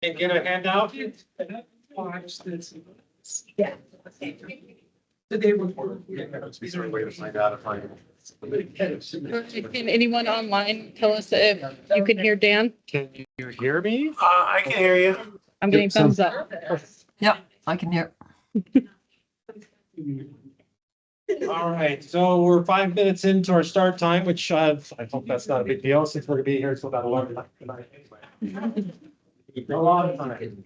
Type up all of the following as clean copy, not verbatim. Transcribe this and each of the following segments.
And get a handout? Watch this. Yeah. Today report. Is there a way to find out if I? Can anyone online tell us if you can hear Dan? Can you hear me? I can hear you. I'm getting thumbs up. Yep, I can hear. All right, so we're 5 minutes into our start time, which I hope that's not a big deal since we're gonna be here until about 11 tonight anyway. A lot of time.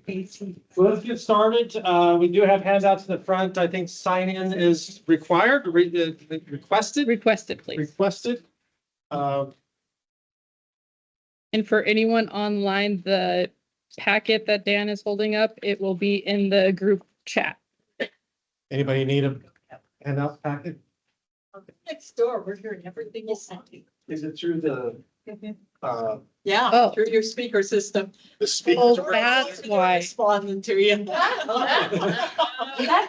So let's get started. We do have handouts in the front. I think sign in is required, requested, Requested, please. requested. Uh, And for anyone online, the packet that Dan is holding up, it will be in the group chat. Anybody need a handout packet? Next door, we're hearing everything you sent. Is it through the, Yeah, Oh. through your speaker system. the speaker? Oh, that's why. Responding to you. That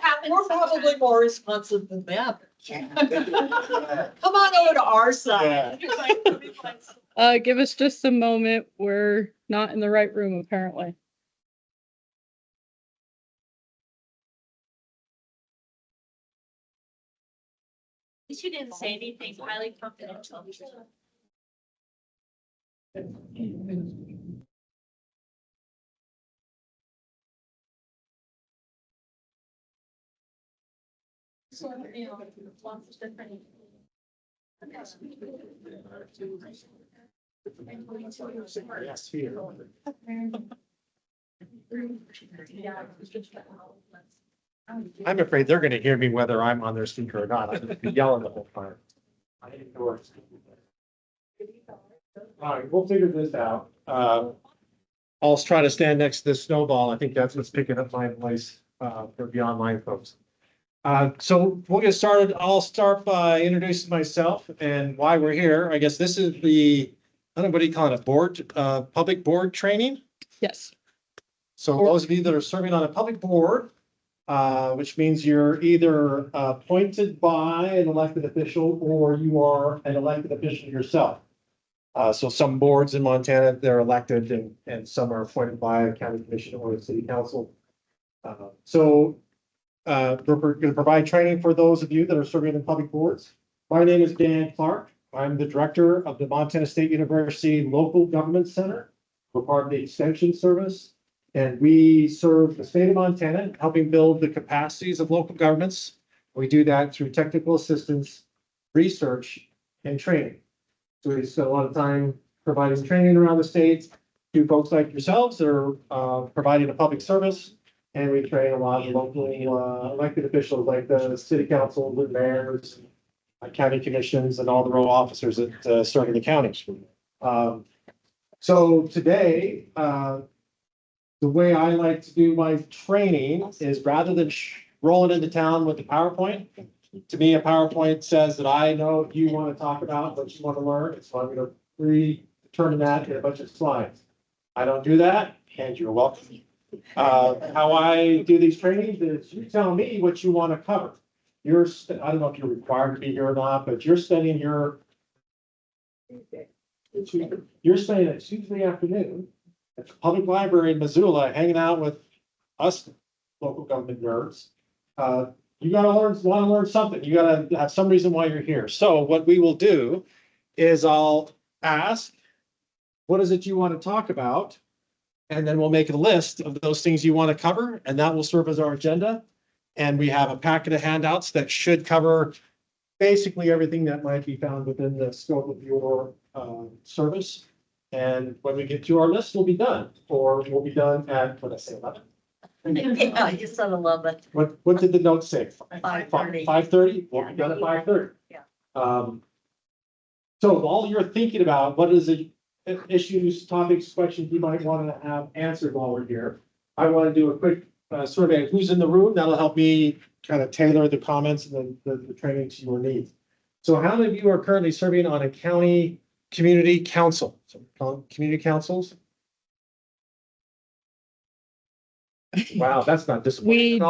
happens. We're probably more responsive than them. Come on over to our side. Give us just a moment. We're not in the right room, apparently. You didn't say anything highly confidential. So, you know, lots of different. Yes, here. I'm afraid they're gonna hear me whether I'm on their speaker or not. I'm gonna be yelling the whole time. All right, we'll figure this out. I'll try to stand next to this snowball. I think that's what's picking up my voice, for the online folks. So we'll get started. I'll start by introducing myself and why we're here. I guess this is the, I don't know, what do you call it, a board, public board training? Yes. So those of you that are serving on a public board, which means you're either appointed by an elected official or you are an elected official yourself. So some boards in Montana, they're elected and some are appointed by a county commission or a city council. We're going to provide training for those of you that are serving in public boards. My name is Dan Clark. I'm the director of the Montana State University Local Government Center. We're part of the Extension Service. And we serve the state of Montana, helping build the capacities of local governments. We do that through technical assistance, research, and training. So we spend a lot of time providing training around the state to folks like yourselves that are providing a public service. And we train a lot of locally elected officials like the city council, the mayors, county commissions, and all the row officers that serve in the county. So today, the way I like to do my training is rather than rolling into town with the PowerPoint, to me, a PowerPoint says that I know what you want to talk about, what you want to learn. So I'm going to predetermine that in a bunch of slides. I don't do that, and you're welcome. How I do these trainings is you tell me what you want to cover. I don't know if you're required to be here or not, but you're spending a Tuesday afternoon at the public library in Missoula, hanging out with us local government nerds. You want to learn something. You gotta have some reason why you're here. So what we will do is I'll ask, what is it you want to talk about? And then we'll make a list of those things you want to cover, and that will serve as our agenda. And we have a packet of handouts that should cover basically everything that might be found within the scope of your service. And when we get to our list, we'll be done, or we'll be done at, what did I say, 11? Yeah, you said 11. What did the note say? 5:30. 5:30? We'll be done at 5:30. Yeah. So all you're thinking about, what is the issues, topics, questions you might want to have answered while we're here? I want to do a quick survey of who's in the room. That'll help me kind of tailor the comments and the training to your needs. So how many of you are currently serving on a county community council? So community councils? Wow, that's not disappointing.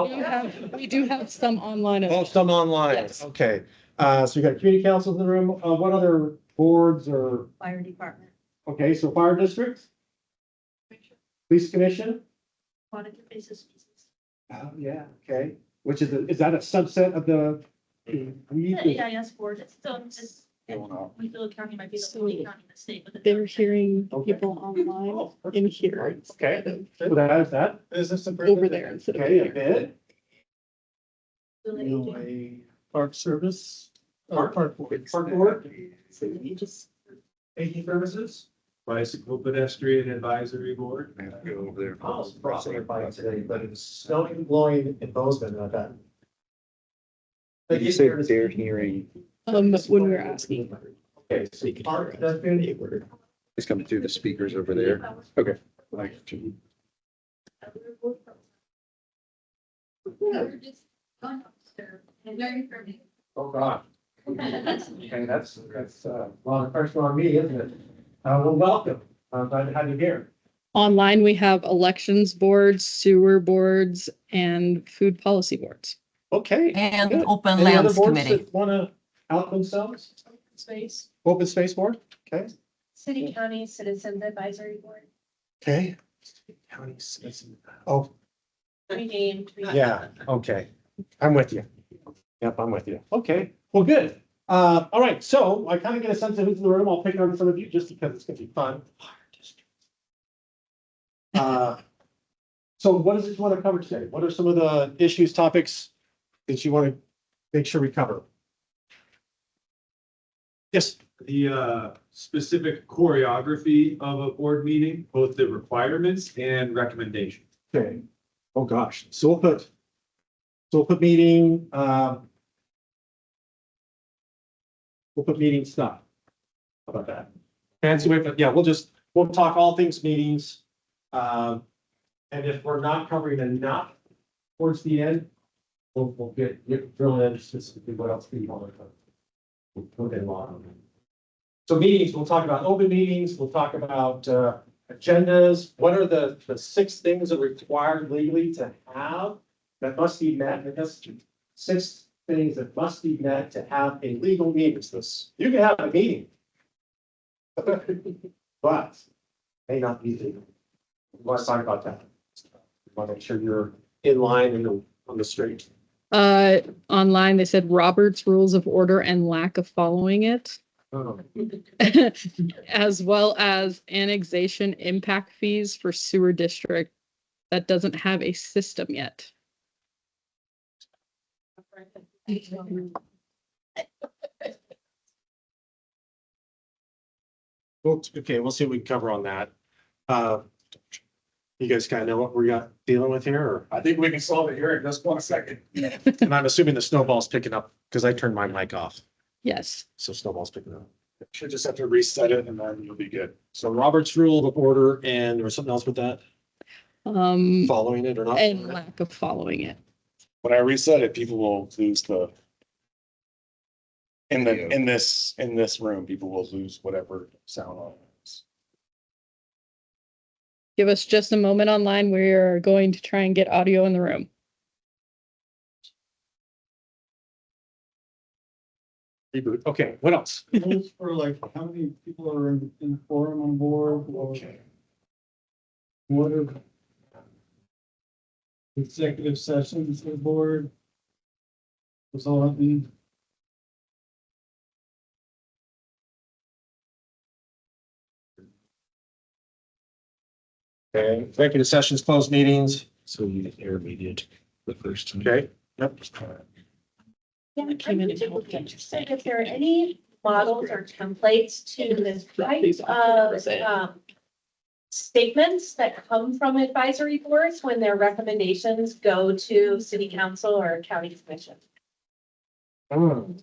We do have some online. Oh, some online. Yes. Okay. So you got community councils in the room. What other boards or, Fire department. okay, so fire districts? Police Commission? Aquatic invasive species. Oh, yeah, okay. Which is that a subset of the? The EIS board, it's still, it's, Wheatfield County might be the only So, county in the state with. They're hearing Okay. people online Oh, in here. Okay, so that is that. Business Over there instead of Okay, a here. bid. Park service. Park board. So you just Aging services. Bicycle pedestrian advisory board. I have to go over there. I was crossing it by today, but it was snowing and blowing in Bozeman like that. Did you say they're hearing, when we're asking. Okay, so park, that's been. They were it's coming through the speakers over there? Okay. Like, Oh, God. Okay, that's a lot of pressure on me, isn't it? Well, welcome. I'm glad to have you here. online, we have elections boards, sewer boards, and food policy boards. Okay. And good. Open Any other Lands boards Committee. that wanna out themselves? Space, Open Space Board? Okay. City County Citizens Advisory Board, Okay. County citizen. Oh, renamed. yeah, okay. I'm with you. Yep, I'm with you. Okay, well, good. All right, so I kind of get a sense of who's in the room. I'll pick on some of you just because it's gonna be fun. So what does it want to cover today? What are some of the issues, topics that you want to make sure we cover? Yes, The specific choreography of a board meeting, both the requirements and recommendations. okay. Oh, gosh. So we'll put meeting, we'll put meeting stuff. How about that? Fancy way, but yeah, we'll talk all things meetings. And if we're not covering enough towards the end, we'll get drill in specifically what else we want to cover. We'll put in on. So meetings, we'll talk about open meetings, we'll talk about agendas. What are the 6 things that are required legally to have that must be met? And that's 6 things that must be met to have a legal meeting. You can have a meeting. But may not be legal. We want to talk about that. We want to make sure you're in line and on the straight. Online, they said Robert's Rules of Order and lack of following it, Oh, as well as annexation impact fees for sewer district that doesn't have a system yet. well, okay, we'll see what we can cover on that. You guys kind of know what we got dealing with here, or? I think we can solve it here in just 1 second. And I'm assuming the snowball's picking up because I turned my mic off, Yes. so snowball's picking up. Should just have to reset it and then you'll be good. So Robert's Rule of Order, and there was something else with that, following it or not? And lack of following it. When I reset it, people will lose the. In this room, people will lose whatever sound on it. Give us just a moment online. We're going to try and get audio in the room. Reboot. Okay, what else? Rules for like, how many people are in the forum on board or Okay. what are executive sessions of the board? What's all that mean? Okay, executive sessions, closed meetings, so you intermediate the first time. okay, yep. Yeah, I'm came in and particularly helped. interested if there are any models or templates to this type of statements that come from advisory boards when their recommendations go to city council or county commission. Oh,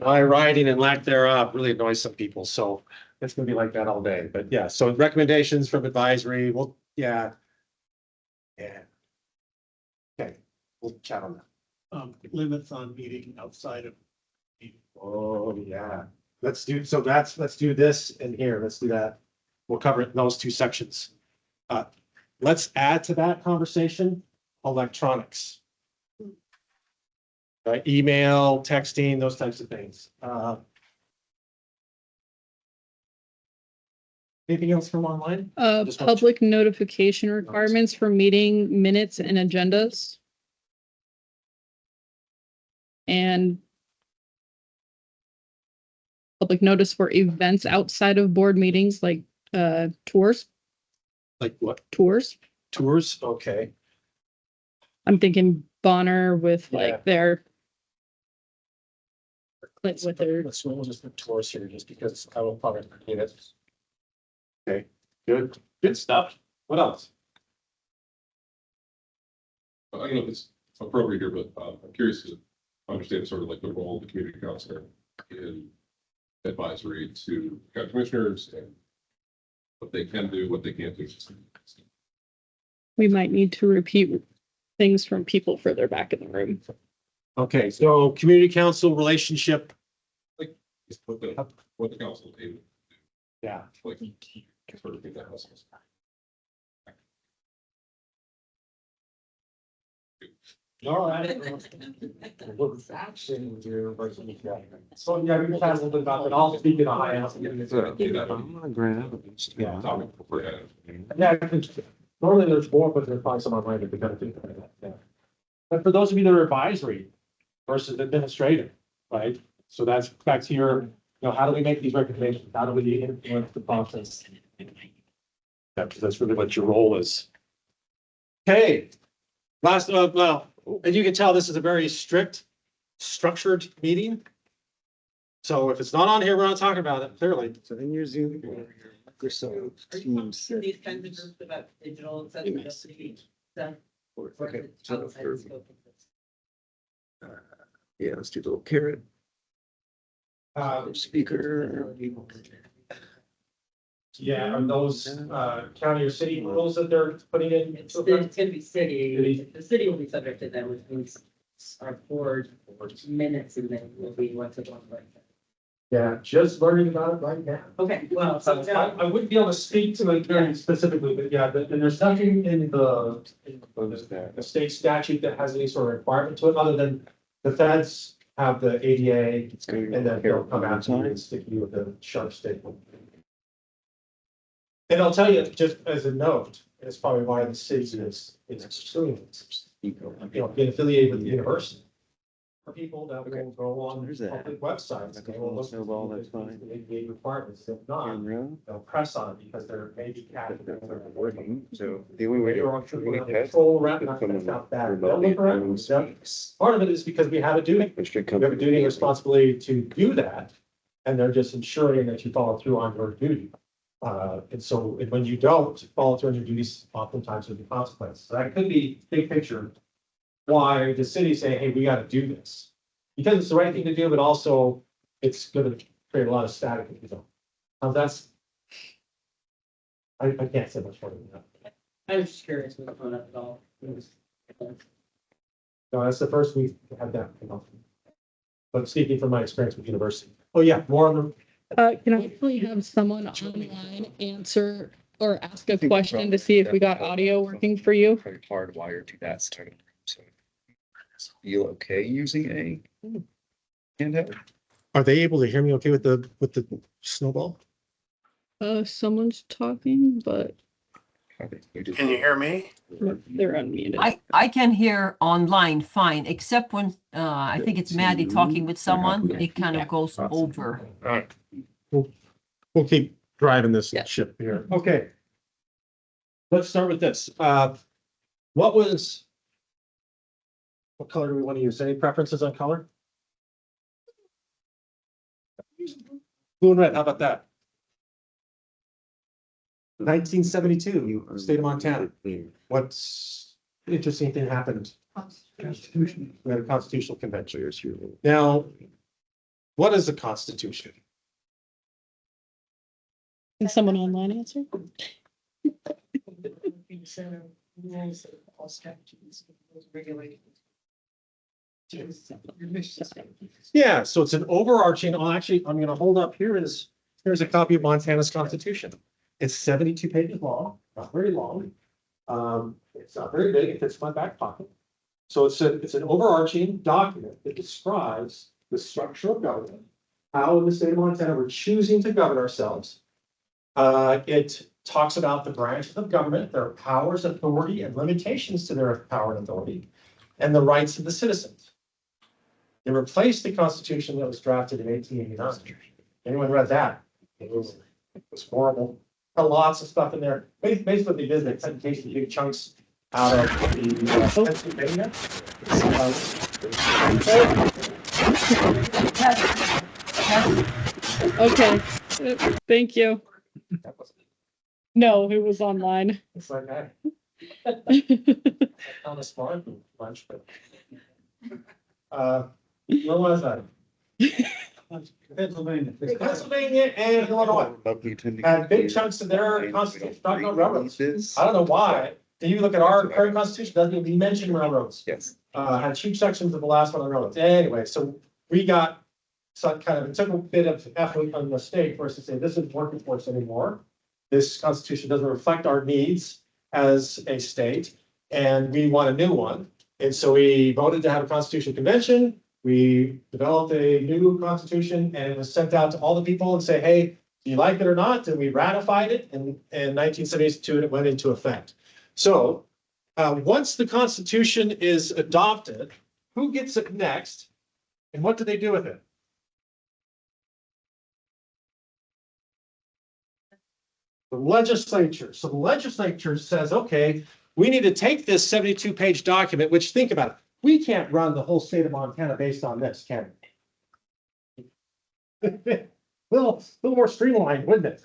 my writing and lack thereof really annoys some people, so it's gonna be like that all day, but yeah, so recommendations from advisory, well, yeah. Yeah. Okay, we'll chat on that. Limits on meeting outside of. Oh, yeah, let's do this in here, let's do that. We'll cover it in those 2 sections. Let's add to that conversation, electronics. email, texting, those types of things. Anything else from online? Just want- Public notification requirements for meeting minutes and agendas. And public notice for events outside of board meetings, like, tours, Like what? tours. Tours? Okay. I'm thinking Bonner with Yeah. like their with their, We'll just put tours here just because I will probably forget it. Okay, good stuff. What else? I don't know if it's appropriate here, but I'm curious to understand sort of like the role of the community council in advisory to county commissioners and what they can do, what they can't do. we might need to repeat things from people further back in the room. Okay, so community council relationship. Just what the council is able to Yeah. do, like sort of get that hustle. All right. So, yeah, we chatted a little bit about that. I'll speak in a high house. Yeah. Yeah, I think normally there's more, but there's probably some online that we gotta do. Yeah. But for those of you that are advisory versus administrative, right? So that's back to your, how do we make these recommendations? How do we influence the process? Yeah, because that's really what your role is. Okay. Last, well, and you can tell this is a very strict, structured meeting. So if it's not on here, we're not talking about it, clearly. So then your Zoom or your Microsoft Teams. These kinds of groups about digital accessibility. stuff, or is Okay, it so outside for- the scope of this? Yeah, let's do the little carrot. Speaker. Yeah, are those, county or city rules that they're putting in? It's gonna be city, the city will be subject to them, which means our board minutes and then will be what's it look like. Yeah, just learning about it right now. Okay, well, So so I wouldn't be able to speak to it very specifically, but yeah, and there's nothing in the state statute that has any sort of requirement to it, other than the feds have the ADA, It's going and then they'll come out to you and stick you with a sharp stick. And I'll tell you, just as a note, and it's probably why the city is pursuing this, get affiliated with the university. For people that will go on There's that. public websites, Like they a will full look snowball, at that's fine. the ADA requirements, if not, Camera. they'll press on it because there may be categories. Working, so the only way You're to on communicate test. control around, not that's not bad. They'll look around. Part of it is because we have a duty. Restrict We have a company. duty and responsibility to do that. And they're just ensuring that you follow through on your duty. And so when you don't follow through on your duties, oftentimes there'll be consequences. So that could be big picture. Why the city's saying, hey, we gotta do this. Because it's the right thing to do, but also it's gonna create a lot of static if you don't. That's. I can't say much more than that. I was just curious what's going up at all. No, that's the first we've had that. But speaking from my experience with university. Oh, yeah, more on the. Can I actually have someone online answer or ask a question to see if we got audio working for you? Very hardwired to that sort of, so. You okay using a handheld? Are they able to hear me okay with the snowball? Someone's talking, but Can you hear me? they're unmuted. I can hear online fine, except when, I think it's Maddie talking with someone, it kind of goes over. All right. We'll keep driving this Yeah. ship here. Okay. Let's start with this. What color do we want to use? Any preferences on color? Blue and red, how about that? 1972, state of Montana. What's interesting thing happened? We had a constitutional convention. Now, what is the Constitution? Can someone online answer? Yeah, so it's an overarching, actually, I'm gonna hold up, here's a copy of Montana's Constitution. It's 72 pages long, not very long. It's not very big, it fits in my back pocket. So it's an overarching document that describes the structure of government, how in the state of Montana we're choosing to govern ourselves. It talks about the branches of government, their powers, authority, and limitations to their power and authority, and the rights of the citizens. It replaced the Constitution that was drafted in 1889. Anyone read that? It was horrible. Lots of stuff in there. Basically, what they did, they cut and pasted big chunks out of the Pennsylvania. Okay, thank you. No, it was online. It's like, I found a smart bunch, but. Where was I? Pennsylvania. Pennsylvania and Illinois had big chunks of their constitution talking about railroads. I don't know why. If you look at our current constitution, doesn't even mention railroads. Yes. Had huge sections of the last one on railroads. Anyway, so we got some kind of, it took a bit of effort on the state for us to say, this isn't working for us anymore. This constitution doesn't reflect our needs as a state, and we want a new one. And so we voted to have a constitutional convention. We developed a new constitution, and it was sent out to all the people and say, hey, do you like it or not? And we ratified it in 1972, and it went into effect. So once the Constitution is adopted, who gets it next? And what do they do with it? The legislature. So the legislature says, okay, we need to take this 72-page document, which, think about it, we can't run the whole state of Montana based on this, can we? little more streamlined, wouldn't it?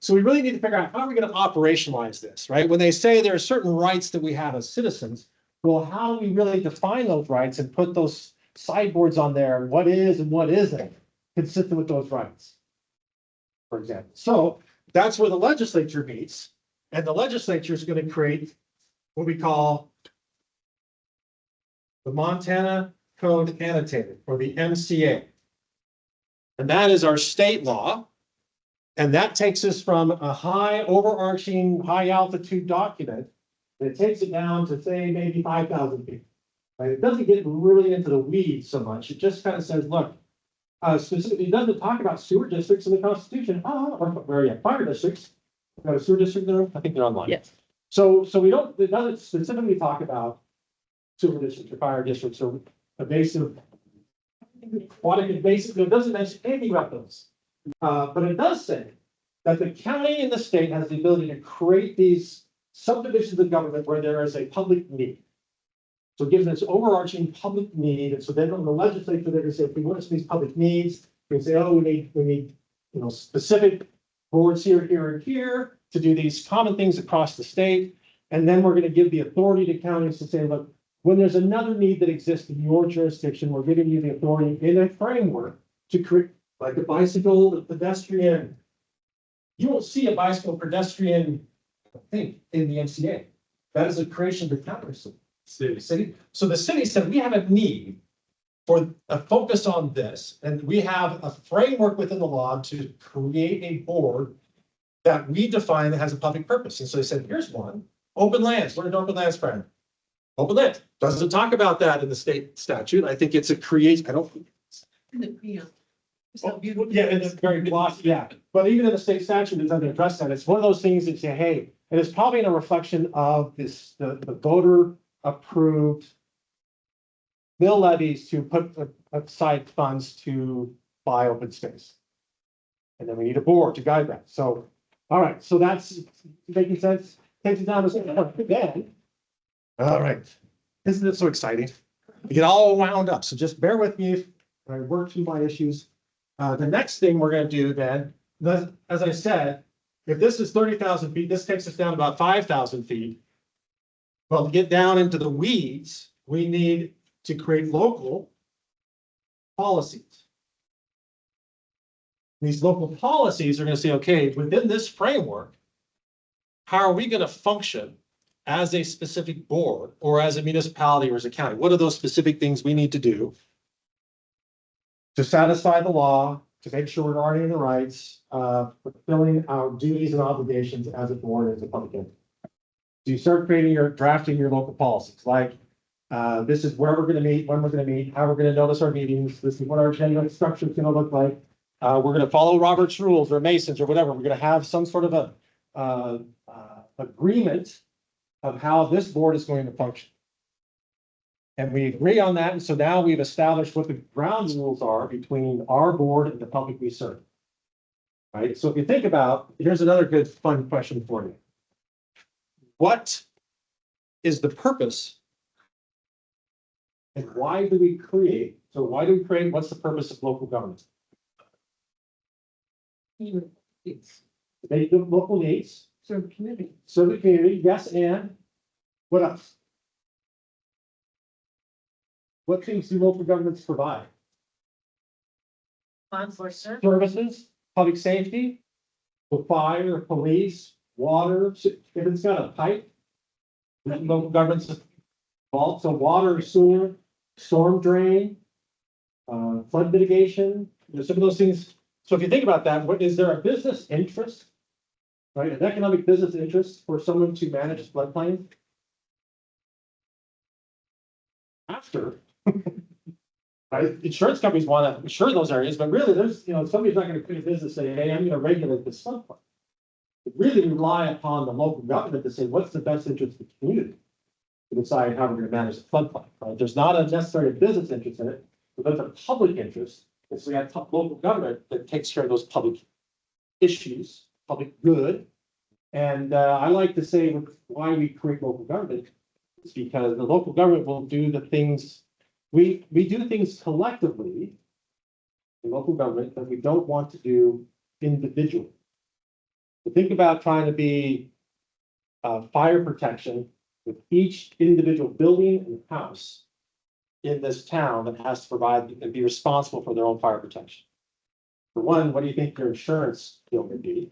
So we really need to figure out how are we going to operationalize this, right? When they say there are certain rights that we have as citizens, well, how do we really define those rights and put those sideboards on there? What is and what isn't consistent with those rights, for example? So that's where the legislature meets, and the legislature is going to create what we call the Montana Code Annotated, or the MCA. And that is our state law. And that takes us from a high overarching, high altitude document. And it takes it down to, say, maybe 5,000 feet. Right? It doesn't get really into the weeds so much. It just kind of says, look, specifically, it doesn't talk about sewer districts in the Constitution. Or where you have fire districts. Got a sewer district there? I think they're online. Yes. So we don't, it doesn't specifically talk about sewer districts or fire districts or evasive, aquatic invasive. It doesn't mention anything about those. But it does say that the county and the state has the ability to create these subdivisions of government where there is a public need. So it gives this overarching public need. And so then on the legislature, they're going to say, if we want these public needs, we can say, oh, we need, specific boards here, here, and here to do these common things across the state. And then we're going to give the authority to counties to say, look, when there's another need that exists in your jurisdiction, we're giving you the authority in a framework to create, like a bicycle, a pedestrian. You won't see a bicycle pedestrian thing in the MCA. That is a creation of the county. City. So the city said, we have a need for a focus on this, and we have a framework within the law to create a board that we define that has a public purpose. And so they said, here's one, open lands. What did open lands friend? Open land. Doesn't talk about that in the state statute. I think it's a creation. I don't. Yeah, it's very glossy, yeah. But even in the state statute, it doesn't address that. It's one of those things that say, hey, and it's probably in a reflection of this, the voter approved bill levies to put aside funds to buy open space. And then we need a board to guide that. So, all right, so that's making sense. Takes it down to then. All right, isn't it so exciting? We get all wound up. So just bear with me if I work through my issues. The next thing we're going to do then, as I said, if this is 30,000 feet, this takes us down about 5,000 feet. Well, to get down into the weeds, we need to create local policies. These local policies are going to say, okay, within this framework, how are we going to function as a specific board or as a municipality or as a county? What are those specific things we need to do to satisfy the law, to make sure we're guarding the rights, fulfilling our duties and obligations as a board, as a public entity? So you start drafting your local policies, like This is where we're gonna meet, when we're gonna meet, how we're gonna notice our meetings. This is what our agenda structure is gonna look like. We're gonna follow Robert's rules or Masons or whatever. We're gonna have some sort of agreement of how this board is going to function. And we agree on that, and so now we've established what the ground rules are between our board and the public we serve. Right, so if you think about, here's another good fun question for you. What is the purpose? And why do we create, what's the purpose of local government? They do local needs. Serve the community. Serve the community, yes, and what else? What things do local governments provide? Law enforcement. Services, public safety, the fire, police, water, if it's got a pipe. then Local governments involved, so water, sewer, storm drain. Flood mitigation, some of those things. So if you think about that, is there a business interest? Right, an economic business interest for someone to manage floodplain? After. Right, insurance companies want to insure those areas, but really there's, somebody's not going to create a business and say, hey, I'm going to regulate this floodplain. It really rely upon the local government to say, what's the best interest of the community? To decide how we're going to manage the floodplain, right? There's not a necessary business interest in it, but there's a public interest. And so we have local government that takes care of those public issues, public good. And I like to say why we create local government is because the local government will do the things, we do things collectively in local government that we don't want to do individually. So think about trying to be fire protection with each individual building and house in this town that has to provide and be responsible for their own fire protection. For one, what do you think your insurance bill would be?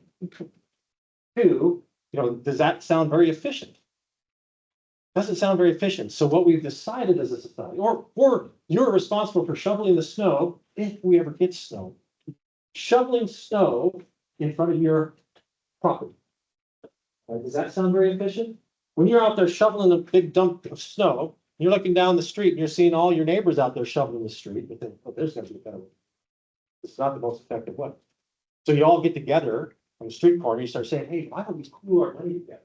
Two, does that sound very efficient? Doesn't sound very efficient. So what we've decided as a society, or you're responsible for shoveling the snow if we ever get snow. Shoveling snow in front of your property. Does that sound very efficient? When you're out there shoveling a big dump of snow, you're looking down the street and you're seeing all your neighbors out there shoveling the street. You think, oh, there's gonna be a better way. It's not the most effective way. So you all get together on the street corner, you start saying, hey, why don't we pool our money together?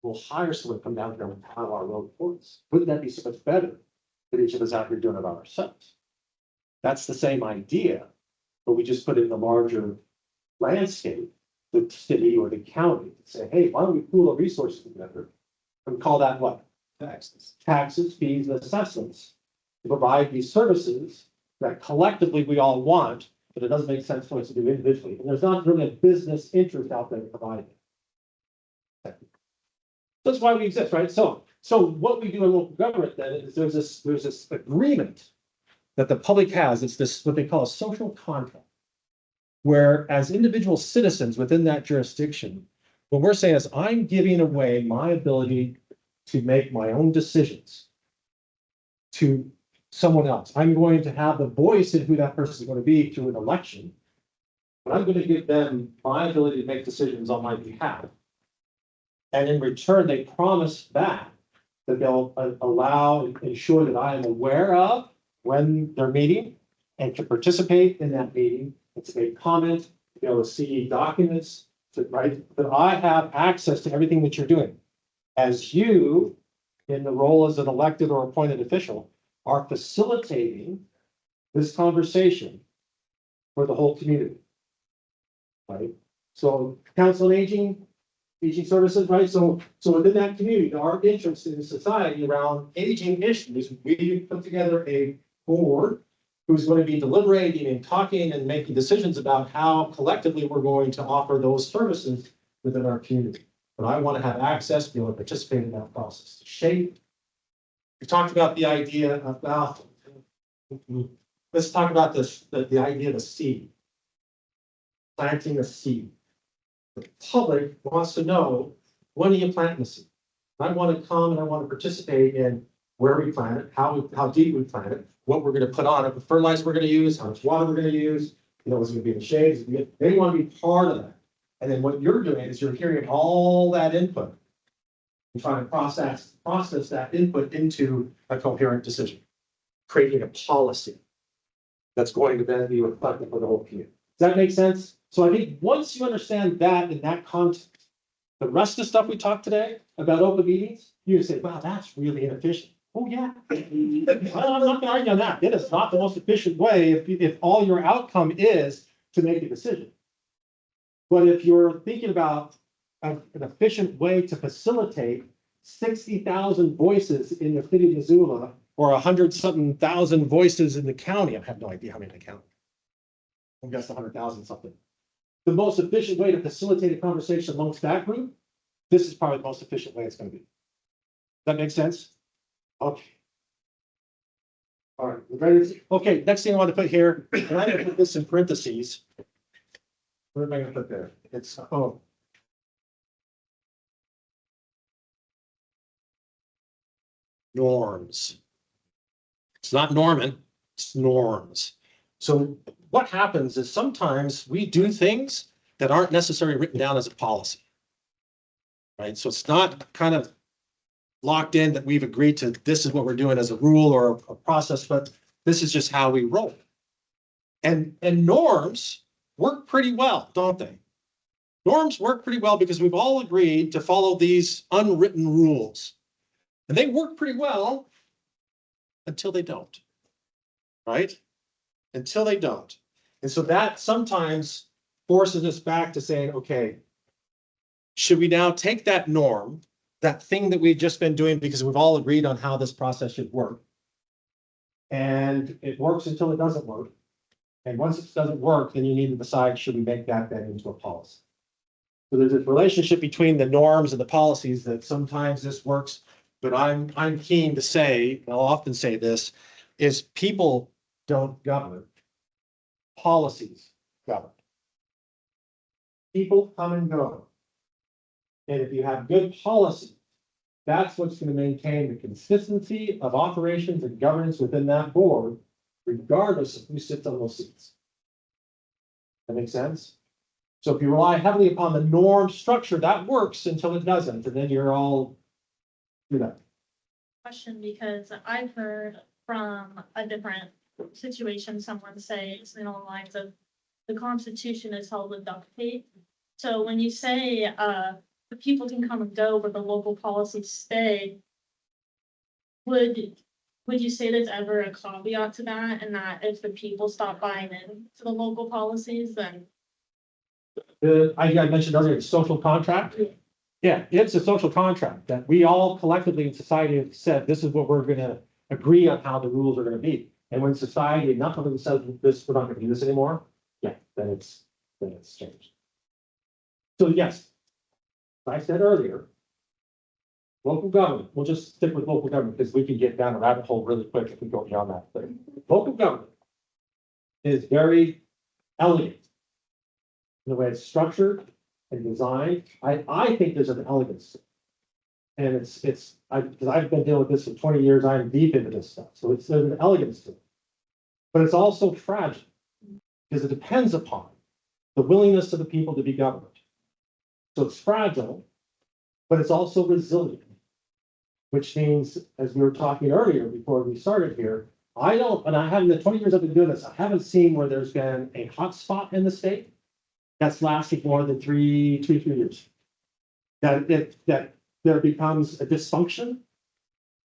We'll hire someone to come down here and plow our road for us. Wouldn't that be so much better than each of us out here doing it by ourselves? That's the same idea, but we just put it in the larger landscape, the city or the county, to say, hey, why don't we pool our resources together? And call that what? Taxes, fees, and assessments to provide these services that collectively we all want, but it doesn't make sense for us to do individually. And there's not really a business interest out there to provide it. That's why we exist, right? So what we do in local government then is there's this agreement that the public has. It's this, what they call a social contract, where as individual citizens within that jurisdiction, what we're saying is I'm giving away my ability to make my own decisions to someone else. I'm going to have the voice in who that person is going to be through an election, but I'm going to give them my ability to make decisions on my behalf. And in return, they promise back that they'll allow and ensure that I am aware of when they're meeting and to participate in that meeting and to make comments, to be able to see documents, that I have access to everything that you're doing. As you, in the role as an elected or appointed official, are facilitating this conversation for the whole community. Right? So council on aging services, right? So within that community, our interest in society around aging issues, we put together a board who's going to be deliberating and talking and making decisions about how collectively we're going to offer those services within our community. But I want to have access, be able to participate in that process. Shape. We talked about the idea about, let's talk about this, the idea of a seed. Planting a seed. The public wants to know, when are you planting the seed? I want to come and I want to participate in where we plant it, how deep we plant it, what we're going to put on it, the fertilizer we're going to use, how much water we're going to use, is it going to be in the shade? They want to be part of that. And then what you're doing is you're hearing all that input. and trying to process that input into a coherent decision, creating a policy that's going to then be reflected for the whole community. Does that make sense? So I think once you understand that in that context, the rest of the stuff we talked today about open meetings, you say, wow, that's really inefficient. Oh, yeah. I'm not gonna argue on that. It is not the most efficient way if all your outcome is to make a decision. But if you're thinking about an efficient way to facilitate 60,000 voices in the city of Missoula, or 100-something thousand voices in the county, I have no idea how many in the county. I guess 100,000 something. The most efficient way to facilitate a conversation amongst that group, this is probably the most efficient way it's gonna be. Does that make sense? Okay. All right, we're ready. Okay, next thing I want to put here, and I'm gonna put this in parentheses. Where am I gonna put there? It's, oh. Norms. It's not Norman, it's norms. So what happens is sometimes we do things that aren't necessarily written down as a policy. Right, so it's not kind of locked in that we've agreed to, this is what we're doing as a rule or a process, but this is just how we roll. And norms work pretty well, don't they? Norms work pretty well because we've all agreed to follow these unwritten rules. And they work pretty well until they don't, right? Until they don't. And so that sometimes forces us back to saying, okay, should we now take that norm, that thing that we've just been doing because we've all agreed on how this process should work, and it works until it doesn't work. And once it doesn't work, then you need to decide, should we make that then into a policy? So there's this relationship between the norms and the policies that sometimes this works, but I'm keen to say, and I'll often say this, is people don't govern, policies govern. People come and go. And if you have good policy, that's what's going to maintain the consistency of operations and governance within that board, regardless of who sits on those seats. That makes sense? So if you rely heavily upon the norm structure, that works until it doesn't, and then you're all, you know. Question, because I've heard from a different situation, someone say it's in the lines of the Constitution is held with duct tape. So when you say the people can come and go, but the local policies stay, would you say there's ever a caveat to that, and that if the people stop buying in to the local policies, then I mentioned earlier, the social contract. Yeah, it's a social contract that we all collectively in society have said, this is what we're gonna agree on how the rules are gonna be. And when society, enough of them says this, we're not gonna do this anymore, yeah, then it's changed. So yes, as I said earlier, local government, we'll just stick with local government because we can get down a rabbit hole really quick if we go beyond that. But local government is very elegant in the way it's structured and designed. I think there's an elegance. And because I've been dealing with this for 20 years, I'm deep into this stuff. So there's an elegance to it. But it's also fragile because it depends upon the willingness of the people to be governed. So it's fragile, but it's also resilient, which means, as we were talking earlier before we started here, I haven't, in the 20 years I've been doing this, I haven't seen where there's been a hot spot in the state that's lasted more than three years. That there becomes a dysfunction,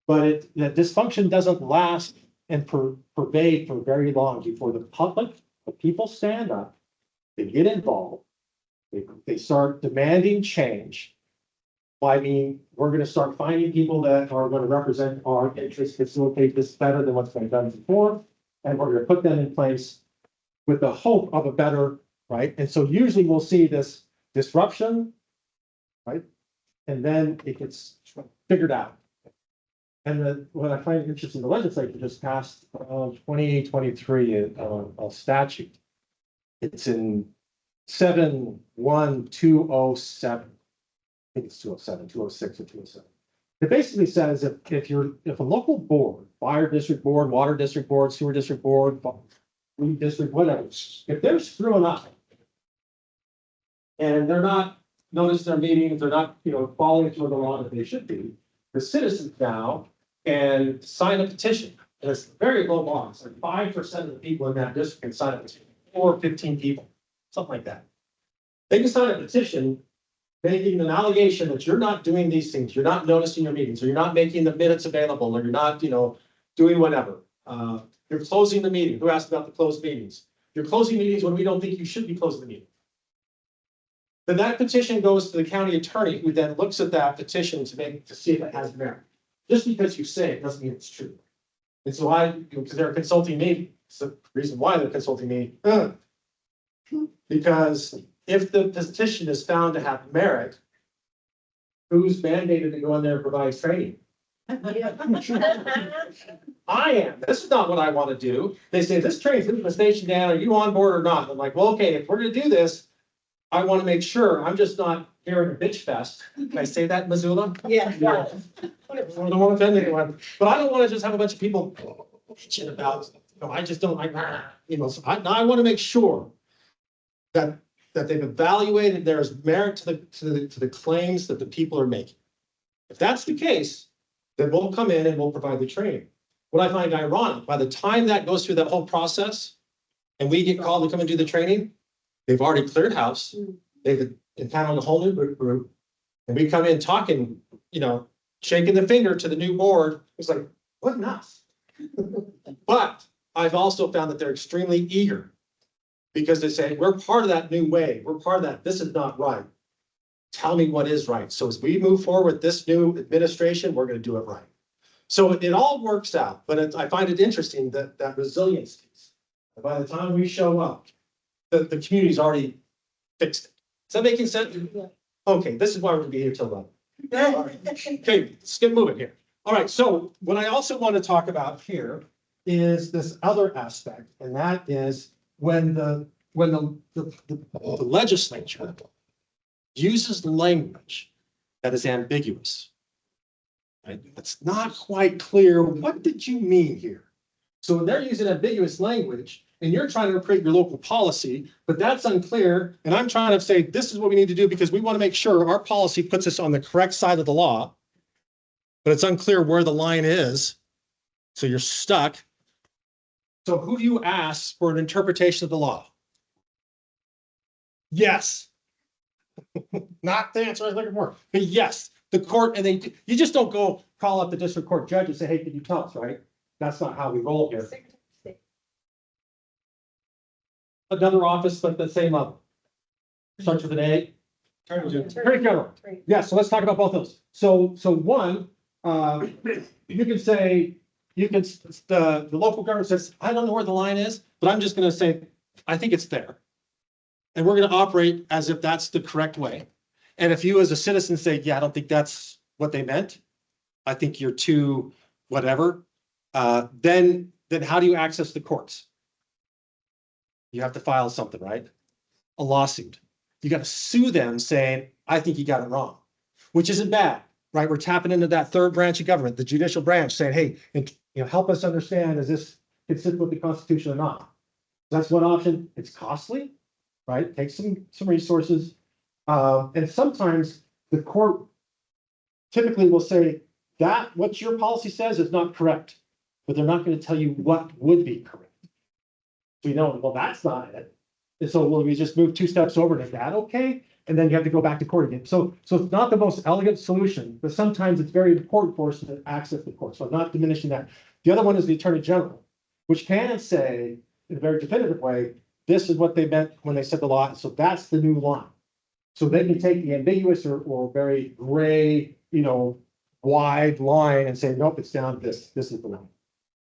but that dysfunction doesn't last and pervade for very long before the public, the people stand up, they get involved, they start demanding change. Well, I mean, we're going to start finding people that are going to represent our interests, facilitate this better than what's been done before, and we're going to put them in place with the hope of a better, right? And so usually we'll see this disruption, right? And then it gets figured out. And what I find interesting, the legislature just passed 2023 a statute. It's in 71207. I think it's 207, 206, or 207. It basically says if a local board, fire district board, water district board, sewer district board, food district, whatever, if they're screwing up and they're not notice their meetings, they're not, following through the law that they should be. The citizens now can sign a petition, and it's very low bar, it's like 5% of the people in that district can sign a petition, or 15 people, something like that. They can sign a petition making an allegation that you're not doing these things, you're not noticing your meetings, or you're not making the minutes available, or you're not, doing whatever. You're closing the meeting. Who asked about the closed meetings? You're closing meetings when we don't think you should be closing the meeting. Then that petition goes to the county attorney, who then looks at that petition to see if it has merit. Just because you say it doesn't mean it's true. And so because they're consulting me, it's the reason why they're consulting me. Because if the petition is found to have merit, who's mandated to go in there and provide training? I am. This is not what I want to do. They say, this train's in the station, Dan, are you on board or not? I'm like, well, okay, if we're gonna do this, I want to make sure I'm just not hearing a bitch fest. Can I say that in Missoula? Yeah. I don't want to offend anyone, but I don't want to just have a bunch of people bitching about, I just don't like, so I want to make sure that they've evaluated there's merit to the claims that the people are making. If that's the case, then we'll come in and we'll provide the training. What I find ironic, by the time that goes through that whole process and we get called to come and do the training, they've already cleared house. They've impounded a whole new group. And we come in talking, shaking the finger to the new board. It's like, what nuts? But I've also found that they're extremely eager because they say, we're part of that new way. We're part of that. This is not right. Tell me what is right. So as we move forward with this new administration, we're going to do it right. So it all works out, but I find it interesting that resilience piece. By the time we show up, the community's already fixed it. Is that making sense? Okay, this is why we're gonna be here till 11. Okay, let's get moving here. All right, so what I also want to talk about here is this other aspect, and that is when the legislature uses language that is ambiguous. Right? It's not quite clear. What did you mean here? So when they're using ambiguous language and you're trying to create your local policy, but that's unclear, and I'm trying to say, this is what we need to do because we want to make sure our policy puts us on the correct side of the law, but it's unclear where the line is. So you're stuck. So who do you ask for an interpretation of the law? Yes. Not the answer I was looking for, but yes, the court, and you just don't go call up the district court judge and say, hey, can you tell us, right? That's not how we roll here. Another office, but the same level. Starts with an A. Attorney General. Yeah, so let's talk about both those. So one, you can say, the local government says, I don't know where the line is, but I'm just gonna say, I think it's there. And we're gonna operate as if that's the correct way. And if you as a citizen say, yeah, I don't think that's what they meant, I think you're too whatever, then how do you access the courts? You have to file something, right? A lawsuit. You got to sue them saying, I think you got it wrong, which isn't bad, right? We're tapping into that third branch of government, the judicial branch, saying, hey, help us understand, is this consistent with the Constitution or not? That's one option. It's costly, right? Takes some resources. And sometimes the court typically will say that what your policy says is not correct, but they're not going to tell you what would be correct. So well, that's not it. And so will we just move 2 steps over? Is that okay? And then you have to go back to court again. So it's not the most elegant solution, but sometimes it's very important for us to access the court. So I'm not diminishing that. The other one is the Attorney General, which can say in a very definitive way, this is what they meant when they said the law. So that's the new line. So they can take the ambiguous or very gray, wide line and say, nope, it's down this. This is the line.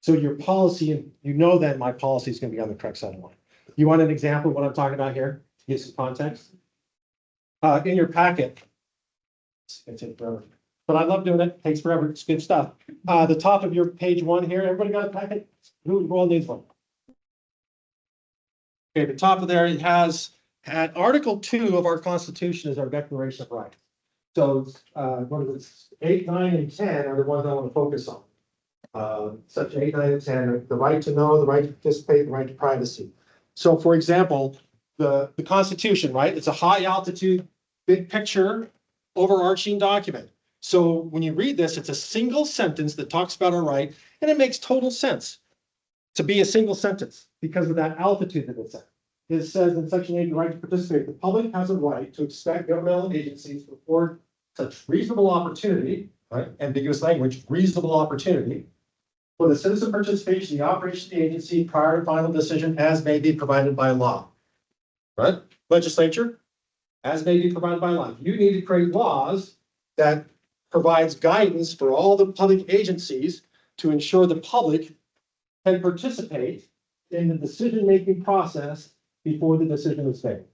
So your policy, then my policy is going to be on the correct side of the line. You want an example of what I'm talking about here? To get some context. In your packet, it's going to take forever, but I love doing it. Takes forever. It's good stuff. The top of your page 1 here. Everybody got a packet? Who all needs one? Okay, the top of there, it has at Article 2 of our Constitution is our Declaration of Rights. So what is it? 8, 9, and 10 are the ones I want to focus on. Section 8, 9, and 10, the right to know, the right to participate, the right to privacy. So for example, the Constitution, right? It's a high altitude big picture, overarching document. So when you read this, it's a single sentence that talks about our right, and it makes total sense to be a single sentence because of that altitude that it's at. It says in section 8, the right to participate. The public has a right to expect governmental agencies to afford such reasonable opportunity, right? Ambiguous language, reasonable opportunity for the citizen participation in the operation of the agency prior to final decision as may be provided by law. Right? Legislature, as may be provided by law. You need to create laws that provides guidance for all the public agencies to ensure the public can participate in the decision-making process before the decision is made.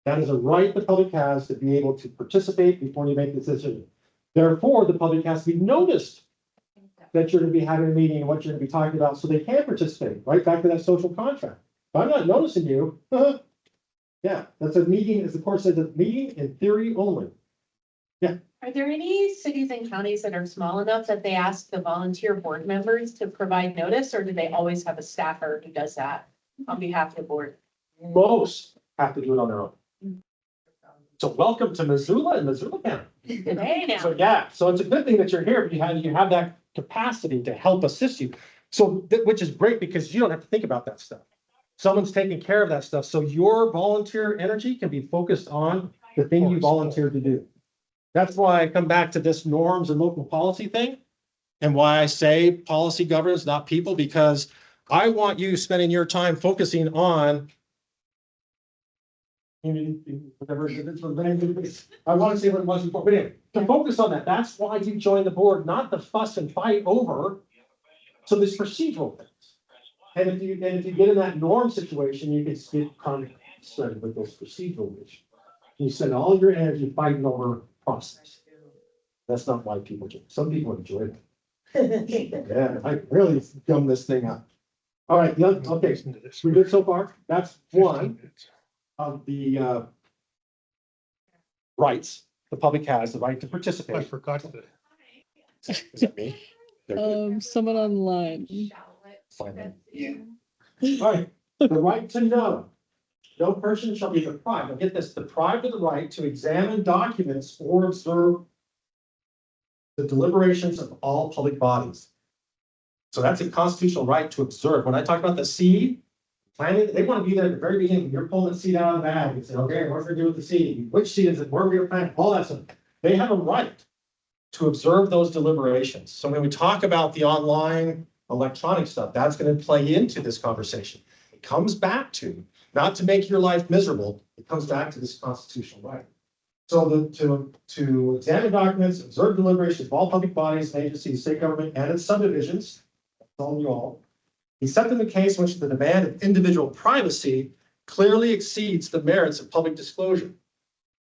That is a right the public has to be able to participate before you make the decision. Therefore, the public has to be noticed that you're going to be having a meeting and what you're going to be talking about so they can participate, right back to that social contract. If I'm not noticing you, yeah, that's a meeting, as the court says, a meeting in theory only. Are there any cities and counties that are small enough that they ask the volunteer board members to provide notice, or do they always have a staffer who does that on behalf of the board? Most have to do it on their own. So welcome to Missoula and Missoula County. Hey So now, yeah, so it's a good thing that you're here, but you have that capacity to help assist you. So, which is great because you don't have to think about that stuff. Someone's taking care of that stuff. So your volunteer energy can be focused on the thing you volunteered to do. That's why I come back to this norms and local policy thing. And why I say policy governs, not people, because I want you spending your time focusing on whatever, I want to say what it was before, but anyway, to focus on that. That's why you join the board, not the fuss and fight over. So there's procedural things. And if you get in that norm situation, you can get concerned with those procedural issues. You spend all your energy fighting over process. That's not why people do it. Some people enjoy it. Yeah, I really gum this thing up. All right, okay, we good so far? That's one of the rights the public has, the right to participate. I forgot to. Is that me? Someone online. Fine. All right, the right to know. No person shall be deprived, now get this, deprived of the right to examine documents or observe the deliberations of all public bodies. So that's a constitutional right to observe. When I talk about the seed, planning, they want to be there at the very beginning. You're pulling the seed out of the bag and say, okay, what are we doing with the seed? Which seed is it? Where are we going to plant? All that stuff. They have a right to observe those deliberations. So when we talk about the online electronic stuff, that's going to play into this conversation. It comes back to, not to make your life miserable, it comes back to this constitutional right. So to examine documents, observe deliberations of all public bodies and agencies, state government and its subdivisions, that's all you all, except in the case in which the demand of individual privacy clearly exceeds the merits of public disclosure.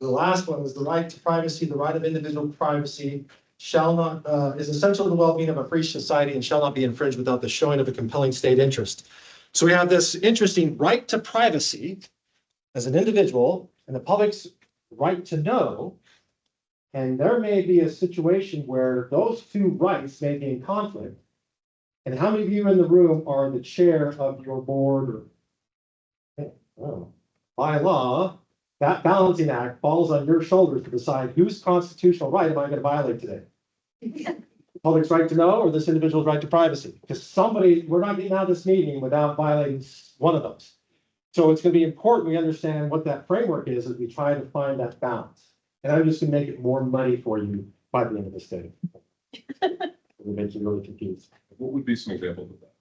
The last one was the right to privacy. The right of individual privacy shall not, is essential to the well-being of a free society and shall not be infringed without the showing of a compelling state interest. So we have this interesting right to privacy as an individual and the public's right to know. And there may be a situation where those two rights may be in conflict. And how many of you in the room are the chair of your board or by law, that balancing act falls on your shoulders to decide whose constitutional right am I going to violate today? The public's right to know or this individual's right to privacy? Because we're not getting out of this meeting without violating one of those. So it's going to be important we understand what that framework is as we try to find that balance. And I'm just going to make it more money for you by the end of this day. It'll make you really confused. What would be some examples of that?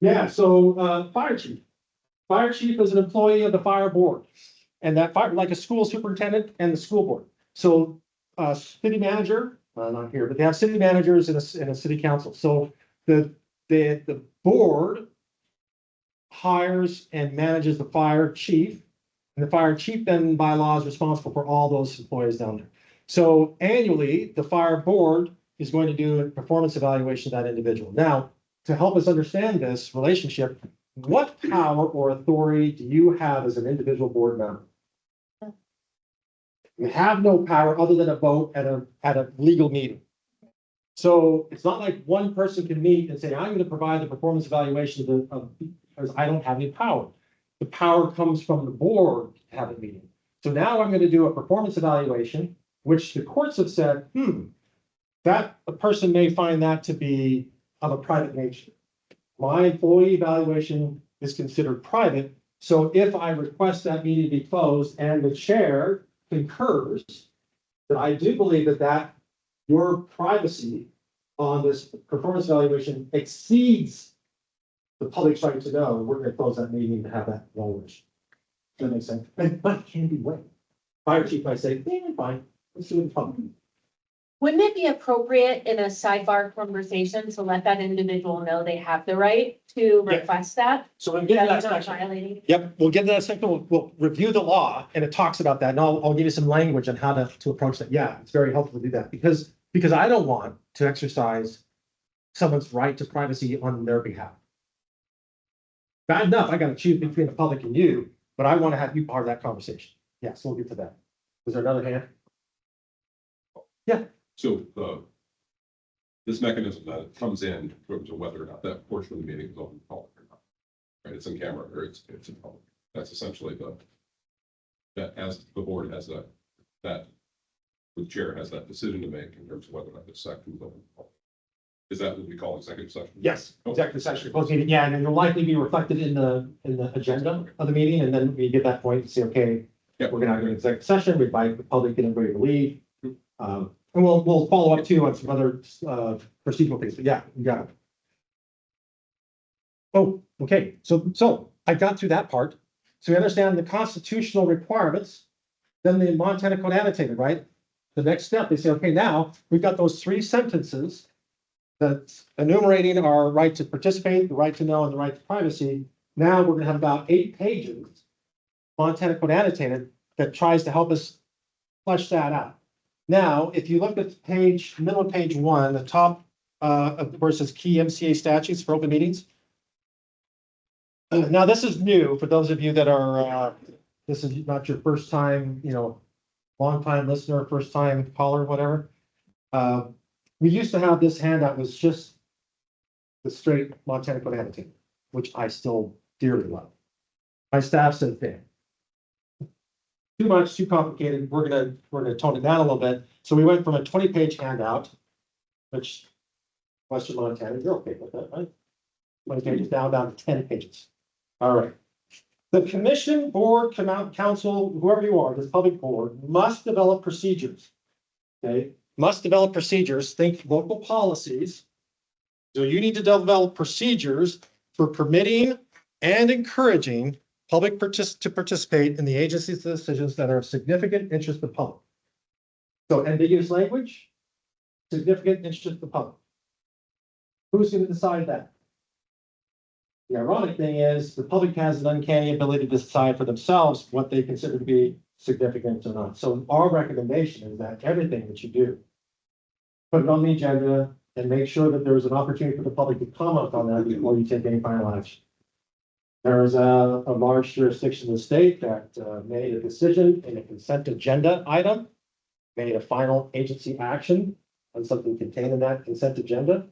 Yeah, so fire chief. Fire chief is an employee of the fire board. And that fire, like a school superintendent and the school board. So city manager, not here, but they have city managers in a city council. So the board hires and manages the fire chief. And the fire chief then by law is responsible for all those employees down there. So annually, the fire board is going to do a performance evaluation of that individual. Now, to help us understand this relationship, what power or authority do you have as an individual board member? You have no power other than a vote at a legal meeting. So it's not like one person can meet and say, I'm going to provide the performance evaluation because I don't have any power. The power comes from the board to have a meeting. So now I'm gonna do a performance evaluation, which the courts have said, that a person may find that to be of a private nature. My employee evaluation is considered private, so if I request that meeting to be closed and the chair concurs, that I do believe that your privacy on this performance evaluation exceeds the public's right to know, we're gonna close that meeting to have that evaluation. Does that make sense? But it can be waived. Fire chief might say, fine, let's do it in public. Wouldn't it be appropriate in a sidebar conversation to let that individual know they have the right to Yeah. request that? So when we get to that That's not section, violating. yep, we'll get to that section, we'll review the law, and it talks about that, and I'll give you some language on how to approach that. Yeah, it's very helpful to do that, because I don't want to exercise someone's right to privacy on their behalf. Bad enough, I gotta choose between the public and you, but I want to have you part of that conversation. Yes, we'll get to that. Was there another hand? So, this mechanism that comes in terms of whether or not that portion of the meeting is open to public or not. Right, it's in camera or it's in public. That's essentially that as the board has that the chair has that decision to make in terms of whether or not this section is open to public. Is that what we call executive session? Yes, executive session, closed meeting, yeah, and then it'll likely be reflected in the agenda of the meeting, and then we get that point and say, okay, Yep. we're gonna have an executive session, we invite the public and everybody to leave. And we'll follow up too on some other procedural things, but yeah, you got it. Oh, okay, so I got through that part. So we understand the constitutional requirements, then the Montana Code Annotated, right? The next step, they say, okay, now we've got those 3 sentences that's enumerating our right to participate, the right to know, and the right to privacy. Now we're gonna have about 8 pages, Montana Code Annotated, that tries to help us flesh that out. Now, if you look at middle of page 1, the top of where it says key MCA statutes for open meetings. Now, this is new for those of you that are, this is not your first time, long time listener, first time caller, whatever. We used to have this handout was just the straight Montana Code Annotated, which I still dearly love. My staff said, "Damn, too much, too complicated. We're gonna tone it down a little bit." So we went from a 20-page handout, which Western Montana, you're okay with that, right? 20 pages down to 10 pages. All right. The commission, board, council, whoever you are, this public board must develop procedures. Okay, must develop procedures, think local policies. So you need to develop procedures for permitting and encouraging public to participate in the agency's decisions that are of significant interest to the public. So ambiguous language, significant interest to the public. Who's going to decide that? The ironic thing is the public has an uncanny ability to decide for themselves what they consider to be significant or not. So our recommendation is that everything that you do, put it on the agenda and make sure that there's an opportunity for the public to comment on that before you take any final action. There is a large jurisdiction in the state that made a decision in a consent agenda item, made a final agency action on something contained in that consent agenda,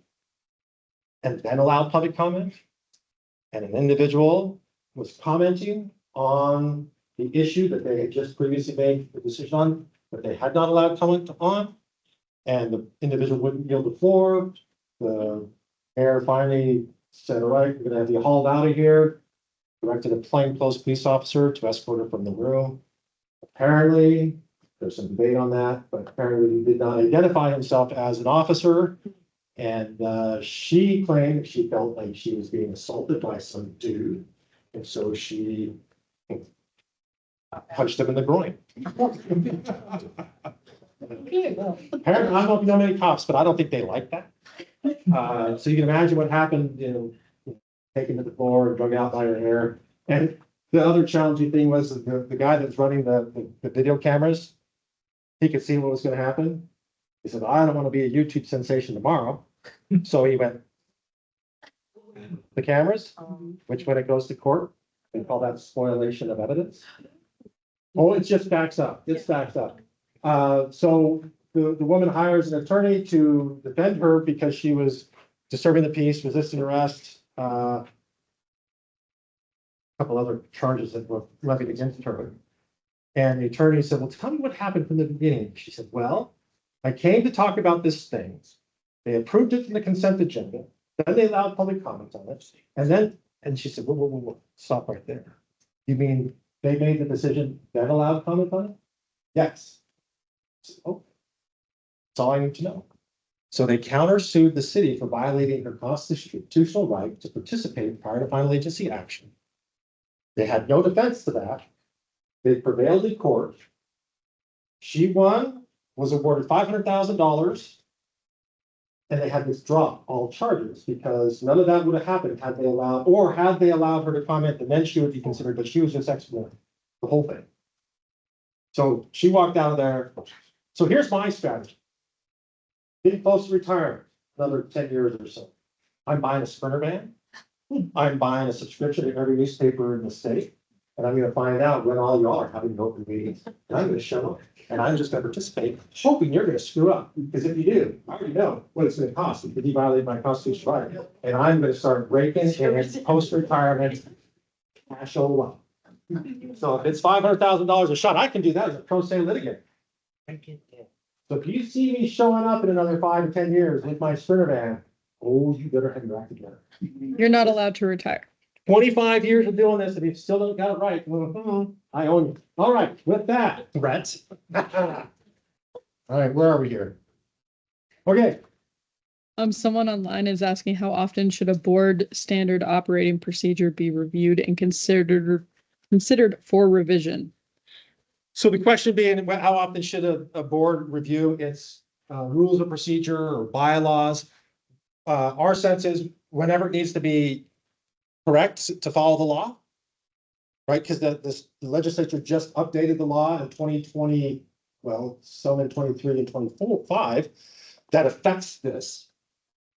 and then allowed public comment. And an individual was commenting on the issue that they had just previously made the decision on, but they had not allowed comment on. And the individual wouldn't yield the floor. The mayor finally said, "All right, we're gonna have you hauled out of here." Directed a plainclothes police officer to escort her from the room. Apparently, there's some debate on that, but apparently he did not identify himself as an officer. And she claimed that she felt like she was being assaulted by some dude. And so she punched him in the groin. Apparently, I don't know if you know many cops, but I don't think they like that. So you can imagine what happened, taken to the floor and drug out by her hair. And the other challenging thing was the guy that's running the video cameras, he could see what was gonna happen. He said, "I don't want to be a YouTube sensation tomorrow." So he went, the cameras, which when it goes to court, they call that spoliation of evidence. Oh, it just backs up. It's backed up. So the woman hires an attorney to defend her because she was disturbing the peace, resisting arrest, a couple other charges that were levied against her. And the attorney said, well, tell me what happened from the beginning. She said, well, I came to talk about this thing. They approved it in the consent agenda, then they allowed public comment on it, and she said, whoa, stop right there. You mean they made the decision, then allowed comment on it? Yes. I said, oh, that's all I need to know. So they countersued the city for violating her constitutional right to participate prior to final agency action. They had no defense to that. They prevailed in court. She won, was awarded $500,000. And they had to drop all charges because none of that would have happened had they allowed her to comment, and then she would be considered, but she was just excluded, the whole thing. So she walked out of there. So here's my strategy. Getting close to retirement, another 10 years or so. I'm buying a Sprinter van. I'm buying a subscription to every newspaper in the state. And I'm gonna find out when all y'all are having open meetings. And I'm gonna show up and I'm just gonna participate, hoping you're gonna screw up. Because if you do, I already know what it's gonna cost because you violated my constitutional right. And I'm gonna start breaking in post-retirement cash all up. So if it's $500,000 a shot, I can do that as a pro se litigant. So if you see me showing up in another 5 or 10 years with my Sprinter van, oh, you better have your act together. You're not allowed to retire. 25 years of doing this, and you still don't got it right. I own you. All right, with that, threat. All right, where are we here? Okay, Someone online is asking how often should a board standard operating procedure be reviewed and considered for revision? so the question being, how often should a board review its rules of procedure or bylaws? Our sense is whenever it needs to be correct to follow the law. Right, because the legislature just updated the law in 2020, well, some in 23 and 25, that affects this.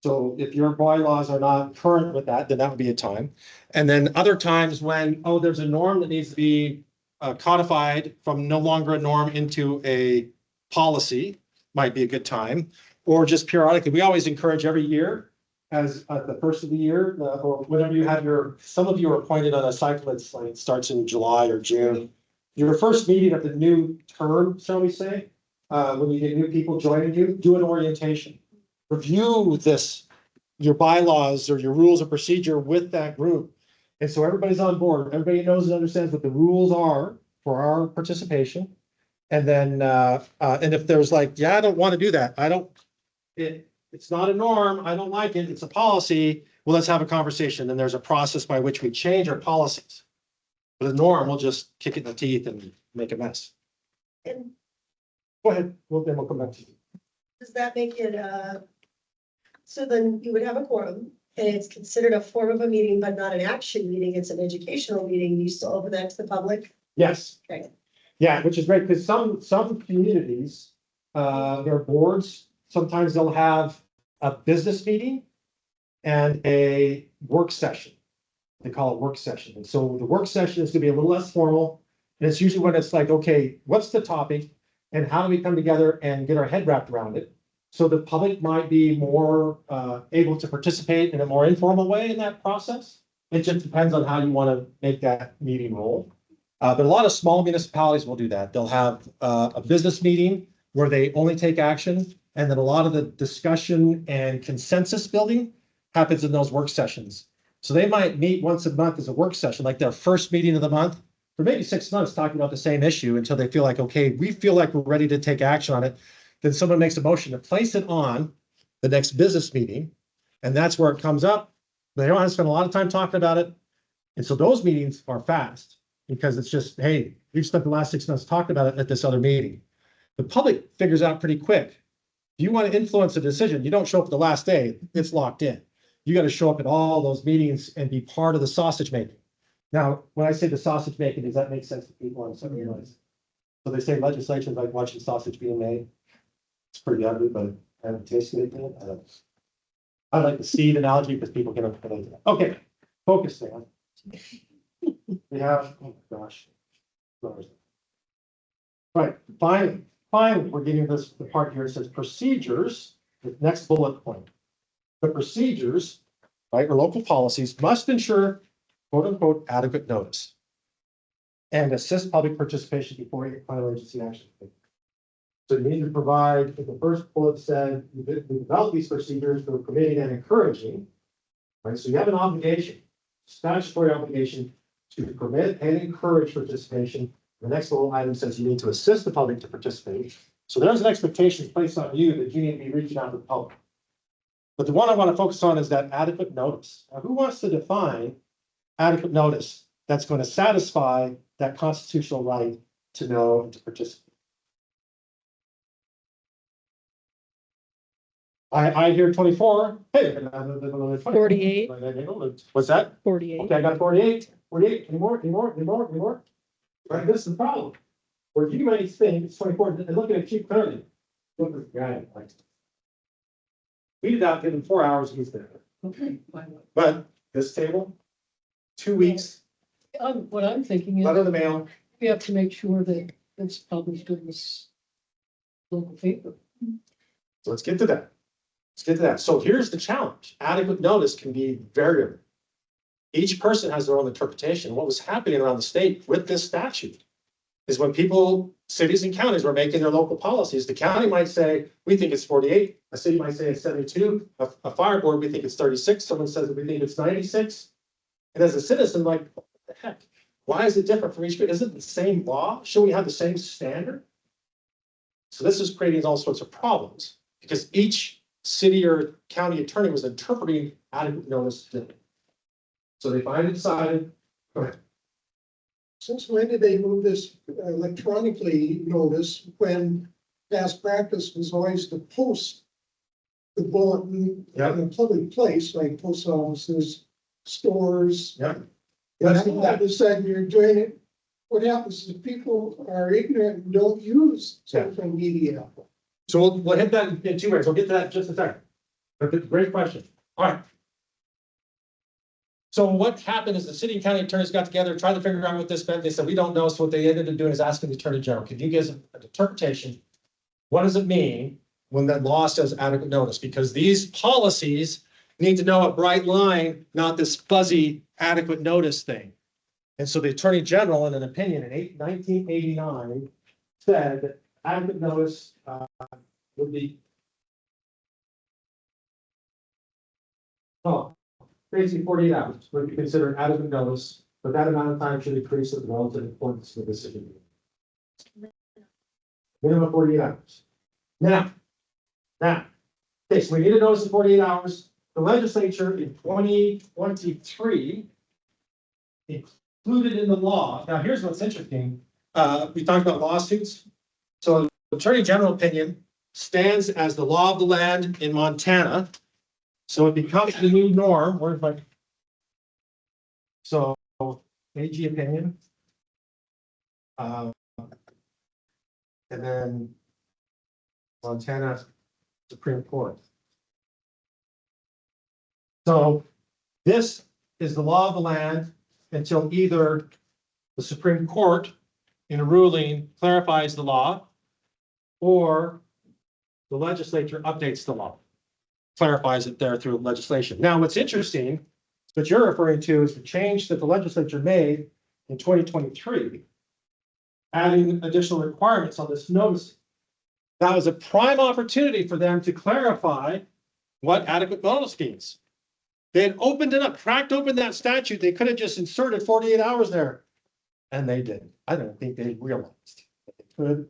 So if your bylaws are not current with that, then that would be a time. And then other times when, oh, there's a norm that needs to be codified from no longer a norm into a policy, might be a good time. Or just periodically, we always encourage every year, as at the first of the year, or whenever you have some of you are appointed on a cycle that's like starts in July or June. Your first meeting of the new term, shall we say, when you get new people joining you, do an orientation. Review your bylaws or your rules of procedure with that group. And so everybody's on board, everybody knows and understands what the rules are for our participation. And then, and if there's like, yeah, I don't want to do that, it's not a norm, I don't like it, it's a policy, well, let's have a conversation. And there's a process by which we change our policies. But the norm, we'll just kick it in the teeth and make a mess. And Go ahead, then we'll come back to you. does that make it, so then you would have a quorum and it's considered a form of a meeting, but not an action meeting, it's an educational meeting, you still open that to the public? Yes. Okay. Yeah, which is great, because some communities, their boards, sometimes they'll have a business meeting and a work session. They call it work session. And so the work session is gonna be a little less formal. And it's usually when it's like, okay, what's the topic? And how do we come together and get our head wrapped around it? So the public might be more able to participate in a more informal way in that process. It just depends on how you want to make that meeting roll. But a lot of small municipalities will do that. They'll have a business meeting where they only take action. And then a lot of the discussion and consensus building happens in those work sessions. So they might meet once a month as a work session, like their first meeting of the month, for maybe 6 months talking about the same issue until they feel like, okay, we feel like we're ready to take action on it. Then someone makes a motion to place it on the next business meeting. And that's where it comes up. They don't have to spend a lot of time talking about it. And so those meetings are fast because it's just, hey, we've spent the last 6 months talking about it at this other meeting. The public figures out pretty quick. If you want to influence a decision, you don't show up the last day, it's locked in. You got to show up at all those meetings and be part of the sausage making. Now, when I say the sausage making, does that make sense to people on some realize? So they say legislation is like watching sausage being made. It's pretty ugly, but I haven't tasted it. I like the seed analogy because people can relate to that. Okay, focus there. We have, oh my gosh. Right, finally, we're getting this, the part here that says procedures, the next bullet point. The procedures, right, or local policies must ensure, quote unquote, adequate notice. and assist public participation before a final agency action. So you need to provide, the first bullet said, we develop these procedures for permitting and encouraging. Right, so you have an obligation, statutory obligation to permit and encourage participation. The next little item says you need to assist the public to participate. So there's an expectation placed on you that you need to be reaching out to the public. But the one I want to focus on is that adequate notice. Now, who wants to define adequate notice that's going to satisfy that constitutional right to know and to participate? I hear 24. Hey. 48. What's that? 48. Okay, I got 48. 48. Any more? Right, this is the problem. Where you may think it's 24, and looking at Chief Clearly. Look at the guy. Like, we did not give him 4 hours, he's there. Okay. But this table, 2 weeks, What I'm thinking letter is in the mail. we have to make sure that it's published in this local paper. So let's get to that. So here's the challenge. Adequate notice can be variable. Each person has their own interpretation. What was happening around the state with this statute is when people, cities and counties were making their local policies, the county might say, we think it's 48. A city might say it's 72. A fire board, we think it's 36. Someone says we think it's 96. And as a citizen, like, what the heck? Why is it different from each? Is it the same law? Should we have the same standard? So this is creating all sorts of problems because each city or county attorney was interpreting adequate notice differently. So they finally decided, go ahead. Since when did they move this electronically notice when past practice was always to post the bulletin in a public place like post offices, stores? Yeah. And then all of a sudden you're doing it. What happens is people are ignorant and don't use social media. So we'll hit that in 2 ways. We'll get to that in just a second. But great question. All right. So what happened is the city and county attorneys got together, tried to figure out what this meant. They said, we don't know. So what they ended up doing is asking the attorney general, can you give us an interpretation? What does it mean when that law says adequate notice? Because these policies need to know a bright line, not this fuzzy adequate notice thing. And so the attorney general, in an opinion in 1989, said that adequate notice would be basically 48 hours would be considered adequate notice, but that amount of time should increase with relative importance to the decision. Minimum 48 hours. Now, okay, so we need a notice in 48 hours. The legislature in 2023 included in the law. Now, here's what's interesting. We talked about lawsuits. So the Attorney General opinion stands as the law of the land in Montana. So it becomes the new norm. Where's my? So AG opinion. And then Montana Supreme Court. So this is the law of the land until either the Supreme Court in a ruling clarifies the law or the legislature updates the law, clarifies it there through legislation. Now, what's interesting, what you're referring to is the change that the legislature made in 2023, adding additional requirements on this notice. That was a prime opportunity for them to clarify what adequate notice means. They had opened it up, cracked open that statute. They could have just inserted 48 hours there. And they didn't. I don't think they realized that they could.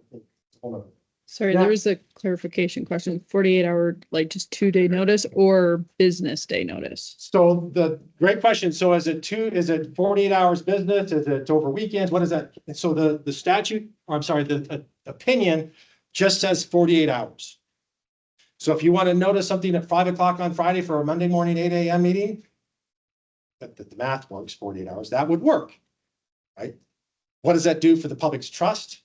Sorry, Yeah. there was a clarification question. 48-hour, like just 2-day notice or business day notice? So the great question. So is it 48 hours business? Is it over weekends? What is that? So the statute, or I'm sorry, the opinion just says 48 hours. So if you want to notice something at 5 o'clock on Friday for a Monday morning, 8 a.m. meeting, that the math works 48 hours, that would work, right? What does that do for the public's trust?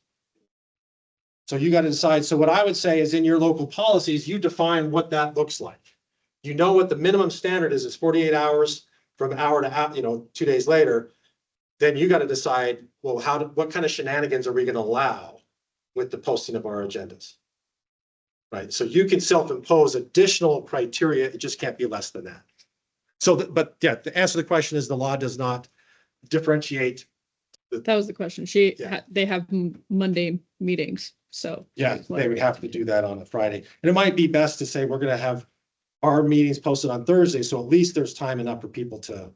So you got to decide. So what I would say is in your local policies, you define what that looks like. You know what the minimum standard is 48 hours from hour to hour, 2 days later. Then you got to decide, well, what kind of shenanigans are we going to allow with the posting of our agendas? Right. So you can self-impose additional criteria. It just can't be less than that. So, but yeah, the answer to the question is the law does not differentiate That was the question. They have Monday meetings, so. Yeah, they would have to do that on a Friday. And it might be best to say, we're gonna have our meetings posted on Thursday, so at least there's time enough for people to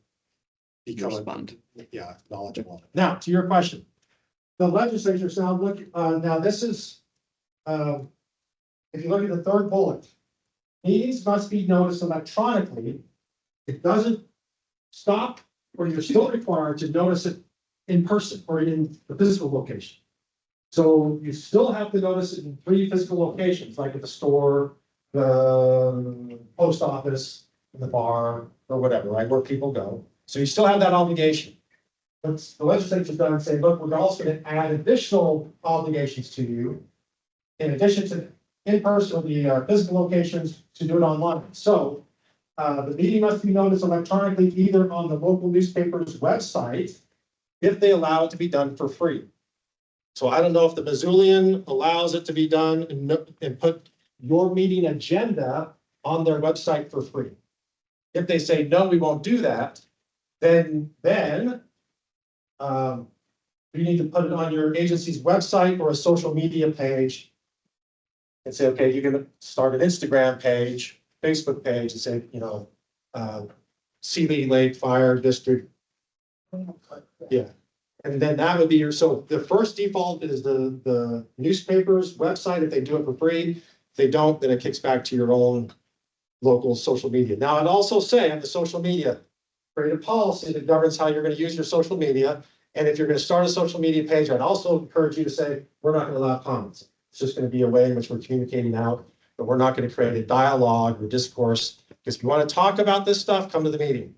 become, Respond. yeah, knowledgeable. Now, to your question. The legislature now look, now this is, if you look at the third bullet, meetings must be noticed electronically. It doesn't stop, or you're still required to notice it in person or in the physical location. So you still have to notice it in 3 physical locations, like at the store, the post office, the bar, or whatever, right, where people go. So you still have that obligation. But the legislature's done and say, look, we're also gonna add additional obligations to you. In addition to in person, the physical locations, to do it online. So the meeting must be noticed electronically either on the local newspaper's website, if they allow it to be done for free. So I don't know if the Missoulian allows it to be done and put your meeting agenda on their website for free. If they say, no, we won't do that, then you need to put it on your agency's website or a social media page. And say, okay, you can start an Instagram page, Facebook page, and say, Sealy Lake Fire District. Yeah, and then that would be your, so the first default is the newspaper's website, if they do it for free. If they don't, then it kicks back to your own local social media. Now, I'd also say on the social media, create a policy that governs how you're gonna use your social media. And if you're gonna start a social media page, I'd also encourage you to say, we're not gonna allow comments. It's just gonna be a way in which we're communicating out, but we're not gonna create a dialogue or discourse. Because if you wanna talk about this stuff, come to the meeting.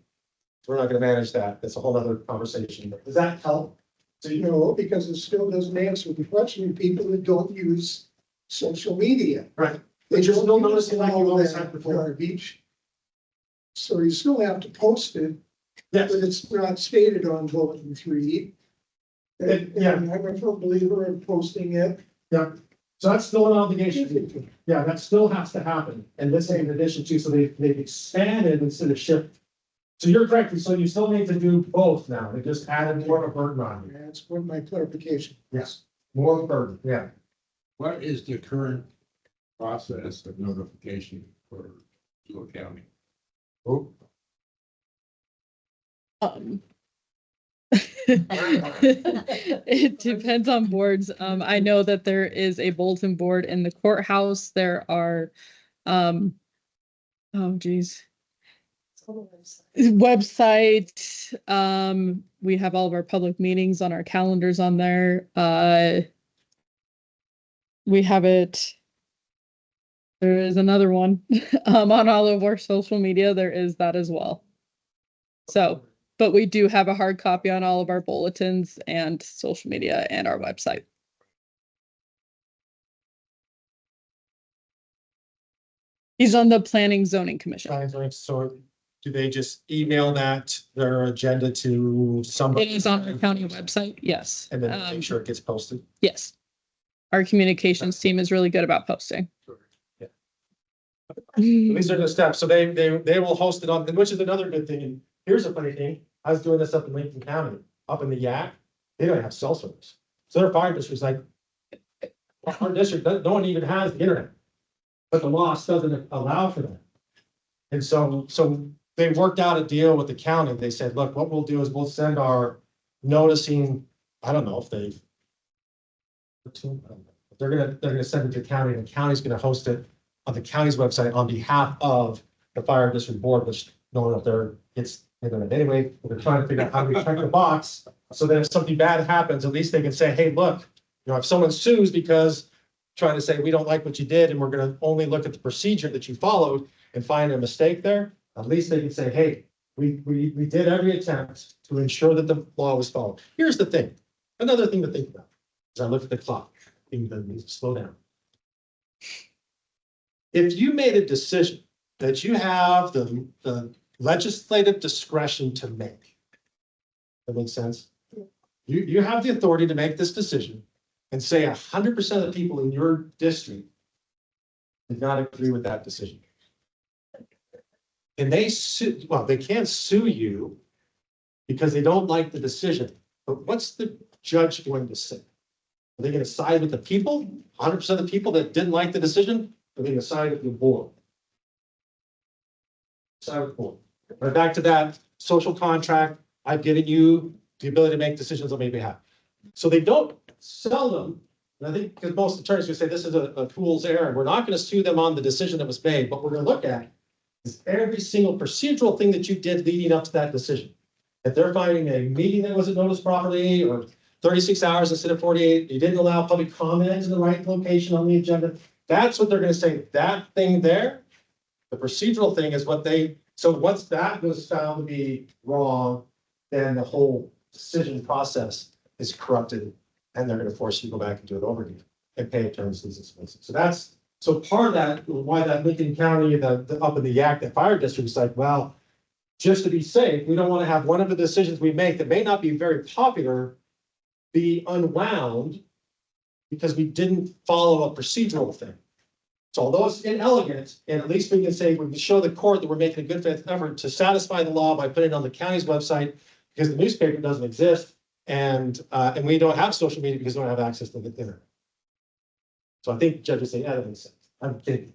We're not gonna manage that. That's a whole other conversation. Does that help? So, because it still doesn't answer the question of people that don't use social media. Right. They But you're don't still use noticing like you all always that have before. garbage. So you still have to post it, Yes. but it's not stated on bulletin 3. And Yeah. I'm a firm believer in posting it. Yeah. So that's still an obligation. Yeah, that still has to happen. And this ain't in addition to, so they've expanded instead of shifted. So you're correct. So you still need to do both now. They just added more of a burden on you. That's what my clarification. Yes, more of a burden, yeah. What is the current process of notification for Yolo County? Oh, It depends on boards. I know that there is a bulletin board in the courthouse. There are, oh geez. Website, we have all of our public meetings on our calendars on there. We have it. There is another one, on all of our social media. There is that as well. So, but we do have a hard copy on all of our bulletins and social media and our website. He's on the Planning Zoning Commission. So do they just email that, their agenda to It somebody? is on our county website, yes. And then make sure it gets posted? Yes. Our communications team is really good about posting. These are the steps. So they will host it on, which is another good thing. And here's a funny thing. I was doing this up in Lincoln County, up in the Yak. They don't have cell service. So their fire district's like, our district, no one even has the internet. But the law doesn't allow for that. And so they worked out a deal with the county. They said, look, what we'll do is we'll send our noticing, I don't know if they've. They're gonna send it to the county, and the county's gonna host it on the county's website on behalf of the fire district board, which no one up there gets internet anyway. They're trying to figure out how to check the box, so that if something bad happens, at least they can say, hey, look, if someone sues because trying to say, we don't like what you did, and we're gonna only look at the procedure that you followed and find a mistake there, at least they can say, hey, we did every attempt to ensure that the law was followed. Here's the thing, another thing to think about, as I look at the clock, things that needs to slow down. If you made a decision that you have the legislative discretion to make, that makes sense? You have the authority to make this decision and say 100% of the people in your district did not agree with that decision. And they sue, well, they can't sue you because they don't like the decision. But what's the judge going to say? Are they gonna side with the people, 100% of the people that didn't like the decision? Or are they gonna side with the board? Side with the board. Right back to that social contract, I've given you the ability to make decisions on my behalf. So they don't sell them. And I think because most attorneys would say this is a fool's errand, we're not gonna sue them on the decision that was made, but we're gonna look at is every single procedural thing that you did leading up to that decision. If they're finding a meeting that wasn't noticed properly, or 36 hours instead of 48, you didn't allow public comment in the right location on the agenda, that's what they're gonna say, that thing there, the procedural thing is what they, so once that was found to be wrong, then the whole decision process is corrupted, and they're gonna force you to go back and do it over again and pay attorneys fees and expenses. So that's, so part of that, why that Lincoln County, the up in the Yak, that fire district is like, well, just to be safe, we don't want to have one of the decisions we make that may not be very popular be unwound because we didn't follow a procedural thing. So although it's inelegant, and at least we can say, we can show the court that we're making a good faith effort to satisfy the law by putting it on the county's website because the newspaper doesn't exist, and we don't have social media because we don't have access to the internet. So I think judges say, yeah, that makes sense. I'm kidding.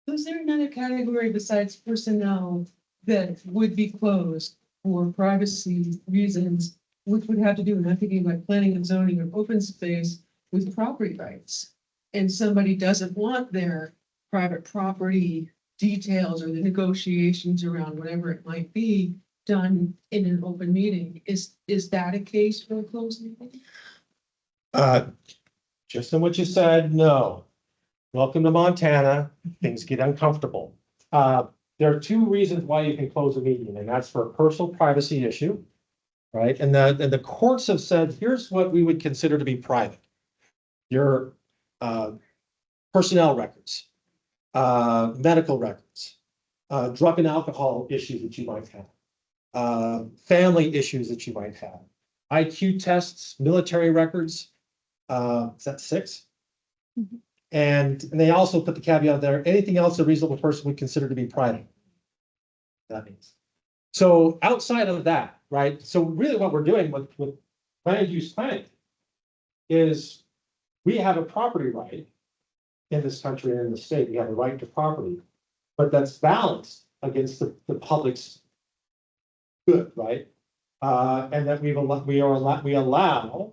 Is there another category besides personnel that would be closed for privacy reasons, which would have to do, and I'm thinking about planning and zoning or open space with property rights? And somebody doesn't want their private property details or the negotiations around whatever it might be done in an open meeting. Is that a case for a closed meeting? Just in what you said, no. Welcome to Montana. Things get uncomfortable. There are two reasons why you can close a meeting, and that's for a personal privacy issue, right? And the courts have said, here's what we would consider to be private. Your personnel records, medical records, drug and alcohol issues that you might have, family issues that you might have, IQ tests, military records. Is that 6? Mhm. And they also put the caveat there, anything else a reasonable person would consider to be private. That means. So outside of that, right? So really what we're doing with land use planning is we have a property right in this country and in the state. We have a right to property, but that's balanced against the public's good, right? And that we allow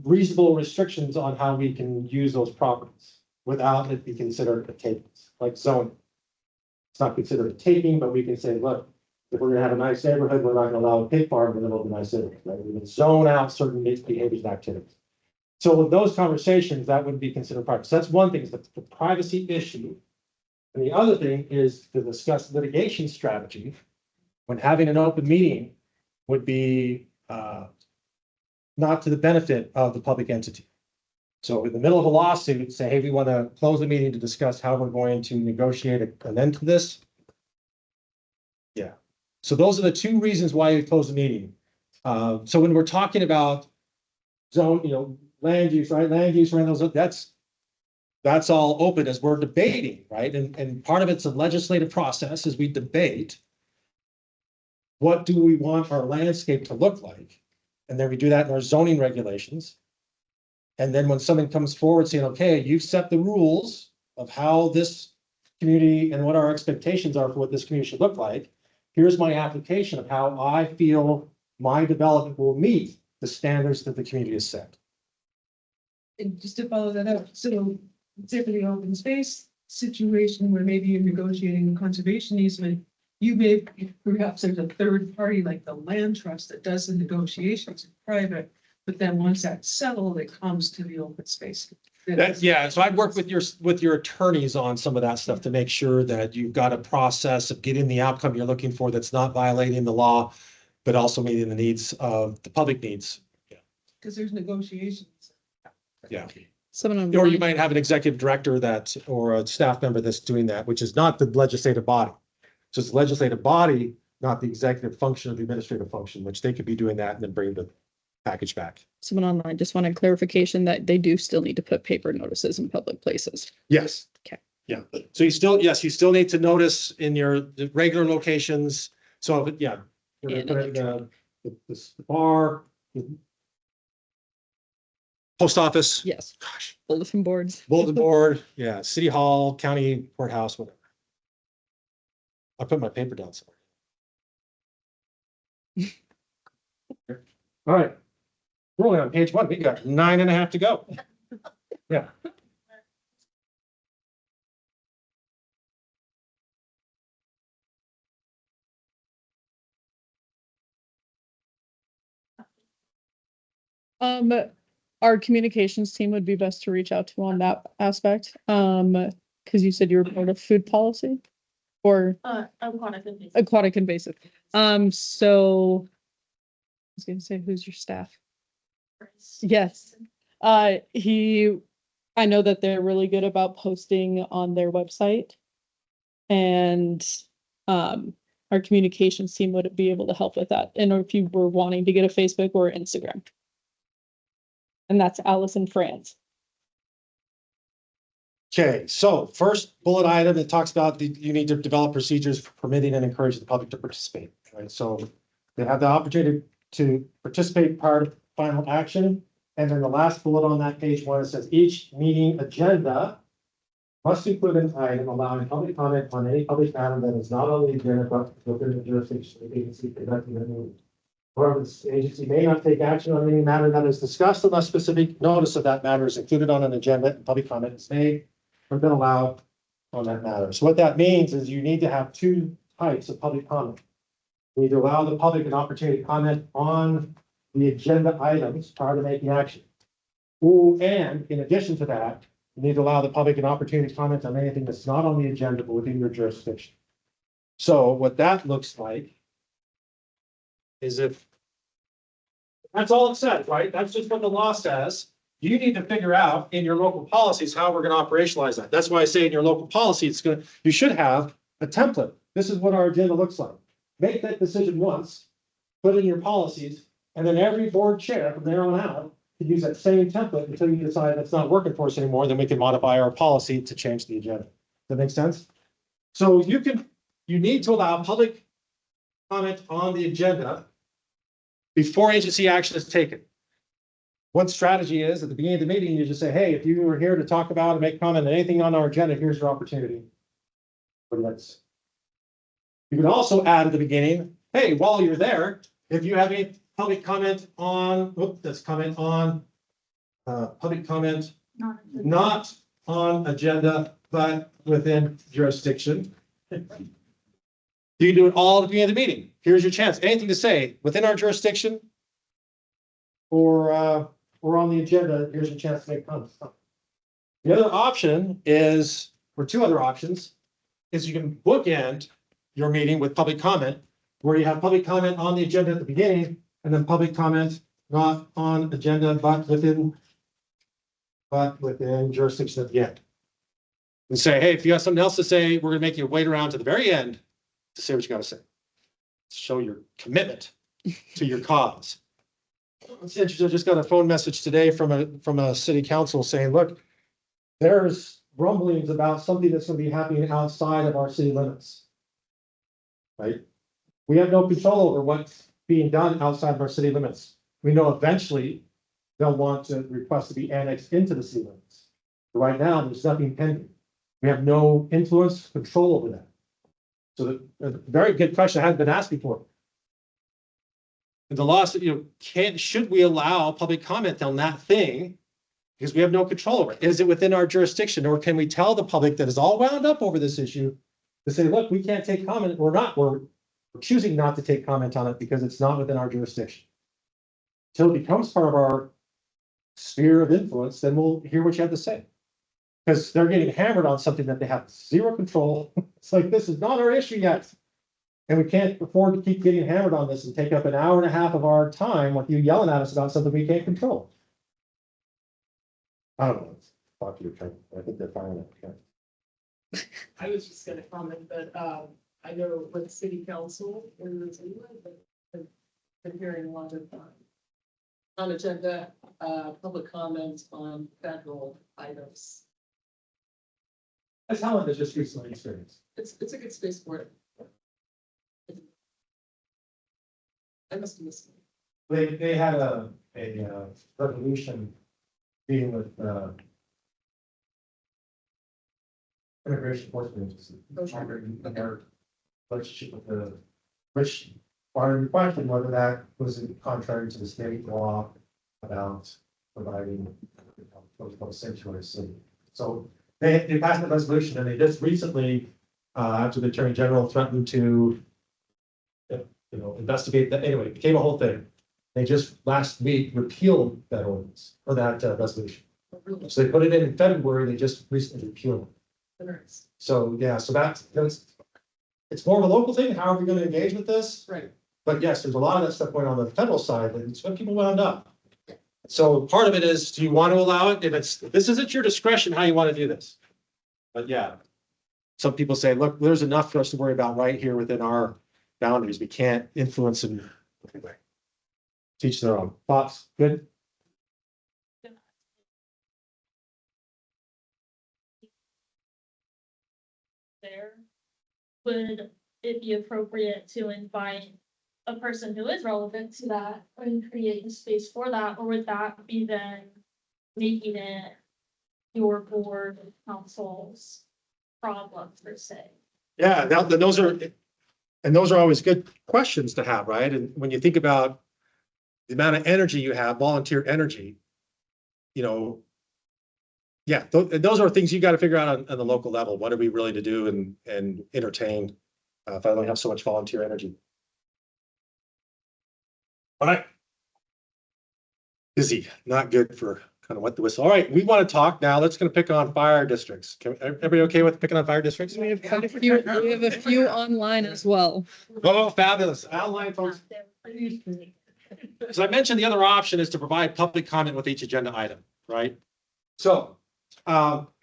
reasonable restrictions on how we can use those properties without it be considered a taking, like zoning. It's not considered a taking, but we can say, look, if we're gonna have a nice neighborhood, we're not gonna allow a pig farm in the middle of a nice neighborhood, right? We can zone out certain behaviors and activities. So with those conversations, that would be considered private. So that's one thing, is the privacy issue. And the other thing is to discuss litigation strategy when having an open meeting would be not to the benefit of the public entity. So in the middle of a lawsuit, say, hey, we want to close the meeting to discuss how we're going to negotiate an end to this. Yeah. So those are the two reasons why we close the meeting. So when we're talking about zone, land use, right? Land use, right? That's all open as we're debating, right? And part of it's a legislative process as we debate. What do we want our landscape to look like? And then we do that in our zoning regulations. And then when someone comes forward saying, okay, you've set the rules of how this community and what our expectations are for what this community should look like, here's my application of how I feel my development will meet the standards that the community has set. And just to follow that up, so say for the open space situation where maybe you're negotiating a conservation easement, you may, perhaps there's a third party like the land trust that does the negotiations in private, but then once that's settled, it comes to the open space. Yeah, so I'd work with your attorneys on some of that stuff to make sure that you've got a process of getting the outcome you're looking for that's not violating the law, but also meeting the needs of the public needs. Because there's negotiations. Yeah. Someone Or you might have an executive director or a staff member that's doing that, which is not the legislative body. So it's the legislative body, not the executive function or the administrative function, which they could be doing that and then bring the package back. Someone online just wanted clarification that they do still need to put paper notices in public places. Yes. Okay. Yeah. So you still need to notice in your regular locations. So yeah. We're gonna put it in the bar, the post office, Yes. Bulletin boards. bulletin board, yeah, city hall, county courthouse, whatever. I put my paper down somewhere. All right. We're only on page 1. We got 9.5 to go. Yeah. Our communications team would be best to reach out to on that aspect. Because you said you were part of food policy or aquatic invasive. So I was gonna say, who's your staff? Yes. I know that they're really good about posting on their website. And our communications team would be able to help with that. And if you were wanting to get a Facebook or Instagram. And that's Allison Franz. Okay, so first bullet item, it talks about you need to develop procedures for permitting and encouraging the public to participate, right? So they have the opportunity to participate prior to final action. And then the last bullet on that page 1, it says each meeting agenda must include an item allowing public comment on any public matter that is not on the agenda but within the jurisdiction of the agency conducting the meeting. However, the agency may not take action on any matter that is discussed unless specific notice of that matter is included on an agenda and public comment is made or been allowed on that matter. So what that means is you need to have 2 types of public comment. You need to allow the public an opportunity to comment on the agenda items prior to making action. And in addition to that, you need to allow the public an opportunity to comment on anything that's not on the agenda but within your jurisdiction. So what that looks like is if that's all it says, right? That's just what the law says. You need to figure out in your local policies how we're going to operationalize that. That's why I say in your local policy, you should have a template. This is what our agenda looks like. Make that decision once, put it in your policies, and then every board chair from there on out can use that same template until you decide that's not working for us anymore. Then we can modify our policy to change the agenda. Does that make sense? So you need to allow public comment on the agenda before agency action is taken. One strategy is at the beginning of the meeting, you just say, hey, if you were here to talk about and make comment on anything on our agenda, here's your opportunity. What do you like to say? You can also add at the beginning, hey, while you're there, if you have any public comment on, public comment not on agenda, but within jurisdiction. You can do it all at the beginning of the meeting. Here's your chance. Anything to say within our jurisdiction or on the agenda, here's your chance to make comments. The other option is, or 2 other options, is you can bookend your meeting with public comment, where you have public comment on the agenda at the beginning, and then public comment not on agenda, but within jurisdiction at the end. And say, hey, if you have something else to say, we're gonna make you wait around to the very end to say what you gotta say. Show your commitment to your cause. It's interesting, I just got a phone message today from a city council saying, look, there's rumblings about something that's gonna be happening outside of our city limits. Right? We have no control over what's being done outside of our city limits. We know eventually they'll want to request to be annexed into the city limits. But right now, there's nothing pending. We have no influence, control over that. So a very good question hadn't been asked before. And the law said, should we allow public comment on that thing? Because we have no control over it. Is it within our jurisdiction, or can we tell the public that is all wound up over this issue to say, look, we can't take comment, we're choosing not to take comment on it because it's not within our jurisdiction. Until it becomes part of our sphere of influence, then we'll hear what you have to say. Because they're getting hammered on something that they have 0 control. It's like, this is not our issue yet. And we can't afford to keep getting hammered on this and take up an hour and a half of our time with you yelling at us about something we can't control. I don't know. Talk to your attorney. I think they're fine. Okay. I was just gonna comment that, I know with city council in New Zealand, I've been hearing a lot of, on agenda, public comments on federal items. That's how it is just recently experienced. It's a good space for it. I must have missed it. They had a resolution dealing with, immigration enforcement agency. And their relationship with the, which, wanted to question whether that was contrary to the state law about providing those sanctuary city. So they passed the resolution and they just recently, after the Attorney General threatened to, investigate that, anyway, it became a whole thing. They just last week repealed that ordinance or that resolution. So they put it in February, they just recently repealed it. So, yeah, so that's, it's more of a local thing. How are we gonna engage with this? Right. But yes, there's a lot of that stuff going on the federal side, and it's when people wound up. So part of it is, do you want to allow it? If this is at your discretion, how you want to do this. But yeah, some people say, look, there's enough for us to worry about right here within our boundaries. We can't influence and anyway, teach their own. Thoughts? Good? There, would it be appropriate to invite a person who is relevant to that and create a space for that, or would that be then making it your board of council's problem per se? Yeah, now, those are always good questions to have, right? And when you think about the amount of energy you have, volunteer energy, yeah, those are things you got to figure out on the local level. What are we really to do and entertain if I don't have so much volunteer energy? All right. Busy, not good for kind of wet the whistle. All right, we want to talk now. Let's gonna pick on fire districts. Everybody okay with picking on fire districts? We have a few online as well. Oh, fabulous. Outline, folks. As I mentioned, the other option is to provide public comment with each agenda item, right? So,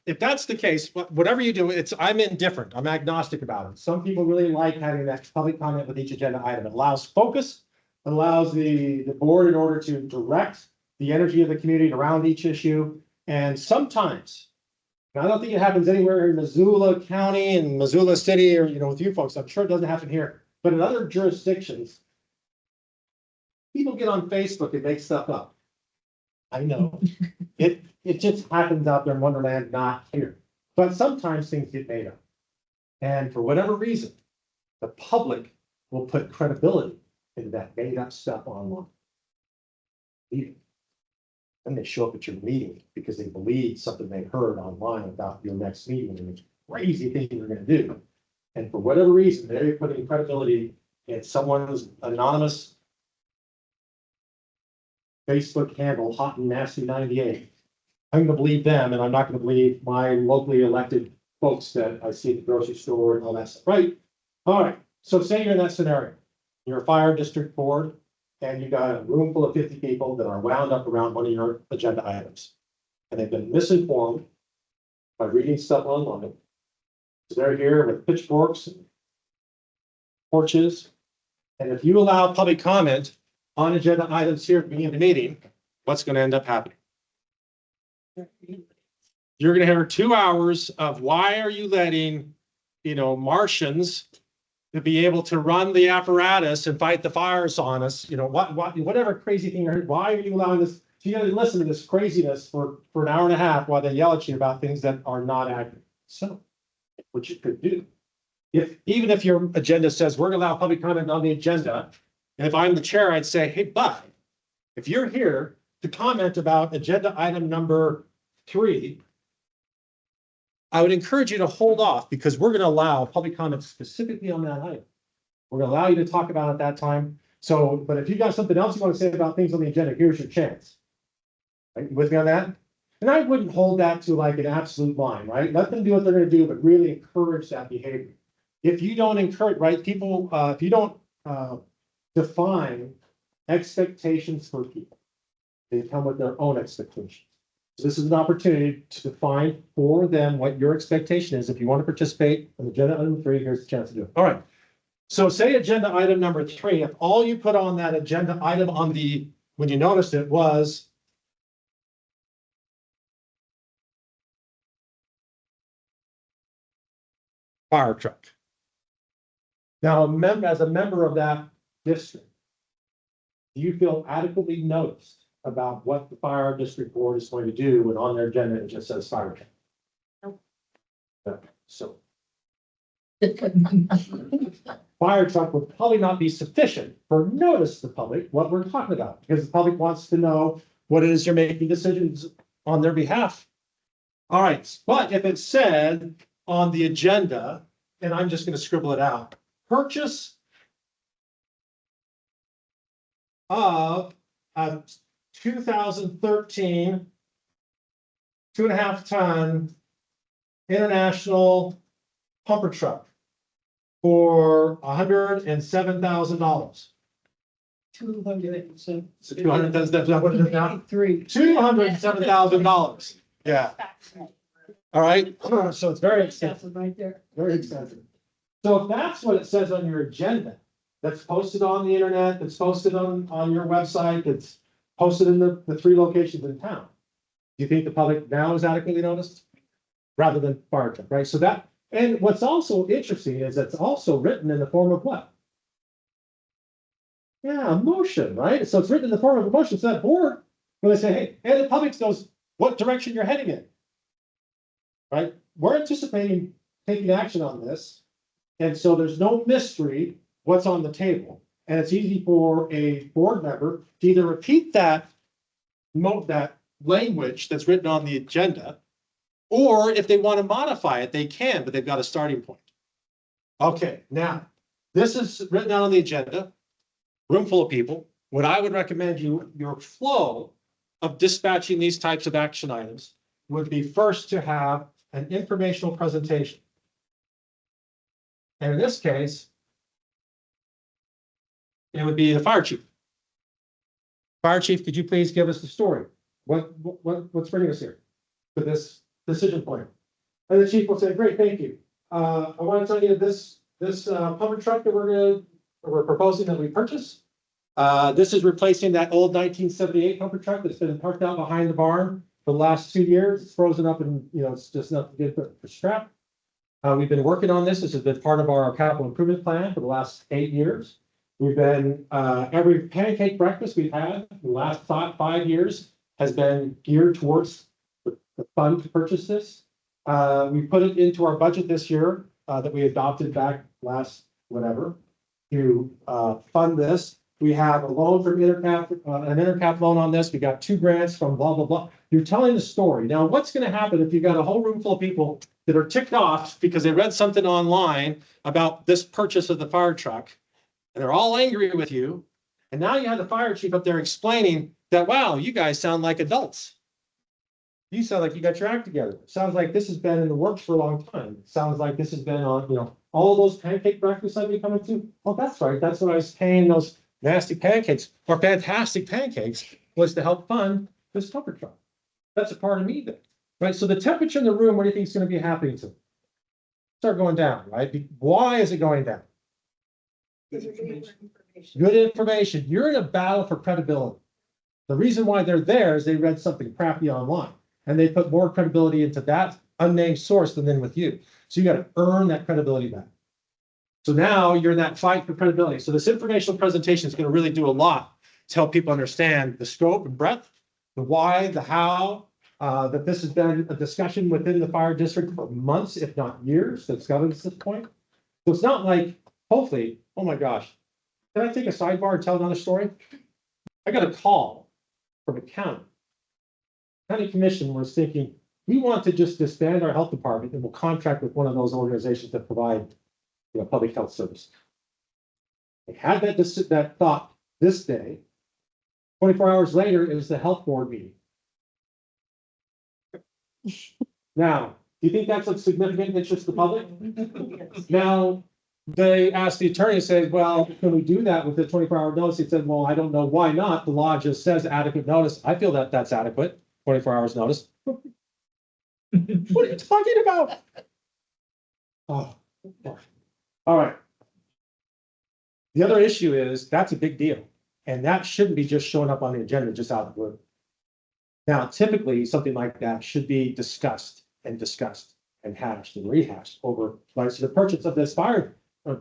if that's the case, whatever you do, I'm indifferent. I'm agnostic about it. Some people really like having that public comment with each agenda item. It allows focus. It allows the board in order to direct the energy of the community around each issue. And sometimes, and I don't think it happens anywhere in Missoula County and Missoula City or, with you folks, I'm sure it doesn't happen here, but in other jurisdictions, people get on Facebook and make stuff up. I know. It just happens out there in Wonderland, not here. But sometimes things get made up. And for whatever reason, the public will put credibility in that made up stuff online. And they show up at your meeting because they believe something they heard online about your next meeting and the crazy thing you're gonna do. And for whatever reason, they're putting credibility in someone's anonymous Facebook handle, Hot and Nasty 98. I'm gonna believe them, and I'm not gonna believe my locally elected folks that I see at the grocery store and all that stuff, right? All right, so say you're in that scenario. You're a fire district board, and you got a room full of 50 people that are wound up around one of your agenda items. And they've been misinformed by reading stuff online. So they're here with pitchforks and torches. And if you allow public comment on agenda items here at the beginning of the meeting, what's going to end up happening? You're going to hear 2 hours of why are you letting, Martians to be able to run the apparatus and fight the fires on us, whatever crazy thing. Why are you allowing this? You got to listen to this craziness for an hour and a half while they yell at you about things that are not accurate. So, what you could do, even if your agenda says we're going to allow public comment on the agenda, and if I'm the chair, I'd say, hey, but if you're here to comment about agenda item number 3, I would encourage you to hold off because we're going to allow public comment specifically on that item. We're going to allow you to talk about it at that time. So, but if you got something else you want to say about things on the agenda, here's your chance. Right? You with me on that? And I wouldn't hold that to like an absolute line, right? Let them do what they're going to do, but really encourage that behavior. If you don't encourage, right, people, if you don't define expectations for people, they come with their own expectations. So this is an opportunity to define for them what your expectation is. If you want to participate in agenda item 3, here's the chance to do it. All right. So say agenda item number 3, if all you put on that agenda item when you noticed it was fire truck. Now, as a member of that district, do you feel adequately noticed about what the fire district board is going to do when on their agenda it just says fire truck? Nope. Okay, so. Fire truck would probably not be sufficient for notice to the public what we're talking about, because the public wants to know what it is you're making decisions on their behalf. All right, but if it said on the agenda, and I'm just gonna scribble it out, purchase of a 2013 2.5 ton international pumper truck for $107,000. 200, so. So 200, that's what it is now? 3. $207,000. Yeah, all right, so it's very expensive, Right there. very expensive. So if that's what it says on your agenda, that's posted on the internet, that's posted on your website, that's posted in the 3 locations in town, do you think the public now is adequately noticed? Rather than fire truck, right? So that, and what's also interesting is it's also written in the form of what? Yeah, a motion, right? So it's written in the form of a motion, so that board, when they say, hey, and the public knows what direction you're heading in. Right? We're anticipating taking action on this. And so there's no mystery what's on the table. And it's easy for a board member to either repeat that language that's written on the agenda, or if they want to modify it, they can, but they've got a starting point. Okay, now, this is written out on the agenda, room full of people. What I would recommend your flow of dispatching these types of action items would be first to have an informational presentation. And in this case, it would be the fire chief. Fire chief, could you please give us the story? What's bringing us here to this decision point? And the chief will say, great, thank you. I want to tell you this pumper truck that we're proposing that we purchase. This is replacing that old 1978 pumper truck that's been parked out behind the barn for the last 2 years. It's frozen up and, it's just not good for scrap. We've been working on this. This has been part of our capital improvement plan for the last 8 years. We've been, every pancake breakfast we've had the last 5 years has been geared towards the fund to purchase this. We put it into our budget this year that we adopted back last whatever to fund this. We have a loan from Intercap, an Intercap loan on this. We got 2 grants from blah, blah, blah. You're telling the story. Now, what's going to happen if you've got a whole room full of people that are ticked off because they read something online about this purchase of the fire truck, and they're all angry with you, and now you have the fire chief up there explaining that, wow, you guys sound like adults. You sound like you got your act together. It sounds like this has been in the works for a long time. It sounds like this has been on, all of those pancake breakfasts I've been coming to. Oh, that's right. That's what I was paying those nasty pancakes or fantastic pancakes was to help fund this pumper truck. That's a part of me then, right? So the temperature in the room, what do you think is going to be happening to? Start going down, right? Why is it going down? Good information. You're in a battle for credibility. The reason why they're there is they read something crappy online and they put more credibility into that unnamed source than with you. So you got to earn that credibility back. So now you're in that fight for credibility. So this informational presentation is going to really do a lot to help people understand the scope and breadth, the why, the how, that this has been a discussion within the fire district for months, if not years, that's gotten to this point. So it's not like, hopefully, oh my gosh, can I take a sidebar and tell another story? I got a call from a county. County commission was thinking, we want to just disband our health department and we'll contract with one of those organizations that provide public health service. They had that thought this day. 24 hours later, it was the health board meeting. Now, do you think that's of significant interest to the public? Now, they asked the attorney, said, well, can we do that with the 24-hour notice? He said, well, I don't know why not. The law just says adequate notice. I feel that that's adequate, 24 hours notice. What are you talking about? Oh, all right. The other issue is that's a big deal. And that shouldn't be just showing up on the agenda just out of the blue. Now, typically, something like that should be discussed and hashed and rehashed over, right? So the purchase of this fire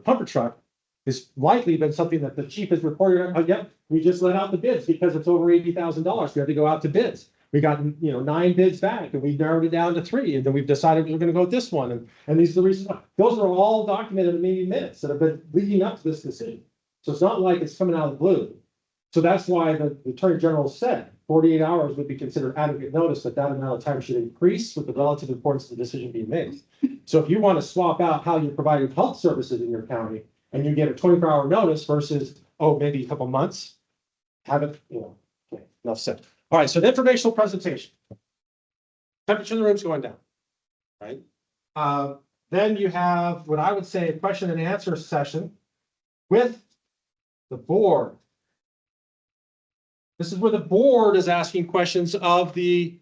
pumper truck It's likely been something that the chief has reported, oh, yep, we just let out the bids because it's over $80,000. We had to go out to bids. We got, 9 bids back and we narrowed it down to 3, and then we've decided we're gonna go with this one, and these are the reasons. Those are all documented in meeting minutes that have been leading up to this decision. So it's not like it's coming out of the blue. So that's why the Attorney General said 48 hours would be considered adequate notice, but that amount of time should increase with the relative importance of the decision being made. So if you want to swap out how you're providing health services in your county, and you get a 24-hour notice versus, maybe a couple months, have it, okay, enough said. All right, so the informational presentation. Temperature in the room's going down, right? Then you have what I would say a question and answer session with the board. This is where the board is asking questions of the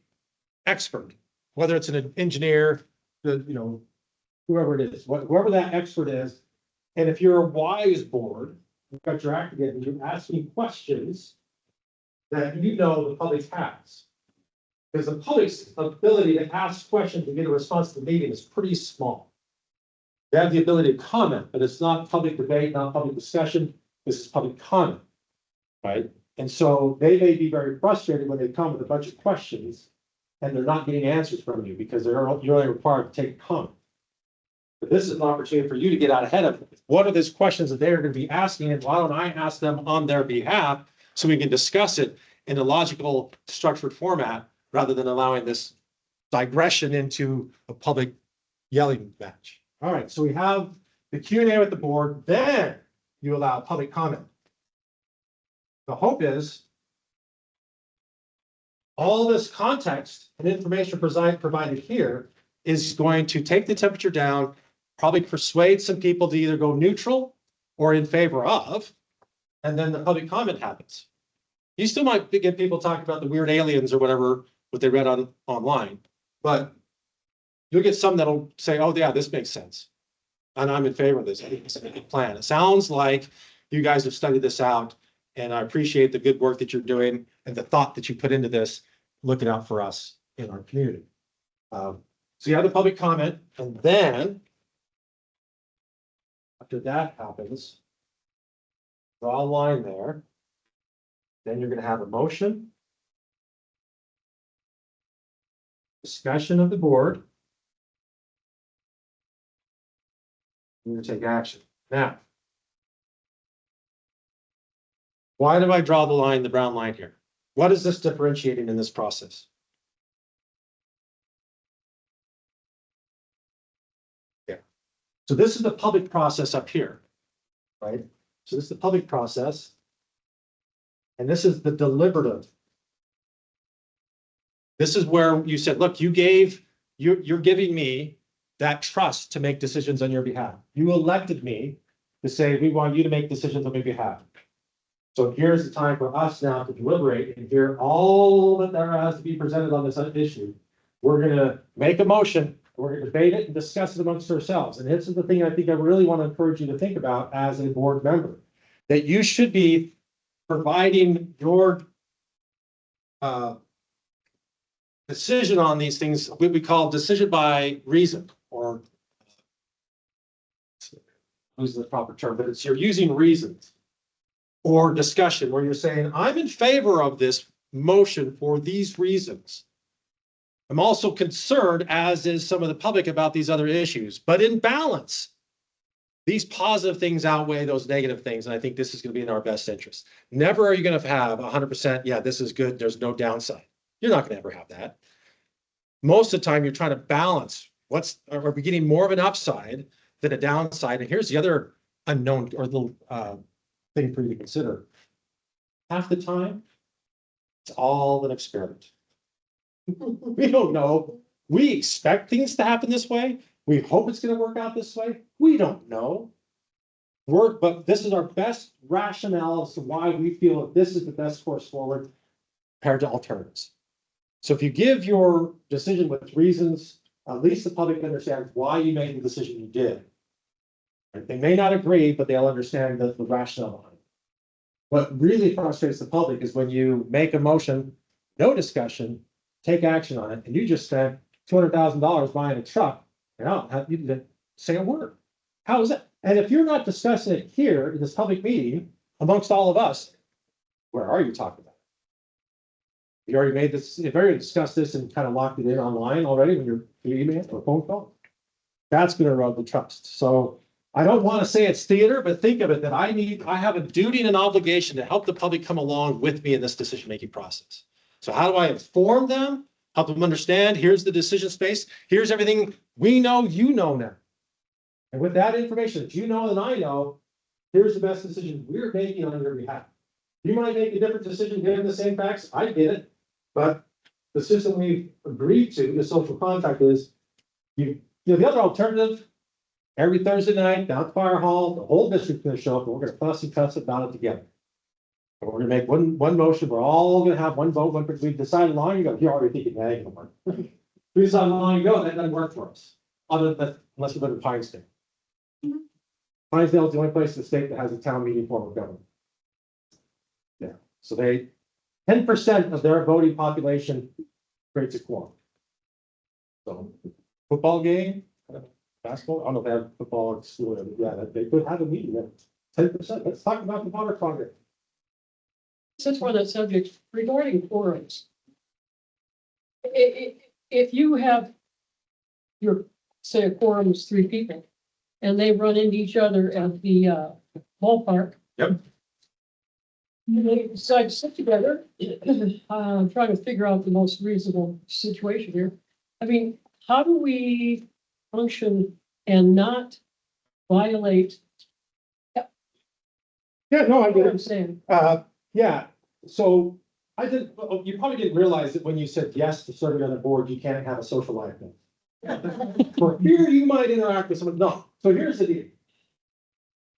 expert, whether it's an engineer, whoever it is, whoever that expert is. And if you're a wise board, you've got your act together, you're asking questions that the public has. Because the public's ability to ask questions and get a response to the meeting is pretty small. They have the ability to comment, but it's not public debate, not public discussion. This is public comment, right? And so they may be very frustrated when they come with a bunch of questions and they're not getting answers from you because you're only required to take a comment. But this is an opportunity for you to get out ahead of what are these questions that they're going to be asking, and why don't I ask them on their behalf so we can discuss it in a logical, structured format rather than allowing this digression into a public yelling match. All right, so we have the Q&A with the board, then you allow public comment. The hope is all this context and information provided here is going to take the temperature down, probably persuade some people to either go neutral or in favor of, and then the public comment happens. You still might get people talking about the weird aliens or whatever, what they read online, but you'll get some that'll say, oh yeah, this makes sense. And I'm in favor of this. I think it's a good plan. It sounds like you guys have studied this out, and I appreciate the good work that you're doing and the thought that you put into this, looking out for us in our community. So you have the public comment, and then after that happens, draw a line there. Then you're going to have a motion, discussion of the board. You're going to take action. Now, why do I draw the line, the brown line here? What is this differentiating in this process? Yeah. So this is the public process up here, right? So this is the public process. And this is the deliberative. This is where you said, look, you're giving me that trust to make decisions on your behalf. You elected me to say, we want you to make decisions on my behalf. So here's the time for us now to deliberate and hear all that there has to be presented on this issue. We're going to make a motion. We're going to debate it and discuss it amongst ourselves. And this is the thing I think I really want to encourage you to think about as a board member, that you should be providing your decision on these things, what we call decision by reason, or who's the proper term, but it's you're using reasons or discussion where you're saying, I'm in favor of this motion for these reasons. I'm also concerned, as is some of the public, about these other issues, but in balance, these positive things outweigh those negative things. And I think this is going to be in our best interest. Never are you going to have 100%. Yeah, this is good. There's no downside. You're not going to ever have that. Most of the time you're trying to balance are we getting more of an upside than a downside? And here's the other unknown or little thing for you to consider. Half the time, it's all an experiment. We don't know. We expect things to happen this way. We hope it's going to work out this way. We don't know. But this is our best rationale as to why we feel that this is the best course forward compared to alternatives. So if you give your decision with reasons, at least the public understands why you made the decision you did. They may not agree, but they'll understand the rationale behind it. What really frustrates the public is when you make a motion, no discussion, take action on it, and you just spent $200,000 buying a truck, and I don't have you to say a word. How is that? And if you're not discussing it here in this public meeting amongst all of us, where are you talking about? You already made this, you've already discussed this and kind of locked it in online already when you're email or phone call. That's gonna erode the trust. So I don't want to say it's theater, but think of it that I have a duty and an obligation to help the public come along with me in this decision-making process. So how do I inform them, help them understand, here's the decision space, here's everything we know, you know now. And with that information that you know and I know, here's the best decision we're making on your behalf. You might make a different decision given the same facts, I get it, but the system we've agreed to, the social contract is, you know, the other alternative, every Thursday night, down at Fire Hall, the whole district's gonna show up, and we're gonna fuss and cuss about it together. And we're gonna make one motion, we're all gonna have one vote, we decided long ago, you're already thinking, that ain't gonna work. We decided long ago, that doesn't work for us, other than, unless we live in Pinesdale. Pinesdale is the only place in the state that has a town meeting form of government. Yeah, so 10% of their voting population creates a quorum. So, football game, basketball, I don't know if they have football, it's, yeah, they could have a meeting at 10%. Let's talk about the water project. Since we're on that subject, regarding quorums. If you have your, say a quorum is 3 people, and they run into each other at the ballpark. Yep. They decide to sit together, trying to figure out the most reasonable situation here. I mean, how do we function and not violate? Yeah, no, I What get I'm it. saying. Yeah, so I did, you probably didn't realize that when you said yes to serving on the board, you can't have a social life. For here, you might interact with someone, no, so here's the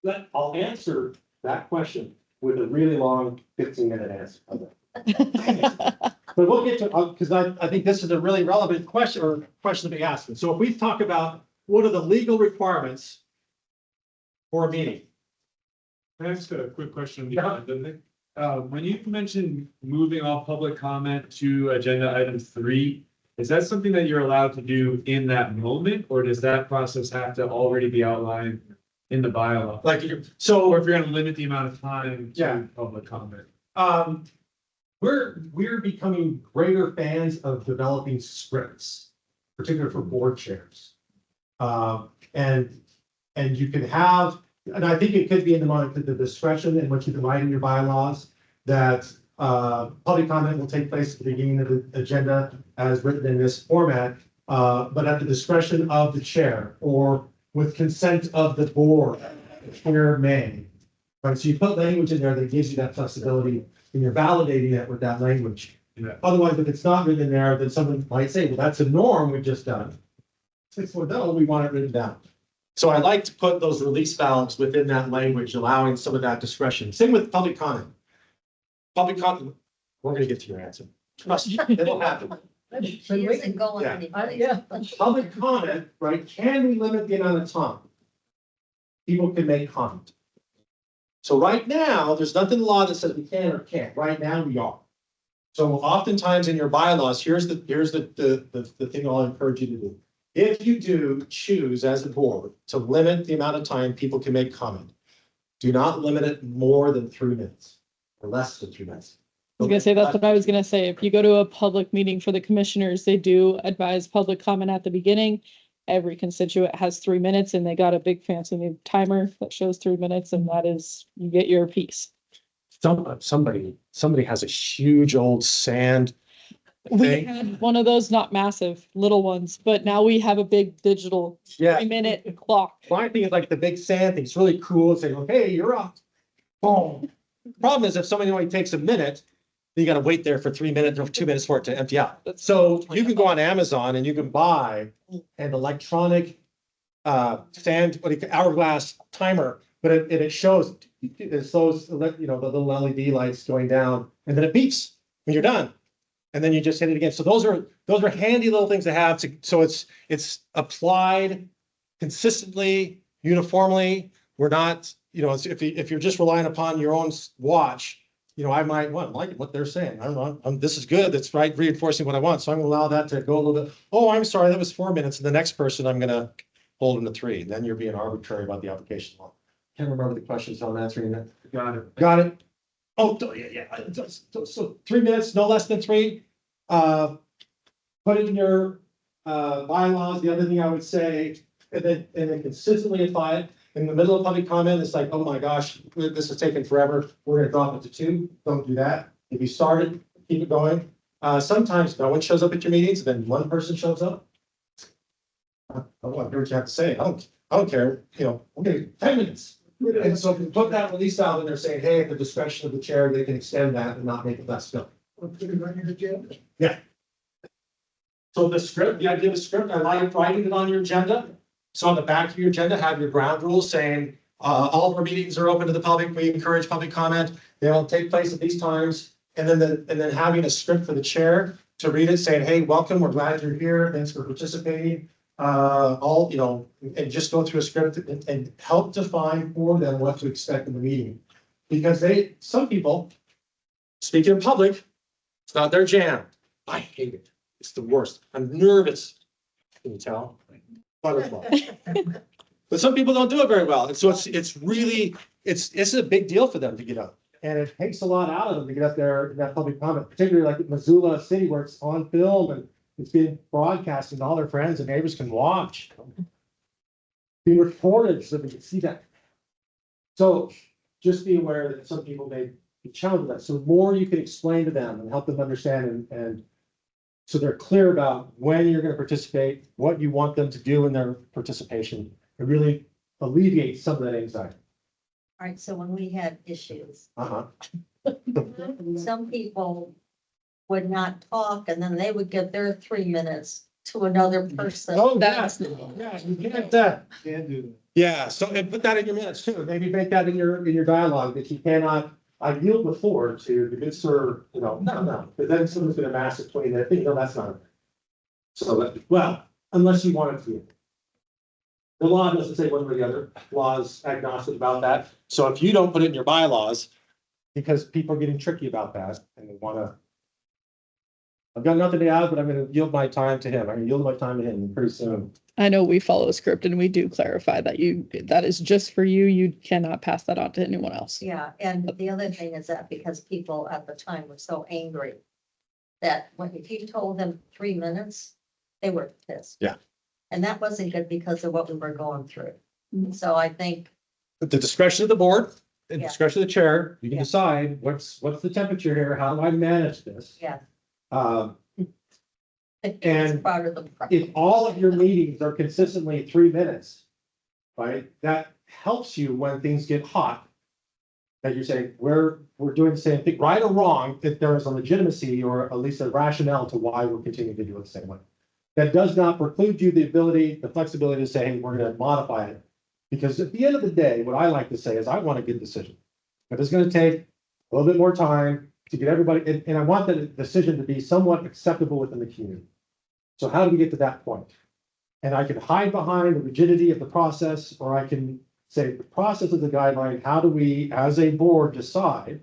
deal. I'll answer that question with a really long 15-minute answer. But we'll get to, because I think this is a really relevant question or question to be asked. So if we talk about what are the legal requirements for a meeting? Can I ask a quick question? Yeah. When you mentioned moving off public comment to agenda item 3, is that something that you're allowed to do in that moment, or does that process have to already be outlined in the bylaw? Like, Or so, if you're gonna limit the amount of time Yeah. to public comment? we're becoming greater fans of developing scripts, particularly for board chairs. And you can have, and I think it could be in the discretion in which you divide in your bylaws, that public comment will take place at the beginning of the agenda as written in this format, but at the discretion of the chair or with consent of the board, the chair may. Right, so you put language in there that gives you that flexibility, and you're validating it with that language. Yeah. Otherwise, if it's not written in there, then someone might say, well, that's a norm we've just done. Well, no, we want it written down. So I like to put those release valves within that language, allowing some of that discretion. Same with public comment. Public comment, we're gonna get to your answer. Trust me, it'll happen. She isn't going anyplace. Yeah. Public comment, right, can we limit the amount of time people can make comment? So right now, there's nothing in the law that says we can or can't. Right now, we are. So oftentimes in your bylaws, here's the thing I'll encourage you to do. If you do choose as a board to limit the amount of time people can make comment, do not limit it more than 3 minutes or less than 3 minutes. I was gonna say, that's what I was gonna say. If you go to a public meeting for the commissioners, they do advise public comment at the beginning. Every constituent has 3 minutes and they got a big fancy new timer that shows 3 minutes, and that is, you get your piece. Somebody has a huge old sand. We thing. had one of those, not massive, little ones, but now we have a big digital Yeah. 3-minute clock. My thing is like the big sand thing. It's really cool. It's saying, okay, you're up. Boom. Problem is if somebody only takes a minute, then you gotta wait there for 3 minutes or 2 minutes for it to empty out. So you can go on Amazon and you can buy an electronic hourglass timer, but it shows, it shows, the little LED lights going down, and then it beeps when you're done. And then you just hit it again. So those are handy little things to have so it's applied consistently, uniformly. We're not, if you're just relying upon your own watch, I might like what they're saying. I don't know. This is good. That's reinforcing what I want. So I'm gonna allow that to go a little bit. Oh, I'm sorry, that was 4 minutes. And the next person, I'm gonna hold them to 3. Then you're being arbitrary about the application law. Can't remember the question, so I'm answering that. Got it. Got it? Oh, yeah, so 3 minutes, no less than 3. Put it in your bylaws. The other thing I would say, and then consistently apply it. In the middle of public comment, it's like, oh my gosh, this is taking forever. We're gonna drop it to 2. Don't do that. If you started, keep it going. Sometimes no one shows up at your meetings, then one person shows up. I want to hear what you have to say. I don't care, okay, 10 minutes. And so if you put that release out and they're saying, hey, at the discretion of the chair, they can extend that and not make it less filling. Yeah. So the script, the idea of the script, I like writing it on your agenda. So on the back of your agenda, have your ground rules saying, all of our meetings are open to the public. We encourage public comment. They all take place at these times. And then having a script for the chair to read it saying, hey, welcome, we're glad you're here. Thanks for participating. And just go through a script and help define for them what to expect in the meeting. Because some people, speaking in public, it's not their jam. I hate it. It's the worst. I'm nervous. Can you tell? Butterfly. But some people don't do it very well. And so it's really, it's a big deal for them to get up. And it takes a lot out of them to get up there in that public comment, particularly like at Missoula City where it's on film and it's being broadcast and all their friends and neighbors can watch. Being recorded so they can see that. So just be aware that some people may be challenged with that. So the more you can explain to them and help them understand and so they're clear about when you're going to participate, what you want them to do in their participation, it really alleviates some of that anxiety. All right, so when we had issues, Uh-huh. some people would not talk and then they would give their 3 minutes to another person. Oh, That's- yeah, you can't, can't do that. Yeah, so and put that in your minutes too. Maybe make that in your dialogue that you cannot, I yield the floor to the good sir, no, because then someone's gonna mass it 20 minutes. No, that's not. So, well, unless you want it to be. The law doesn't say one way or the other. Law's agnostic about that. So if you don't put it in your bylaws, because people are getting tricky about that and they wanna. I've got nothing to add, but I'm gonna yield my time to him. I'm gonna yield my time to him pretty soon. I know we follow a script and we do clarify that that is just for you. You cannot pass that on to anyone else. Yeah, and the other thing is that because people at the time were so angry that if you told them 3 minutes, they were pissed. Yeah. And that wasn't good because of what we were going through. So I think, At the discretion of the board, the Yeah. discretion of the chair, you can Yeah. decide what's the temperature here, how do I manage this? yeah. Um, It's And part of the. if all of your meetings are consistently 3 minutes, right, that helps you when things get hot. That you're saying, we're doing the same thing, right or wrong, if there is a legitimacy or at least a rationale to why we're continuing to do it the same way. That does not preclude you the ability, the flexibility to say, hey, we're gonna modify it. Because at the end of the day, what I like to say is I want a good decision. If it's gonna take a little bit more time to get everybody, and I want the decision to be somewhat acceptable within the community. So how do we get to that point? And I can hide behind the rigidity of the process, or I can say the process is the guideline. How do we, as a board, decide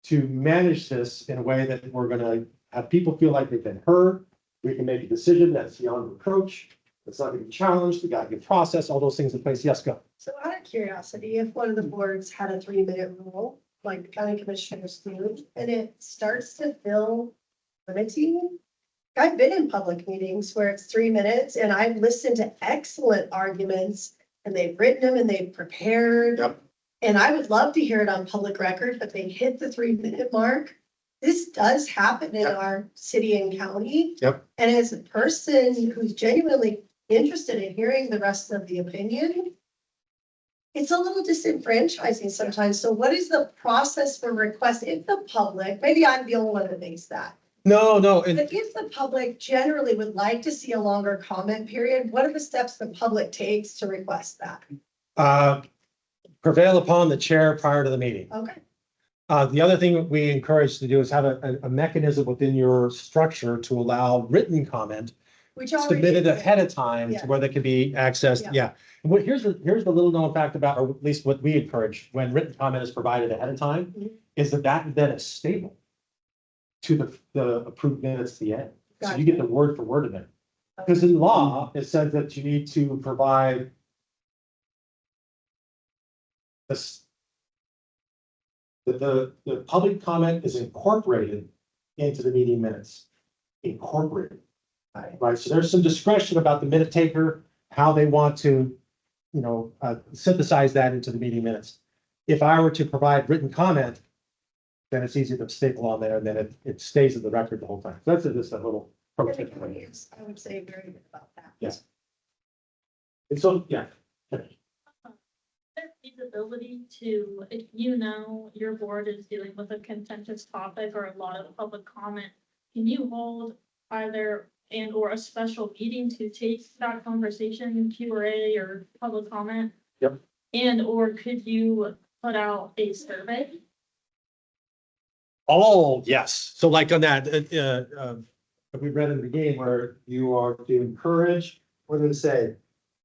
to manage this in a way that we're gonna have people feel like they've been heard? We can make a decision that's beyond reproach. It's not gonna be challenged. We got a good process, all those things in place. Yes, go. So out of curiosity, if one of the boards had a 3-minute rule, like the county commissioners do, and it starts to feel limiting. I've been in public meetings where it's 3 minutes and I've listened to excellent arguments and they've written them and they've prepared. Yep. And I would love to hear it on public record, but they hit the 3-minute mark. This does happen in Yep. our city and county. Yep. And as a person who's genuinely interested in hearing the rest of the opinion, it's a little disenfranchising sometimes. So what is the process for request if the public, maybe I'm the only one that thinks that. No, But if the public generally would like to see a longer comment period, what are the steps the public takes to request that? Prevail upon the chair prior to the meeting. Okay, The other thing we encourage to do is have a mechanism within your structure to allow written comment which already. submitted exists. ahead of time Yeah. to where they can be accessed. Yeah. Yeah. Well, here's the little known fact about, or at least what we encourage when written comment is provided ahead of time, Mhm. is that then is stable to the approved minutes at the end. So you Gotcha. get the word for word in there. Because in law, it says that you need to provide this. The public comment is incorporated into the meeting minutes. Incorporated. Right, so there's some discretion about the minute taker, how they want to, synthesize that into the meeting minutes. If I were to provide written comment, then it's easy to staple on there and then it stays in the record the whole time. So that's just a little. pro tip. Is, I would say, very good about that. Yes. And so, yeah. There's feasibility to, if you know your board is dealing with a contentious topic or a lot of public comment, can you hold either and or a special meeting to take that conversation, Q&A or public comment? Yep. And or could you put out a survey? Oh, yes. So like on that, we read in the game where you are to encourage, what did it say?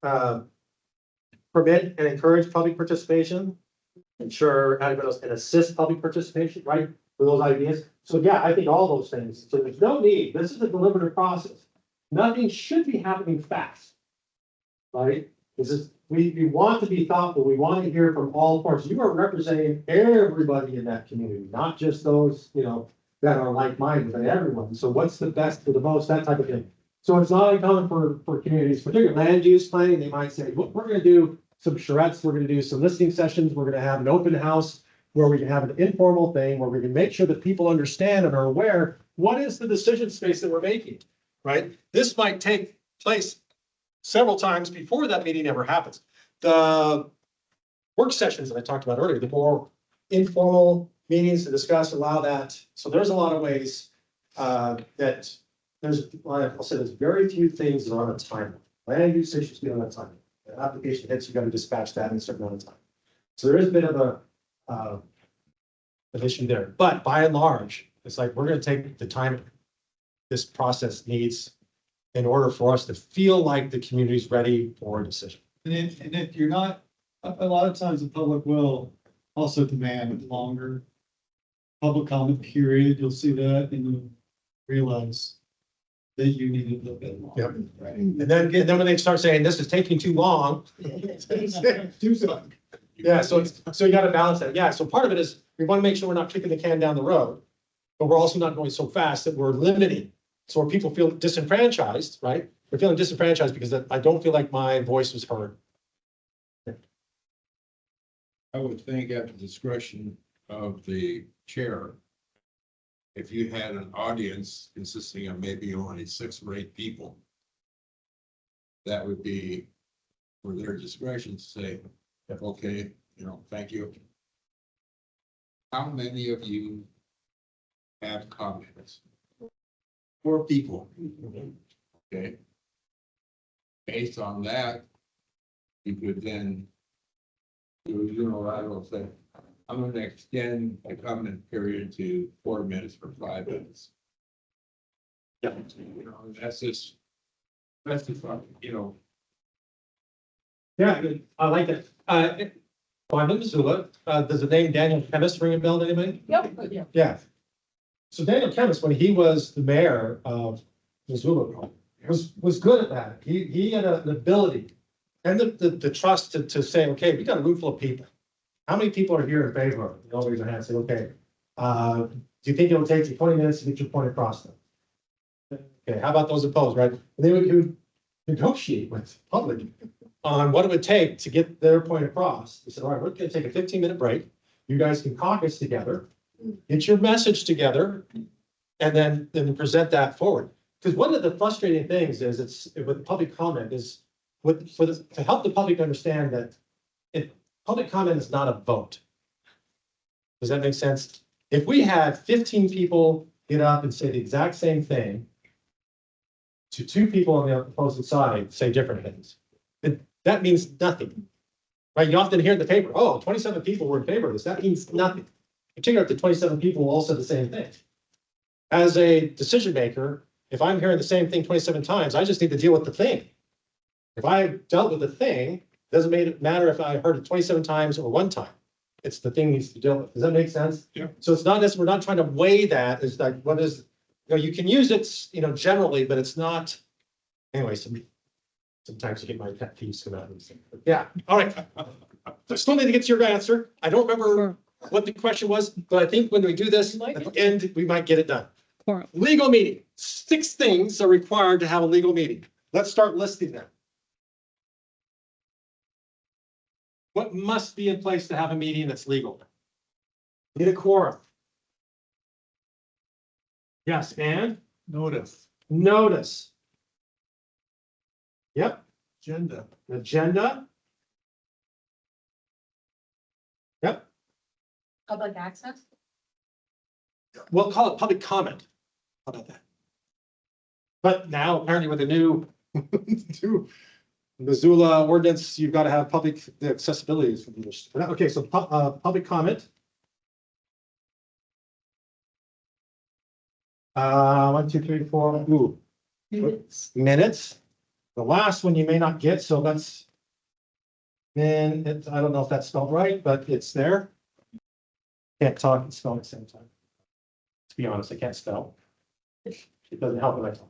Permit and encourage public participation, ensure adequate and assist public participation, right? For those ideas. So yeah, I think all those things. So there's no need. This is a deliberative process. Nothing should be happening fast. Right? This is, we want to be thoughtful. We want to hear from all parts. You are representing everybody in that community, not just those, that are like-minded, but everyone. So what's the best for the most, that type of thing. So it's not uncommon for communities, particularly land use planning. They might say, look, we're going to do some charrettes. We're going to do some listening sessions. We're going to have an open house where we can have an informal thing where we can make sure that people understand and are aware what is the decision space that we're making, right? This might take place several times before that meeting ever happens. The work sessions that I talked about earlier, the more informal meetings to discuss, allow that. So there's a lot of ways that I'll say there's very few things that are on a timeline. Land use issues be on a timeline. The application hits, you got to dispatch that in a certain amount of time. So there is a bit of an issue there, but by and large, it's like, we're going to take the time this process needs in order for us to feel like the community's ready for a decision. And if you're not, a lot of times the public will also demand a longer public comment period. You'll see that and you'll realize that you need a little bit longer. Yep. Right. And then when they start saying this is taking too long. Too soon. Yeah, so you got to balance that. Yeah, so part of it is we want to make sure we're not kicking the can down the road, but we're also not going so fast that we're limiting. So where people feel disenfranchised, right? They're feeling disenfranchised because I don't feel like my voice was heard. I would think at the discretion of the chair, if you had an audience consisting of maybe only 6 or 8 people, that would be for their discretion to say, okay, thank you. How many of you have comments? 4 people. Okay. Based on that, you could then do a unilateral thing. I'm going to extend the comment period to 4 minutes for 5 minutes. Yeah. That's just, Yeah, I like that. I'm in Missoula. Does the name Daniel Chemist ring a bell to anybody? Yep. Yeah. So Daniel Chemist, when he was the mayor of Missoula, was good at that. He had an ability and the trust to say, okay, we got a room full of people. How many people are here in favor of it? You all raise your hand and say, okay, do you think it'll take you 20 minutes to get your point across them? Okay, how about those opposed, right? And they would negotiate with public on what it would take to get their point across. They said, all right, we're gonna take a 15-minute break. You guys can caucus together, get your message together, and then present that forward. Because one of the frustrating things is with public comment is to help the public understand that public comment is not a vote. Does that make sense? If we had 15 people get up and say the exact same thing to 2 people on the opposing side say different things, that means nothing. Right? You often hear in the paper, oh, 27 people were in favor of this. That means nothing. Particularly if the 27 people all said the same thing. As a decision maker, if I'm hearing the same thing 27 times, I just need to deal with the thing. If I dealt with the thing, doesn't matter if I heard it 27 times or 1 time. It's the thing needs to deal with. Does that make sense? Yeah. So it's not necessarily, we're not trying to weigh that as like, what is, you can use it, generally, but it's not Anyway, sometimes you get my pet peeves come out. Yeah, all right. I still need to get to your answer. I don't remember what the question was, but I think when we do this at the end, we might get it done. Quorum. Legal meeting. 6 things are required to have a legal meeting. Let's start listing them. What must be in place to have a meeting that's legal? Need a quorum. Yes, and Notice, notice. Yep, agenda. agenda. Yep, Public access? we'll call it public comment. How about that? But now apparently with the new Missoula ordinance, you've got to have public, the accessibility is. Okay, so public comment. 1, 2, 3, 4, ooh, minutes. The last one you may not get, so let's. Then it's, I don't know if that's spelled right, but it's there. Can't talk and spell at the same time. To be honest, I can't spell. It doesn't help when I talk.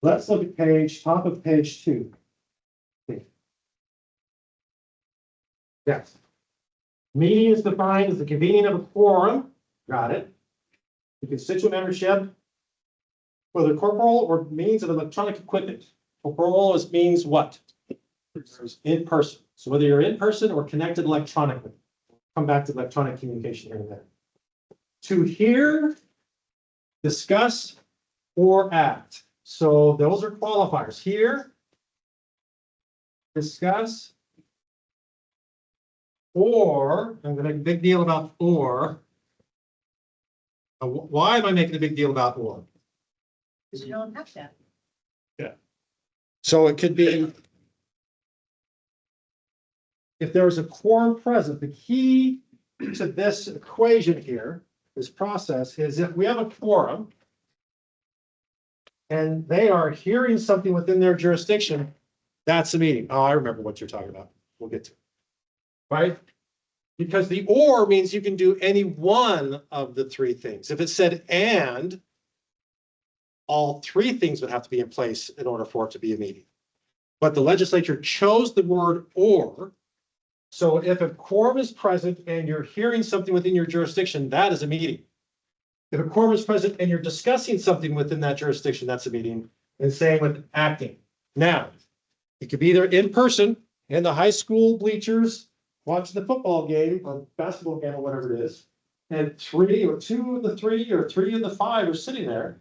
Let's look at top of page 2. Yes. Meeting is defined as the convening of a quorum. Got it. The constituent membership, whether corporal or means of electronic equipment. Corporal means what? In person. So whether you're in person or connected electronically. Come back to electronic communication here in a minute. To hear, discuss, or act. So those are qualifiers. Hear, discuss, or, I'm gonna make a big deal about or. Why am I making a big deal about or? Because you don't have that. So it could be. If there is a quorum present, the key to this equation here, this process, is if we have a quorum. And they are hearing something within their jurisdiction, that's a meeting. Oh, I remember what you're talking about. We'll get to it. Right? Because the or means you can do any one of the 3 things. If it said and, all 3 things would have to be in place in order for it to be a meeting. But the legislature chose the word or. So if a quorum is present and you're hearing something within your jurisdiction, that is a meeting. If a quorum is present and you're discussing something within that jurisdiction, that's a meeting. And same with acting. Now, it could be either in person in the high school bleachers, watching the football game or basketball game or whatever it is. And 3 or 2 of the 3 or 3 of the 5 are sitting there.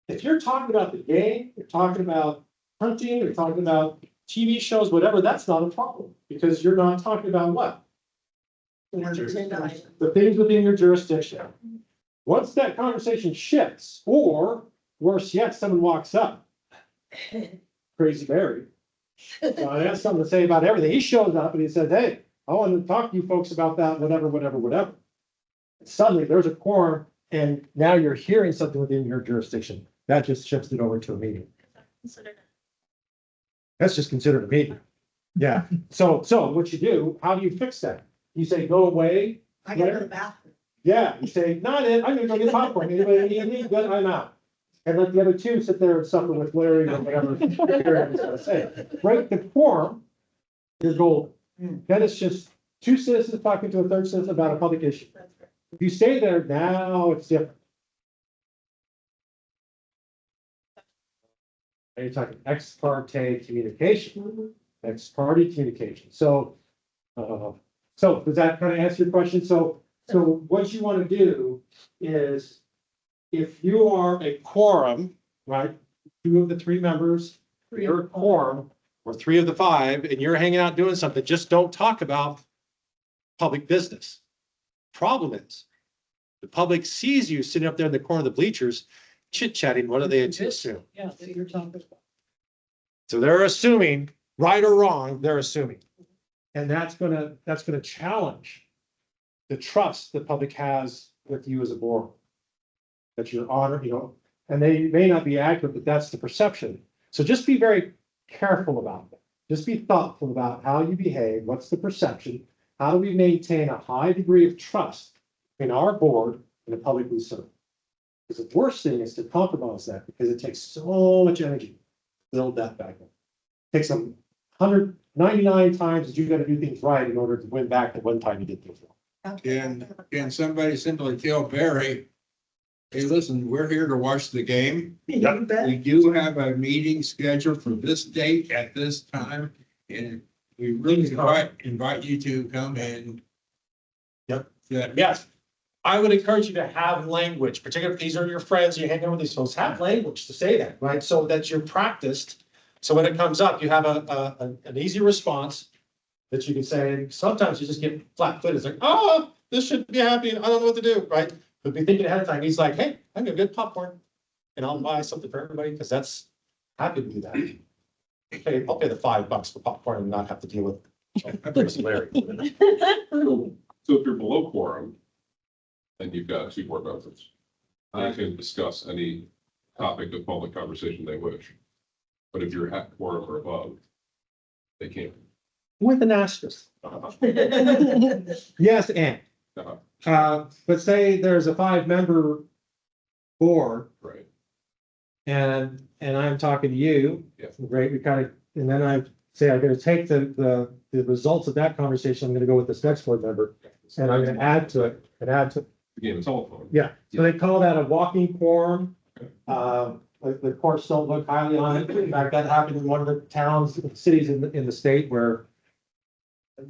If you're talking about the game, you're talking about hunting, you're talking about TV shows, whatever, that's not a problem. Because you're not talking about what? The things within your jurisdiction. Once that conversation shifts, or worse yet, someone walks up. Crazy Barry. I have something to say about everything. He shows up and he says, hey, I want to talk to you folks about that, whatever. And suddenly there's a quorum and now you're hearing something within your jurisdiction. That just shifts it over to a meeting. That's just considered a meeting. Yeah. So what you do, how do you fix that? You say, go away. I gotta go to the bathroom. Yeah, you say, not it, I'm gonna go get popcorn, anybody need me, good, I'm out. And let the other 2 sit there and suffer with Larry or whatever. Larry was gonna say. Right, the quorum is golden. That is just 2 citizens talking to a 3rd citizen about a public issue. If you stay there, now it's different. Are you talking ex parte communication? Ex parte communication, so does that kind of answer your question? So what you want to do is, if you are a quorum, right, 2 of the 3 members, you're a quorum, or 3 of the 5, and you're hanging out doing something, just don't talk about public business. Problem is, the public sees you sitting up there in the corner of the bleachers, chit-chatting, what do they assume? Yeah, that you're talking about. So they're assuming, right or wrong, they're assuming. And that's gonna challenge the trust the public has with you as a board. That you're honored, and they may not be accurate, but that's the perception. So just be very careful about that. Just be thoughtful about how you behave, what's the perception, how do we maintain a high degree of trust in our board and the public we serve? Because the worst thing is to compromise that, because it takes so much energy. build that back up. Takes them 199 times that you gotta do things right in order to win back the one time you did things wrong. Can somebody simply tell Barry, hey, listen, we're here to watch the game. You bet. We do have a meeting scheduled for this date at this time, and we really invite you to come in. Yep. Yeah, Yes, I would encourage you to have language, particularly if these are your friends, you hang out with these folks, have language to say that, right? So that you're practiced. So when it comes up, you have an easy response that you can say. Sometimes you just get flat footed. It's like, oh, this should be happening. I don't know what to do, right? But be thinking ahead of time. He's like, hey, I'm gonna get popcorn and I'll buy something for everybody because that's happy to do that. Okay, I'll pay the $5 for popcorn and not have to deal with Larry. So if you're below quorum, and you've got 2 board members, they can discuss any topic of public conversation they wish. But if you're at quorum or above, they can't. With an asterisk. Yes, and. But say there's a 5-member board. Right. And I'm talking to you. Yeah. Great, we kind of, and then I say, I'm gonna take the results of that conversation, I'm gonna go with this next board member. And I'm gonna add to it, and add to, The game of telephone. yeah, so they call that a walking quorum. The courts don't look highly on it. In fact, that happened in one of the towns, cities in the state where.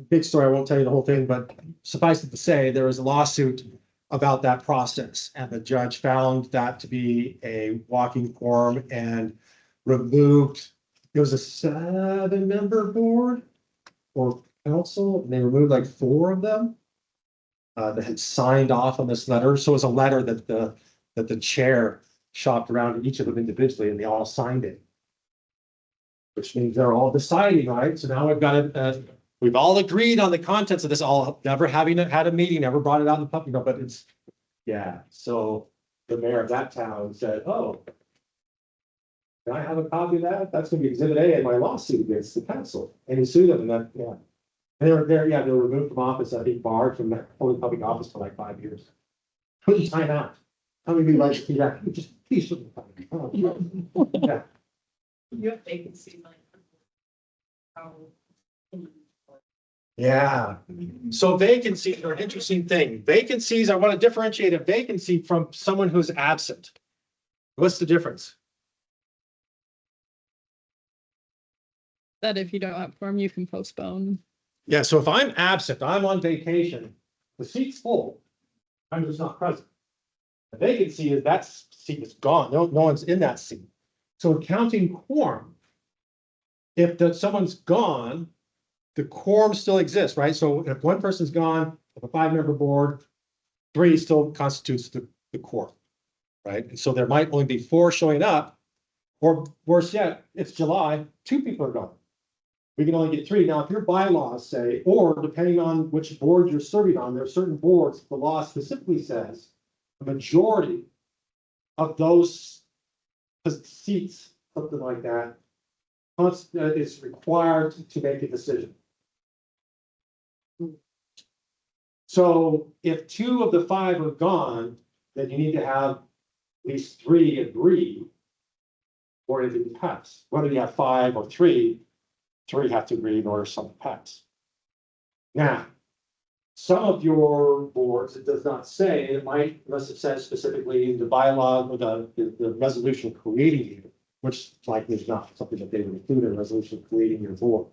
Big story, I won't tell you the whole thing, but suffice it to say, there was a lawsuit about that process. And the judge found that to be a walking quorum and removed, it was a 7-member board or council, and they removed like 4 of them. That had signed off on this letter. So it was a letter that the chair shopped around to each of them individually and they all signed it. Which means they're all deciding, right? So now we've got we've all agreed on the contents of this, all never having had a meeting, never brought it out in the public, but it's, yeah, so the mayor of that town said, oh. Can I have a copy of that? That's gonna be exhibit A in my lawsuit against the council, and he sued them, and that, yeah. They were removed from office, I think barred from that public office for like 5 years. Put in time out. How many people like to see that? Just please. Yeah. You have vacancies like. Yeah, so vacancies are an interesting thing. Vacancies, I want to differentiate a vacancy from someone who's absent. What's the difference? That if you don't have quorum, you can postpone. Yeah, so if I'm absent, I'm on vacation, the seat's full, I'm just not present. A vacancy is that seat is gone, no one's in that seat. So counting quorum, if someone's gone, the quorum still exists, right? So if one person's gone, if a 5-member board, 3 still constitutes the quorum, right? And so there might only be 4 showing up, or worse yet, it's July, 2 people are gone. We can only get 3. Now, if your bylaws say, or depending on which board you're serving on, there are certain boards, the law specifically says the majority of those seats, something like that, is required to make a decision. So if 2 of the 5 are gone, then you need to have at least 3 agree or it can pass. Whether you have 5 or 3, 3 have to agree in order for something to pass. Now, some of your boards, it does not say, it might, unless it says specifically in the bylaw or the resolution creating you, which likely is not something that they would include in a resolution creating your board.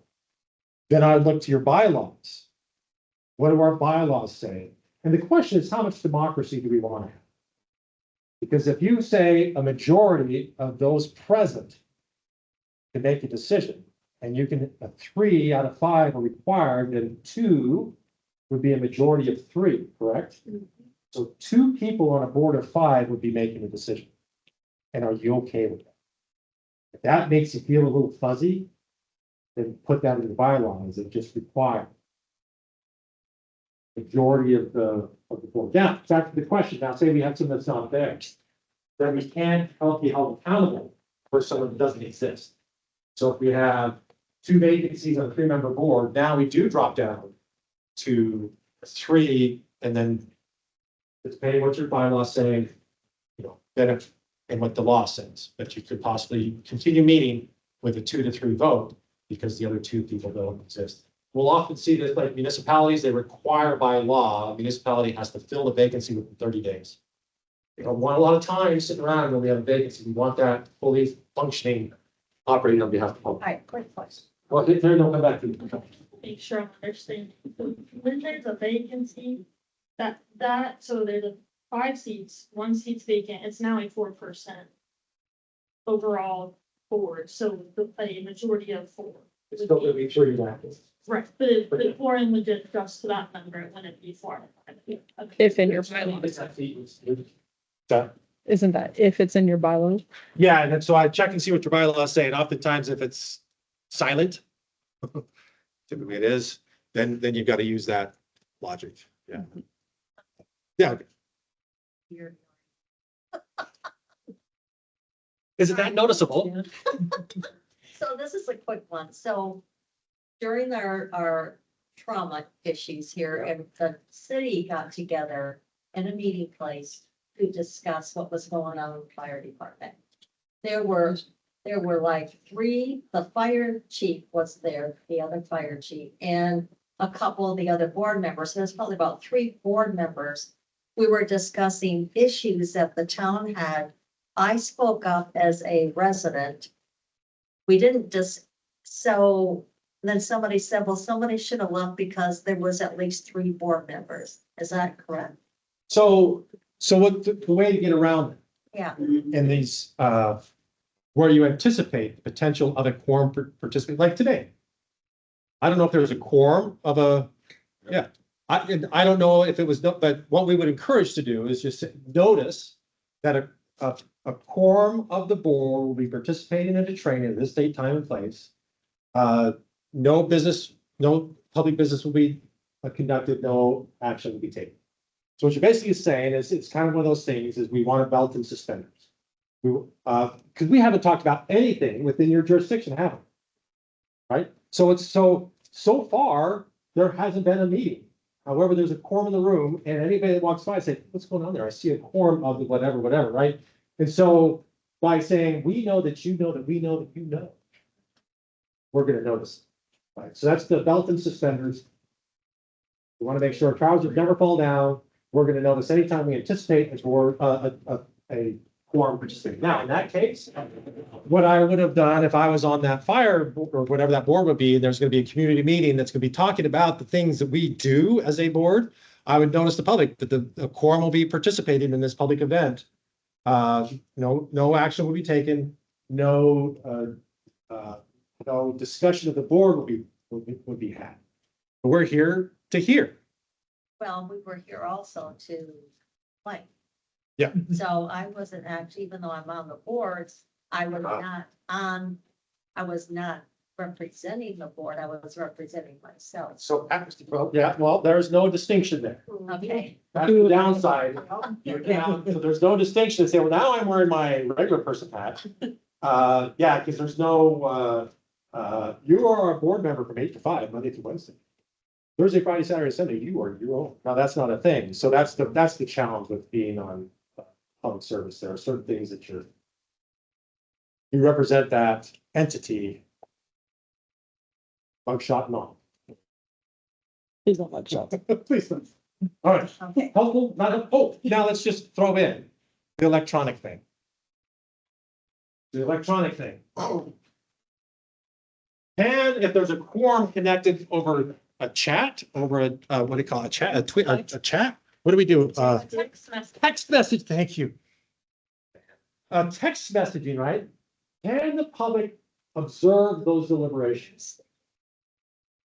Then I would look to your bylaws. What do our bylaws say? And the question is, how much democracy do we want to have? Because if you say a majority of those present can make a decision, and you can, 3 out of 5 are required, then 2 would be a majority of 3, correct? So 2 people on a board of 5 would be making a decision. And are you okay with that? If that makes you feel a little fuzzy, then put that in the bylaws and just require majority of the board. Now, back to the question. Now, say we have someone that's not there, then we can't help you held accountable for someone that doesn't exist. So if we have 2 vacancies on a 3-member board, now we do drop down to 3, and then depending what your bylaws say, then and what the law says, that you could possibly continue meeting with a 2-3 vote because the other two people don't exist. We'll often see this like municipalities, they require by law, a municipality has to fill the vacancy within 30 days. We don't want a lot of time sitting around when we have a vacancy. We want that fully functioning, operating on behalf of the All public. right, quick question. Well, there, no, come back to you. Make sure I'm understanding. When there's a vacancy, so there's a 5 seats, 1 seat's vacant, it's now a 4% overall board, so a majority of 4. It's still gonna be 3 rackets. Right, but if the quorum would just adjust to that number, it wouldn't be 4. If in your bylaws, So, isn't that if it's in your bylaws? yeah, and then so I check and see what your bylaws say, and oftentimes if it's silent, typically it is, then you've got to use that logic, yeah. Yeah. Is it that noticeable? So this is a quick one. So during our trauma issues here, and the city got together in a meeting place to discuss what was going on in the fire department. There were like 3, the fire chief was there, the other fire chief, and a couple of the other board members. So there's probably about 3 board members. We were discussing issues that the town had. I spoke up as a resident. We didn't so then somebody said, well, somebody should have left because there was at least 3 board members. Is that correct? So what the way to get around it Yeah. in these, where you anticipate the potential of a quorum participant, like today. I don't know if there was a quorum of I don't know if it was, but what we would encourage to do is just notice that a quorum of the board will be participating in a training at this date, time, and place. No public business will be conducted, no action will be taken. So what you're basically saying is, it's kind of one of those things, is we want a belt and suspenders. Because we haven't talked about anything within your jurisdiction, have we? Right? So it's so far, there hasn't been a meeting. However, there's a quorum in the room, and anybody that walks by say, what's going on there? I see a quorum of the whatever, right? And so by saying, we know that you know that we know that you know, we're gonna notice. Right? So that's the belt and suspenders. We want to make sure our trousers never fall down. We're gonna notice anytime we anticipate a quorum participating. Now, in that case, what I would have done if I was on that fire or whatever that board would be, there's gonna be a community meeting that's gonna be talking about the things that we do as a board. I would notice the public that the quorum will be participating in this public event. No action will be taken, no discussion of the board would be had. But we're here to hear. Well, we were here also to play. Yeah. So I wasn't actually, even though I'm on the boards, I was not representing the board, I was representing myself. So, yeah, well, there's no distinction there. Okay. That's the downside. You're down, so there's no distinction to say, well, now I'm wearing my regular person hat. Yeah, because there's no, you are a board member from 8 to 5, Monday through Wednesday. Thursday, Friday, Saturday, Sunday, you are your own. Now, that's not a thing. So that's the challenge with being on public service. There are certain things that you represent that entity. Mugshot and all. Please don't mugshot. Please don't. All right. Okay. Helpful, not helpful. Now let's just throw in the electronic thing. The electronic thing. And if there's a quorum connected over a chat, over a, what do you call it, a chat, a chat? What do we do? Text message. Text message, thank you. Text messaging, right? Can the public observe those deliberations?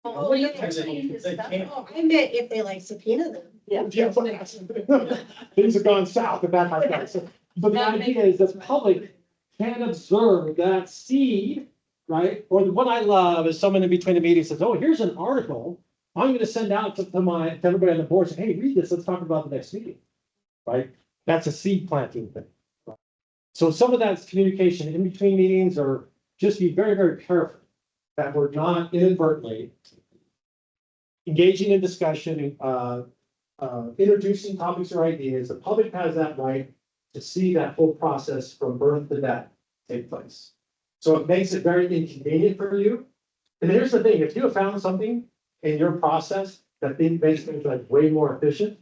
Oh, yeah. I meant if they like subpoena them. Yeah. Things have gone south and that has gone. So, but the idea is that the public can observe that seed, right? Or the one I love is someone in between the meetings says, oh, here's an article I'm gonna send out to everybody on the board, say, hey, read this, let's talk about the next meeting. Right? That's a seed planting thing. So some of that's communication in between meetings, or just be very, very careful that we're not inadvertently engaging in discussion, introducing topics or ideas. The public has that right to see that whole process from birth to death take place. So it makes it very inconvenient for you. And here's the thing, if you have found something in your process that makes things like way more efficient,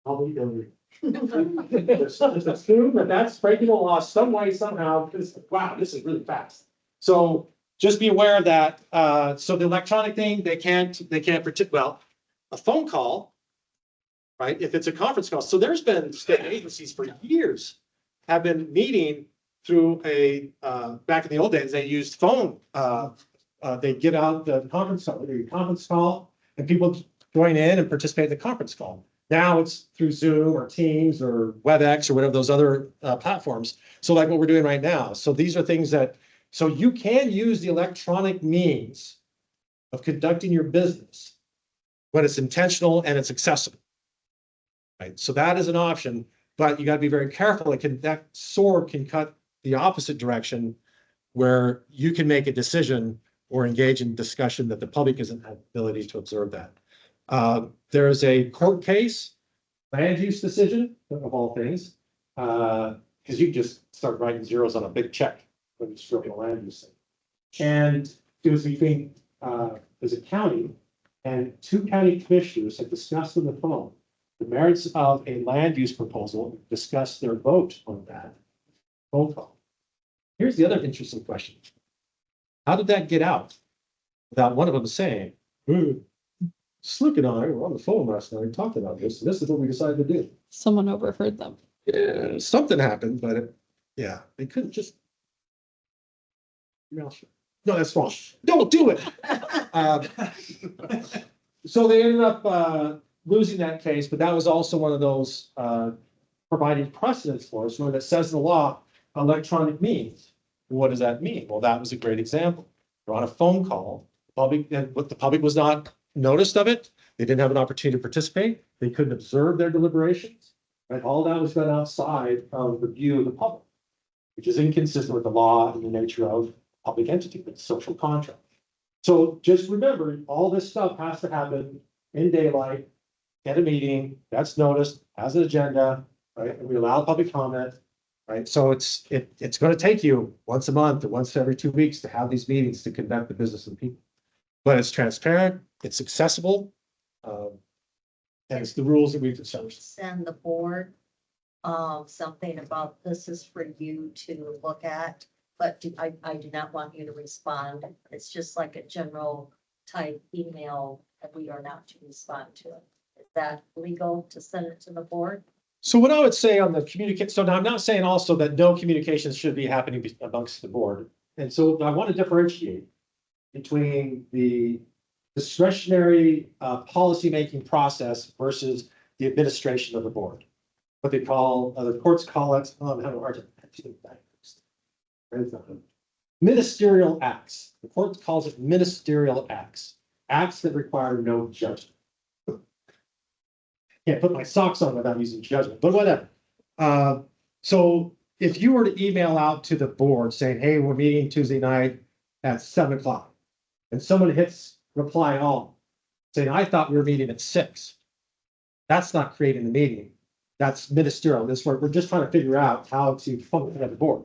I'll be done. Just assume that that's breaking the law some way, somehow, because wow, this is really fast. So just be aware of that. So the electronic thing, they can't predict, well, a phone call, right? If it's a conference call. So there's been state agencies for years have been meeting through back in the old days, they used phone. They give out the conference call and people join in and participate in the conference call. Now it's through Zoom or Teams or WebEx or whatever those other platforms. So like what we're doing right now. So these are things so you can use the electronic means of conducting your business when it's intentional and it's accessible. Right, so that is an option, but you got to be very careful. That sword can cut the opposite direction where you can make a decision or engage in discussion that the public isn't have the ability to observe that. There is a court case, land use decision of all things, because you just start writing zeros on a big check when you're stroking a land use thing. And it was between, there's a county and two county commissioners had discussed on the phone the merits of a land use proposal, discussed their vote on that phone call. Here's the other interesting question. How did that get out without one of them saying, Slick and I were on the phone last night talking about this, and this is what we decided to do. Someone overheard them. Yeah, something happened, but they couldn't just. No, that's wrong. Don't do it. So they ended up losing that case, but that was also one of those providing precedents for us when it says in the law, electronic means. What does that mean? Well, that was a great example. They're on a phone call, the public was not noticed of it. They didn't have an opportunity to participate. They couldn't observe their deliberations. Right? All that was done outside of the view of the public, which is inconsistent with the law and the nature of public entity, it's social contract. So just remember, all this stuff has to happen in daylight, at a meeting, that's noticed, has an agenda, right? And we allow public comment, right? So it's going to take you once a month or once every 2 weeks to have these meetings to conduct the business of the people. But it's transparent, it's accessible, and it's the rules that we've established. Send the board something about this is for you to look at, but I do not want you to respond. It's just like a general type email that we are not to respond to it. Is that legal to send it to the board? So what I would say on the communicate, so now I'm not saying also that no communications should be happening amongst the board. And so I want to differentiate between the discretionary policymaking process versus the administration of the board. What they call, the courts call it, I'm having a hard time. Ministerial acts. The court calls it ministerial acts. Acts that require no judgment. Can't put my socks on without using judgment, but whatever. So if you were to email out to the board saying, hey, we're meeting Tuesday night at 7 o'clock, and someone hits reply all, saying, I thought we were meeting at 6. That's not creating the meeting. That's ministerial. We're just trying to figure out how to function at the board.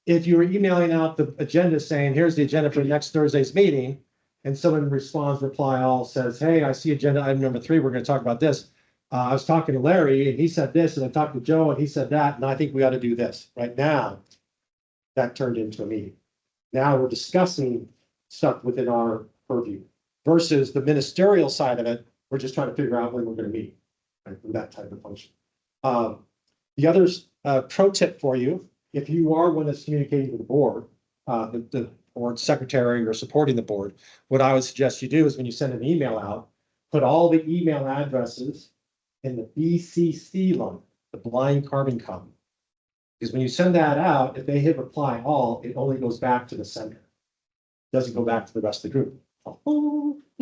If you were emailing out the agenda saying, here's the agenda for next Thursday's meeting, and someone responds, reply all, says, hey, I see agenda item number 3, we're going to talk about this. I was talking to Larry and he said this, and I talked to Joe and he said that, and I think we ought to do this. Right now, that turned into a meeting. Now we're discussing stuff within our purview versus the ministerial side of it. We're just trying to figure out when we're going to meet, right, for that type of function. The other pro tip for you, if you are one that's communicating with the board, the board secretary or supporting the board, what I would suggest you do is when you send an email out, put all the email addresses in the BCC line, the blind carbon copy. Because when you send that out, if they hit reply all, it only goes back to the sender. It doesn't go back to the rest of the group.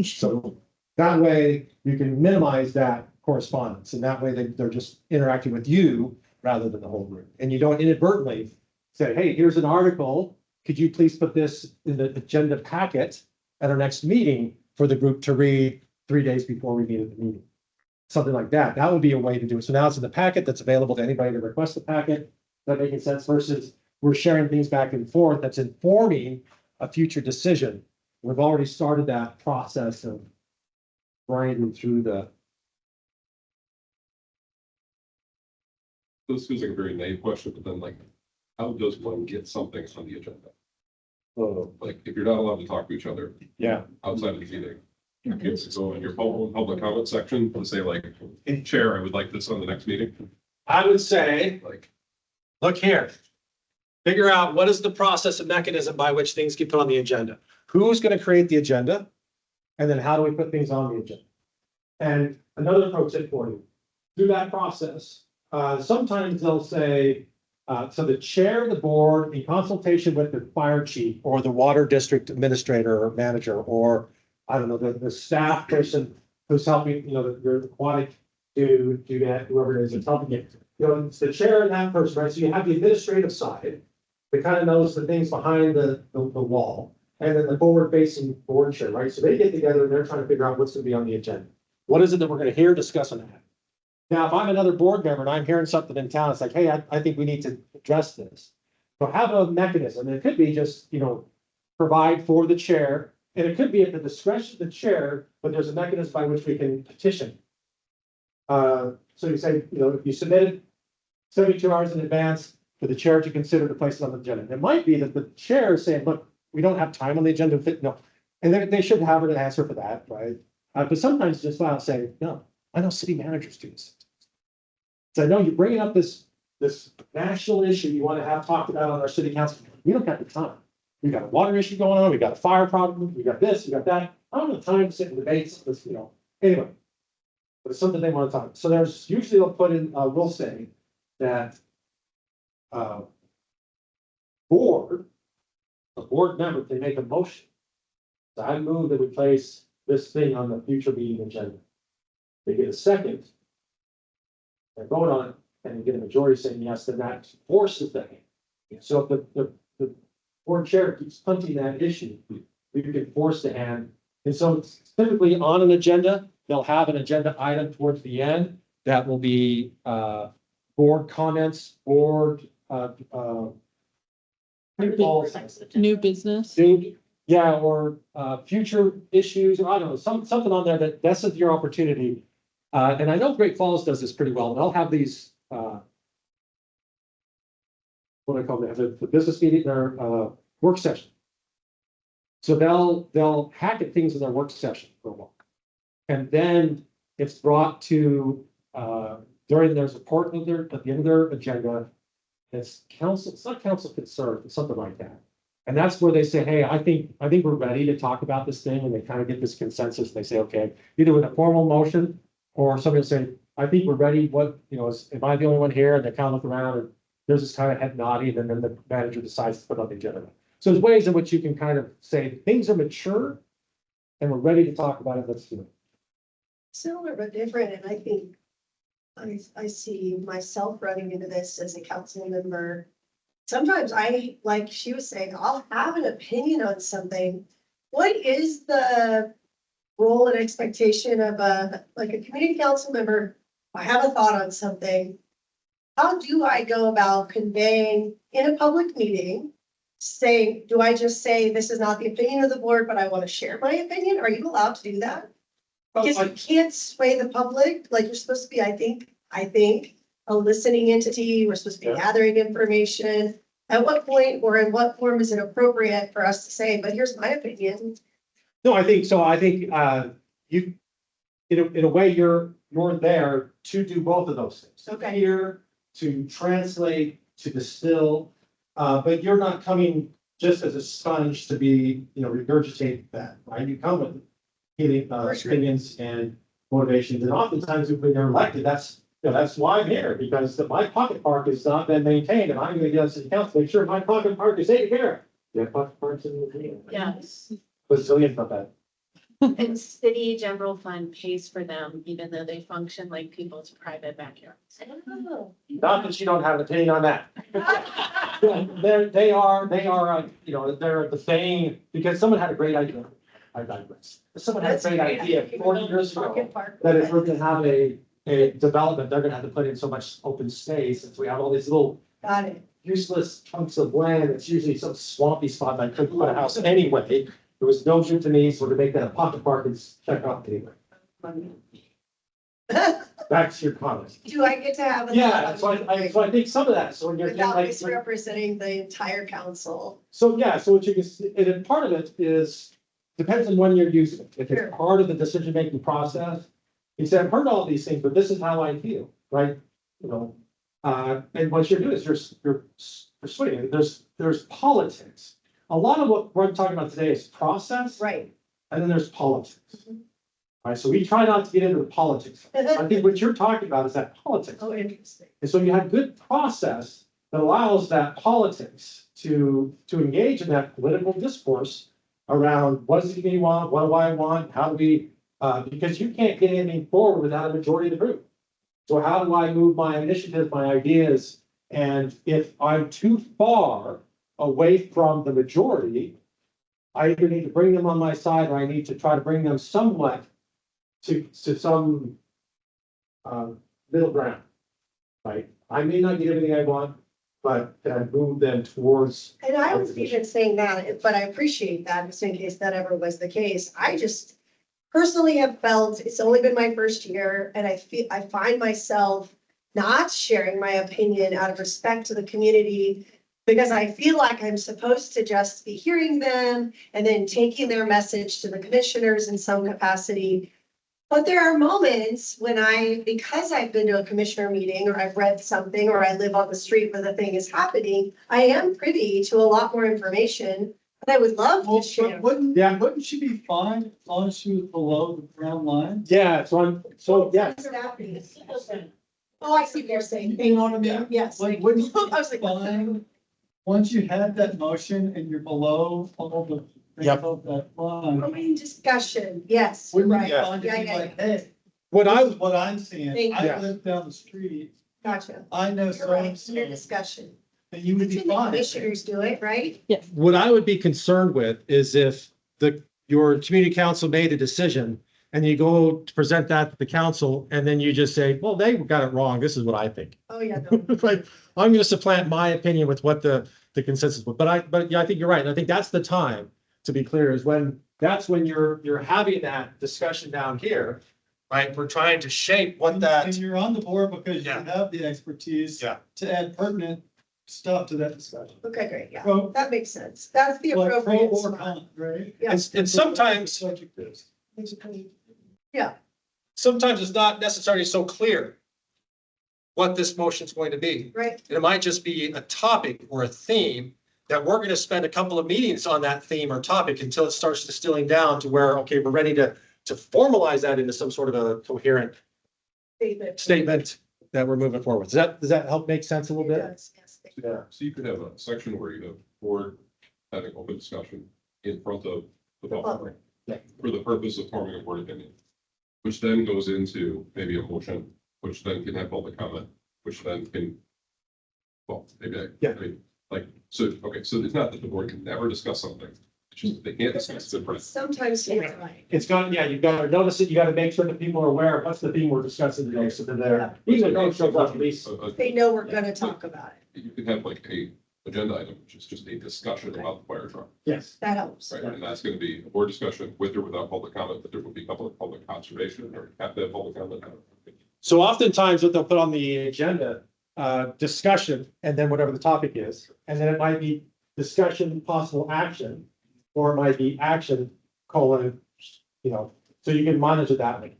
So that way you can minimize that correspondence, and that way they're just interacting with you rather than the whole group. And you don't inadvertently say, hey, here's an article. Could you please put this in the agenda packet at our next meeting for the group to read 3 days before we meet at the meeting? Something like that. That would be a way to do it. So now it's in the packet that's available to anybody to request the packet. That making sense versus we're sharing things back and forth that's informing a future decision. We've already started that process of grinding through the. This feels like a very naive question, but then like, how does one get something on the agenda? Like, if you're not allowed to talk to each other Yeah. outside of the meeting, you can go in your public comment section and say like, Chair, I would like this on the next meeting. I would say, Like, look here. Figure out what is the process and mechanism by which things get put on the agenda. Who's gonna create the agenda? And then how do we put things on the agenda? And another pro tip for you, through that process, sometimes they'll say, so the chair of the board, in consultation with the fire chief or the water district administrator or manager, or I don't know, the staff person who's helping, your aquatic to do that, whoever it is that's helping you. It's the chair and that person, right? So you have the administrative side that kind of knows the things behind the wall. And then the forward facing board chair, right? So they get together and they're trying to figure out what's gonna be on the agenda. What is it that we're gonna hear, discuss, and have? Now, if I'm another board member and I'm hearing something in town, it's like, hey, I think we need to address this. So have a mechanism, and it could be just, provide for the chair, and it could be at the discretion of the chair, but there's a mechanism by which we can petition. So you say, if you submitted 72 hours in advance for the chair to consider to place it on the agenda. It might be that the chair is saying, look, we don't have time on the agenda to fit, no. And then they should have an answer for that, right? But sometimes just file saying, no, I know city managers do this. So I know you're bringing up this national issue you want to have talked about on our city council. We don't got the time. We got a water issue going on, we got a fire problem, we got this, we got that. I don't have time to sit and debate this, anyway. But it's something they want to talk. So there's usually they'll put in, we'll say that a board member can make a motion. So I move that we place this thing on the future meeting agenda. They get a second. They vote on it and you get a majority saying yes, then that forces the hand. So if the board chair keeps punting that issue, we can force the hand. And so typically on an agenda, they'll have an agenda item towards the end that will be board comments, board New business. yeah, or future issues, or I don't know, something on there that this is your opportunity. And I know Great Falls does this pretty well. They'll have these what I call the business meeting, their work session. So they'll hack at things in their work session for a while. And then it's brought to there's a part of at the end of their agenda. It's not council concern, it's something like that. And that's where they say, hey, I think we're ready to talk about this thing, and they kind of get this consensus. They say, okay, either with a formal motion or somebody will say, I think we're ready. What, am I the only one here? And they kind of look around and there's this kind of head nodding, and then the manager decides to put on the agenda. So there's ways in which you can kind of say things are mature and we're ready to talk about it. Let's do it. Similar but different, and I think I see myself running into this as a council member. Sometimes like she was saying, I'll have an opinion on something. What is the role and expectation of a community council member? I have a thought on something. How do I go about conveying in a public meeting, saying, do I just say, this is not the opinion of the board, but I want to share my opinion? Are you allowed to do that? Because you can't sway the public, like you're supposed to be, I think, a listening entity, we're supposed to be gathering information. At what point or in what form is it appropriate for us to say, but here's my opinion? No, I think so. I think you, in a way, you're there to do both of those things. Okay. Here to translate, to distill, but you're not coming just as a sponge to be, regurgitate that, right? You come with healing opinions and motivations, and oftentimes when you're elected, that's why I'm here, because my pocket park has not been maintained, and I'm gonna get us to the council, make sure my pocket park is taken care of. You have pocket parks in the Yes. Bazillion, not bad. And city general fund pays for them, even though they function like people's private backyards. Not that you don't have an opinion on that. They are, they're the thing, because someone had a great idea. I digress. Someone had a great idea 40 years ago that if we're gonna have a development, they're gonna have to put in so much open space, and so we have all these little Got it. useless chunks of land. It's usually some swampy spot that I couldn't put a house anyway. There was no good to me, so to make that a pocket park is check off anyway. Back to your comments. Do I get to have? a- Yeah, so I think some of that, so when you're Without like. misrepresenting the entire council. So, yeah, so what you can, and then part of it is, depends on when you're using it. If Sure. it's part of the decision-making process, you say, I've heard all these things, but this is how I feel, right? You know, and what you're doing is you're persuading, there's politics. A lot of what we're talking about today is process. Right. And then there's politics. All right, so we try not to get into the politics. I think what you're talking about is that politics. Oh, interesting. And so you have good process that allows that politics to engage in that political discourse around what does the community want, what do I want, how do we, because you can't get anything forward without a majority of the group. So how do I move my initiatives, my ideas? And if I'm too far away from the majority, I either need to bring them on my side or I need to try to bring them somewhat to some middle ground, right? I may not get everything I want, but can I move them towards? And I was even saying that, but I appreciate that, just in case that ever was the case. I just personally have felt, it's only been my first year, and I find myself not sharing my opinion out of respect to the community, because I feel like I'm supposed to just be hearing them and then taking their message to the commissioners in some capacity. But there are moments when because I've been to a commissioner meeting or I've read something or I live on the street where the thing is happening, I am privy to a lot more information that I would love to share. Wouldn't she be fine as long as she was below the ground line? Yeah, yes. Oh, I see what you're saying. You know what I mean? Yes. Like, wouldn't it I was be like, fine, once you had that motion and you're below all the, Yep. above that line? I mean, discussion, yes, you're Wouldn't it right. be fine to Yeah, be yeah, like, yeah. hey, What this I, is what I'm seeing, Thank I you. live down the street, Gotcha. I know You're so right, and under so, discussion. and you would be Didn't the fine. commissioners do it, right? what I would be concerned with is if your community council made a decision and you go to present that to the council and then you just say, well, they got it wrong. This is what I think. Oh, yeah. no. Right? I'm gonna supplant my opinion with what the consensus was. But yeah, I think you're right. And I think that's the time, to be clear, is that's when you're having that discussion down here, right? We're trying to shape what And that, you're on the board because you Yeah. have the expertise Yeah. to add pertinent stuff to that discussion. Okay, great, yeah, Pro- that makes sense. That's the Like pro appropriate or spot. con, right? Yeah. and sometimes, Subject is. Yeah, sometimes it's not necessarily so clear what this motion is going to be. right. And it might just be a topic or a theme that we're gonna spend a couple of meetings on that theme or topic until it starts distilling down to where, okay, we're ready to formalize that into some sort of a coherent Statement. statement that we're moving forward. Does that help make sense a little It bit? does, yes, thank you. Yeah. So you could have a section where you have board having open discussion in front of the public Yeah. for the purpose of forming a board opinion, which then goes into maybe a motion, which then can have public comment, which then can, well, maybe I mean, like, so, okay, so it's not that the board can never discuss something. It's just that they can't discuss it in front. Sometimes you're right. It's got, yeah, you've got to notice it. You got to make sure that people are aware of what's the theme we're discussing today. So they're there. Even if it shows up, at least. They know we're gonna talk about it. You can have like a agenda item, which is just a discussion about the fire truck. Yes. That helps. Right, and that's gonna be a board discussion with or without public comment, but there will be public conservation or have to have public comment. So oftentimes what they'll put on the agenda, discussion, and then whatever the topic is, and then it might be discussion, possible action, or it might be action, colon, so you can monitor that way.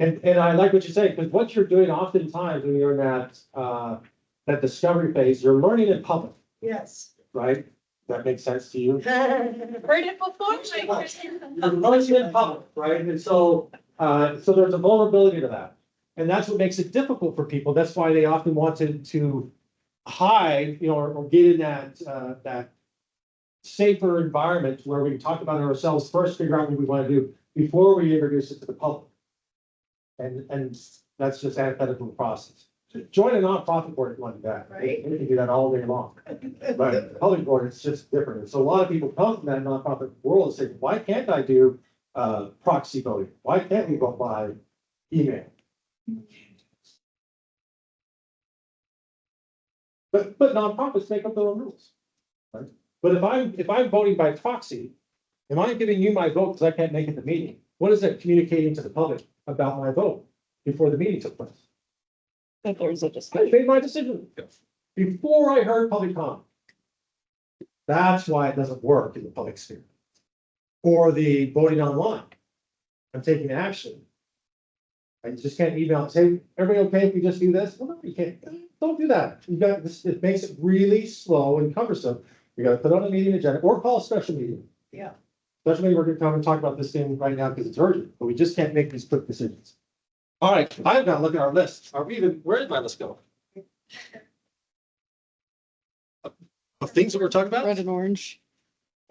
And I like what you say, because what you're doing oftentimes when you're in that discovery phase, you're learning in public, Yes. right? That makes sense to you? Heard it before. You're learning in public, right? And so there's a vulnerability to that. And that's what makes it difficult for people. That's why they often want to hide, or get in that safer environment where we can talk about it ourselves first, figure out what we want to do before we introduce it to the public. And that's just antithetical to the process. So join a nonprofit board if you want to do that. Right. We can do that all day long. But public board, it's just different. And so a lot of people come from that nonprofit world and say, why can't I do proxy voting? Why can't we vote by email? But nonprofits make up their own rules. Right? But if I'm voting by proxy, am I giving you my vote because I can't make it to the meeting? What is that communicating to the public about my vote before the meeting took place? That there's a I discussion. made my decision before I heard public comment. That's why it doesn't work in the public sphere. Or the voting online. I'm taking action. I just can't email and say, everybody okay if we just do this? Well, no, you can't. Don't do that. You got this, it makes it really slow and cumbersome. You gotta put on a meeting agenda or call a special meeting. Yeah. Special meeting, we're gonna come and talk about this thing right now because it's urgent, but we just can't make these quick decisions. All right, I've got to look at our list. Are we even, where did my list go? Of things that we're talking about? Red and orange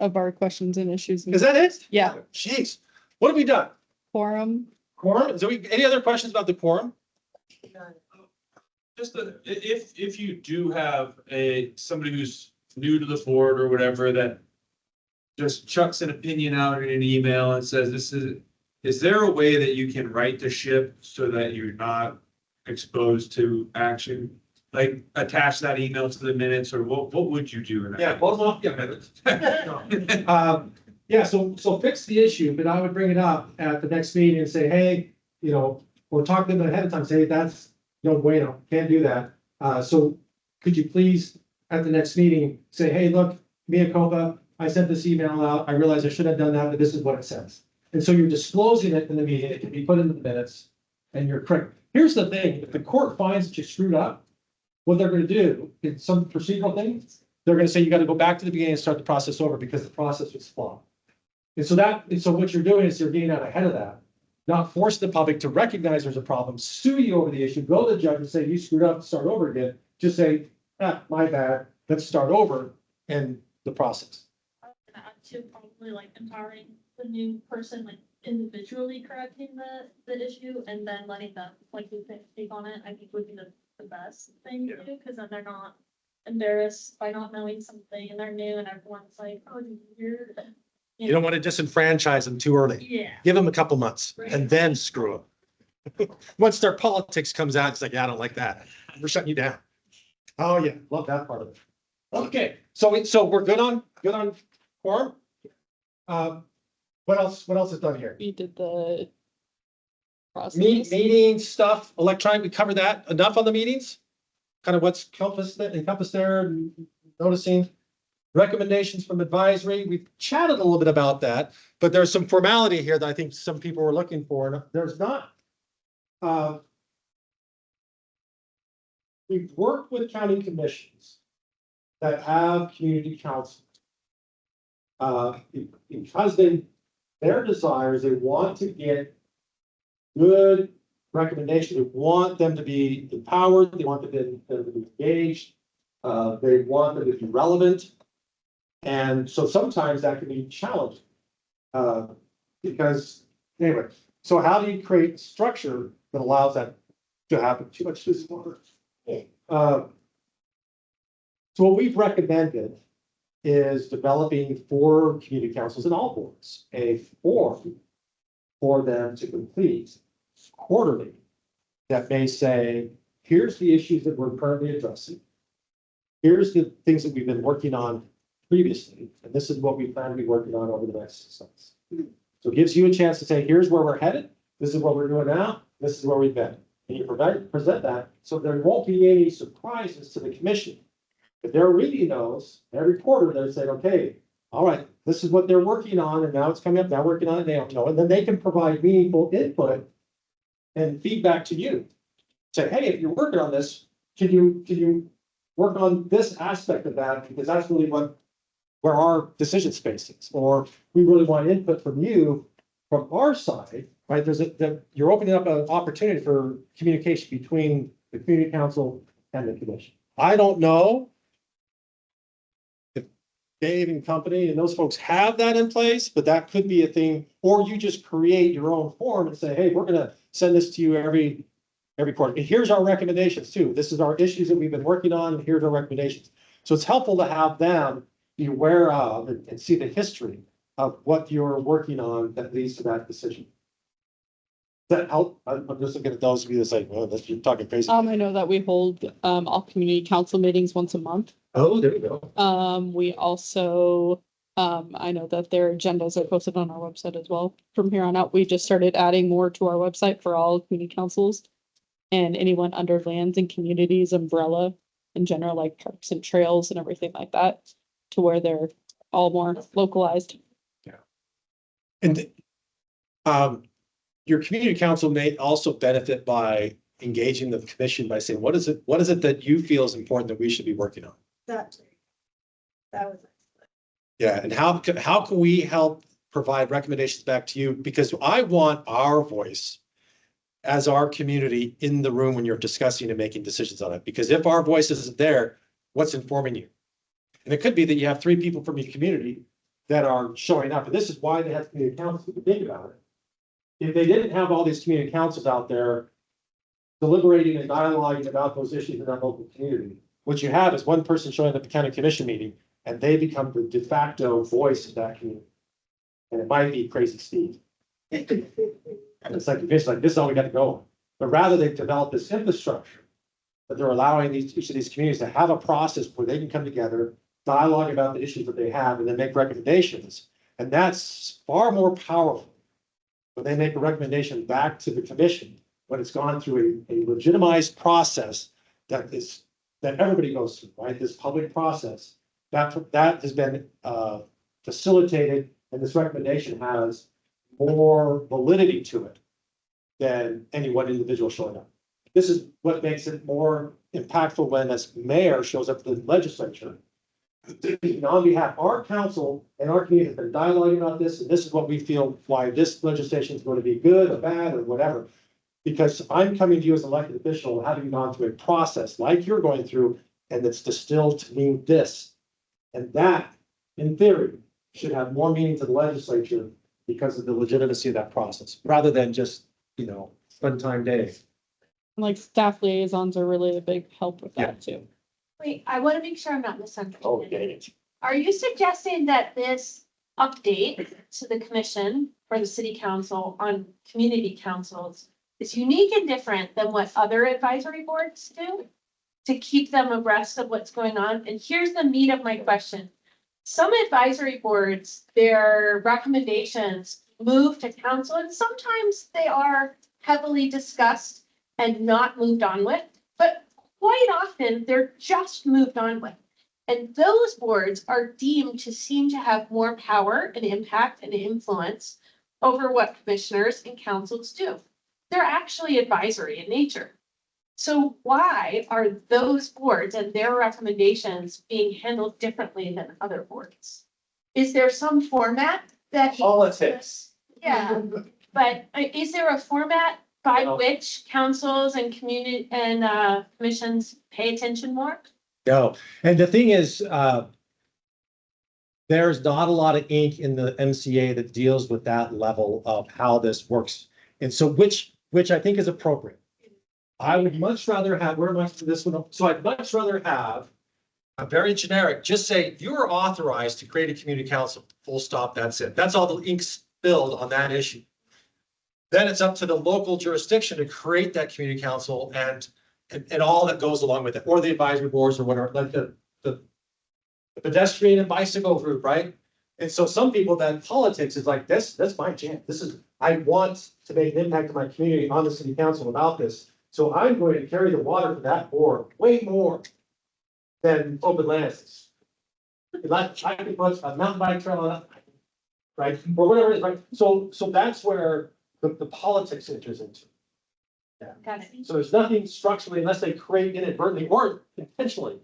of our questions and issues. Is that it? Yeah. Jeez, what have we done? Quorum. Quorum? Is there any other questions about the quorum? Just if you do have somebody who's new to the board or whatever that just chucks an opinion out in an email and says, is there a way that you can right the ship so that you're not exposed to action? Like attach that email to the minutes, or what would you do in that? Yeah, both off, yeah, so fix the issue, but I would bring it up at the next meeting and say, hey, or talk to them ahead of time, say, that's, no bueno, can't do that. So could you please, at the next meeting, say, hey, look, mea culpa, I sent this email out, I realize I should have done that, but this is what it says. And so you're disclosing it in the meeting, it can be put into the minutes, and you're correct. Here's the thing, if the court finds that you screwed up, what they're gonna do, it's some procedural thing, they're gonna say you gotta go back to the beginning and start the process over because the process was flawed. And so what you're doing is you're getting out ahead of that, not force the public to recognize there's a problem, sue you over the issue, go to the judge and say, you screwed up, start over again. Just say, my bad, let's start over in the process. To probably like empowering the new person, like individually correcting the issue and then letting them like speak on it, I think would be the best thing to do, because then they're not embarrassed by not knowing something and they're new and everyone's like, oh, you're. You don't want to disenfranchise them too early. Yeah. Give them a couple months and then screw them. Once their politics comes out, it's like, yeah, I don't like that. We're shutting you down. Oh, yeah, love that part of it. Okay, so we're good on quorum? What else is done here? We did the process. Meeting stuff, electronic, we covered that. Enough on the meetings? Kind of what's encompassed there, noticing. Recommendations from advisory, we've chatted a little bit about that, but there's some formality here that I think some people were looking for, and there's not. We've worked with county commissions that have community council. Because their desires, they want to get good recommendations, they want them to be empowered, they want them to be engaged, they want them to be relevant. And so sometimes that can be challenging. Because anyway, so how do you create a structure that allows that to happen? Too much this water. So what we've recommended is developing for community councils and all boards, a form for them to complete quarterly that may say, here's the issues that we're currently addressing. Here's the things that we've been working on previously, and this is what we plan to be working on over the next 6 months. So it gives you a chance to say, here's where we're headed, this is what we're doing now, this is where we've been. And you present that, so there won't be any surprises to the commission. If they're reading those, every quarter, they're saying, okay, all right, this is what they're working on, and now it's coming up, now working on it now, and then they can provide meaningful input and feedback to you. Say, hey, if you're working on this, can you work on this aspect of that, because that's really where our decision space is, or we really want input from you from our side, right? You're opening up an opportunity for communication between the community council and the commission. I don't know if Dave and company and those folks have that in place, but that could be a thing, or you just create your own form and say, hey, we're gonna send this to you every quarter. And here's our recommendations too. This is our issues that we've been working on, and here's our recommendations. So it's helpful to have them be aware of and see the history of what you're working on that leads to that decision. that help? I'm just looking at those of you that's like, well, that's, you're talking crazy. I know that we hold, all community council meetings once a month. Oh, there you go. We also, I know that their agendas are posted on our website as well. From here on out, we just started adding more to our website for all community councils. And anyone under lands and communities umbrella in general, like parks and trails and everything like that, to where they're all more localized. And your community council may also benefit by engaging the commission by saying, what is it that you feel is important that we should be working on? That was. Yeah, and how can we help provide recommendations back to you? Because I want our voice as our community in the room when you're discussing and making decisions on it. Because if our voice isn't there, what's informing you? And it could be that you have 3 people from your community that are showing up. And this is why they have community councils, if you think about it. If they didn't have all these community councils out there deliberating and dialoguing about those issues in that local community, what you have is one person showing up at the county commission meeting and they become the de facto voice of that community. And it might be Crazy Steve. And it's like, this is all we got to go on. But rather they've developed this infrastructure that they're allowing each of these communities to have a process where they can come together, dialogue about the issues that they have, and then make recommendations. And that's far more powerful when they make a recommendation back to the commission, when it's gone through a legitimized process that everybody goes through, right? This public process that has been facilitated, and this recommendation has more validity to it than any one individual showing up. This is what makes it more impactful when this mayor shows up to the legislature. On behalf of our council and our community has been dialoguing about this, and this is what we feel why this legislation is going to be good or bad or whatever. Because I'm coming to you as an elected official, having gone through a process like you're going through, and it's distilled to mean this. And that, in theory, should have more meaning to the legislature because of the legitimacy of that process, rather than just, fun time day. Like staff liaisons are really a big help with that too. Wait, I want to make sure I'm not misunderstanding. Oh, dang it. Are you suggesting that this update to the commission or the city council on community councils is unique and different than what other advisory boards do to keep them abreast of what's going on? And here's the meat of my question. Some advisory boards, their recommendations move to council, and sometimes they are heavily discussed and not moved on with, but quite often they're just moved on with. And those boards are deemed to seem to have more power and impact and influence over what commissioners and councils do. They're actually advisory in nature. So why are those boards and their recommendations being handled differently than other boards? Is there some format that? Politics. Yeah, but is there a format by No. which councils and community and commissions pay attention more? No, and the thing is, there's not a lot of ink in the MCA that deals with that level of how this works. And so which I think is appropriate. I would much rather have, where am I for this one? So I'd much rather have a very generic, just say you are authorized to create a community council, full stop, that's it. That's all the ink spilled on that issue. Then it's up to the local jurisdiction to create that community council and all that goes along with it, or the advisory boards or whatever, like the pedestrian and bicycle group, right? And so some people, that politics is like, that's my jam. I want to make an impact to my community on the city council about this. So I'm going to carry the water for that board way more than open lands. I can put a mountain bike trail on it, right? Or whatever it is, right? So that's where the politics enters into. Yeah. Got it. So there's nothing structurally, unless they create inadvertently or intentionally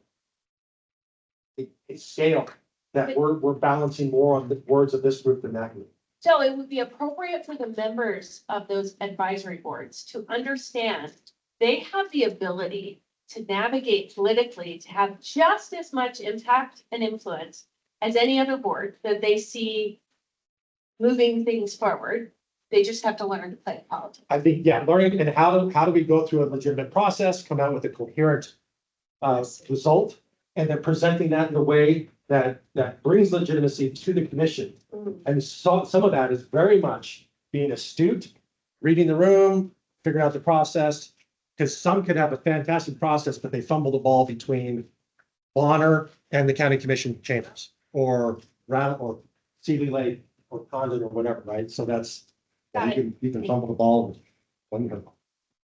a scale that we're balancing more on the words of this group than that group. So it would be appropriate for the members of those advisory boards to understand they have the ability to navigate politically, to have just as much impact and influence as any other board that they see moving things forward. They just have to learn to play politics. I think, yeah, learning and how do we go through a legitimate process, come out with a coherent result, and then presenting that in a way that brings legitimacy to the commission. And so some of that is very much being astute, reading the room, figuring out the process. Because some could have a fantastic process, but they fumble the ball between Bonner and the county commission chambers, or Seeley Lake, or Condon, or whatever, right? So that's, you can fumble the ball. Wonderful.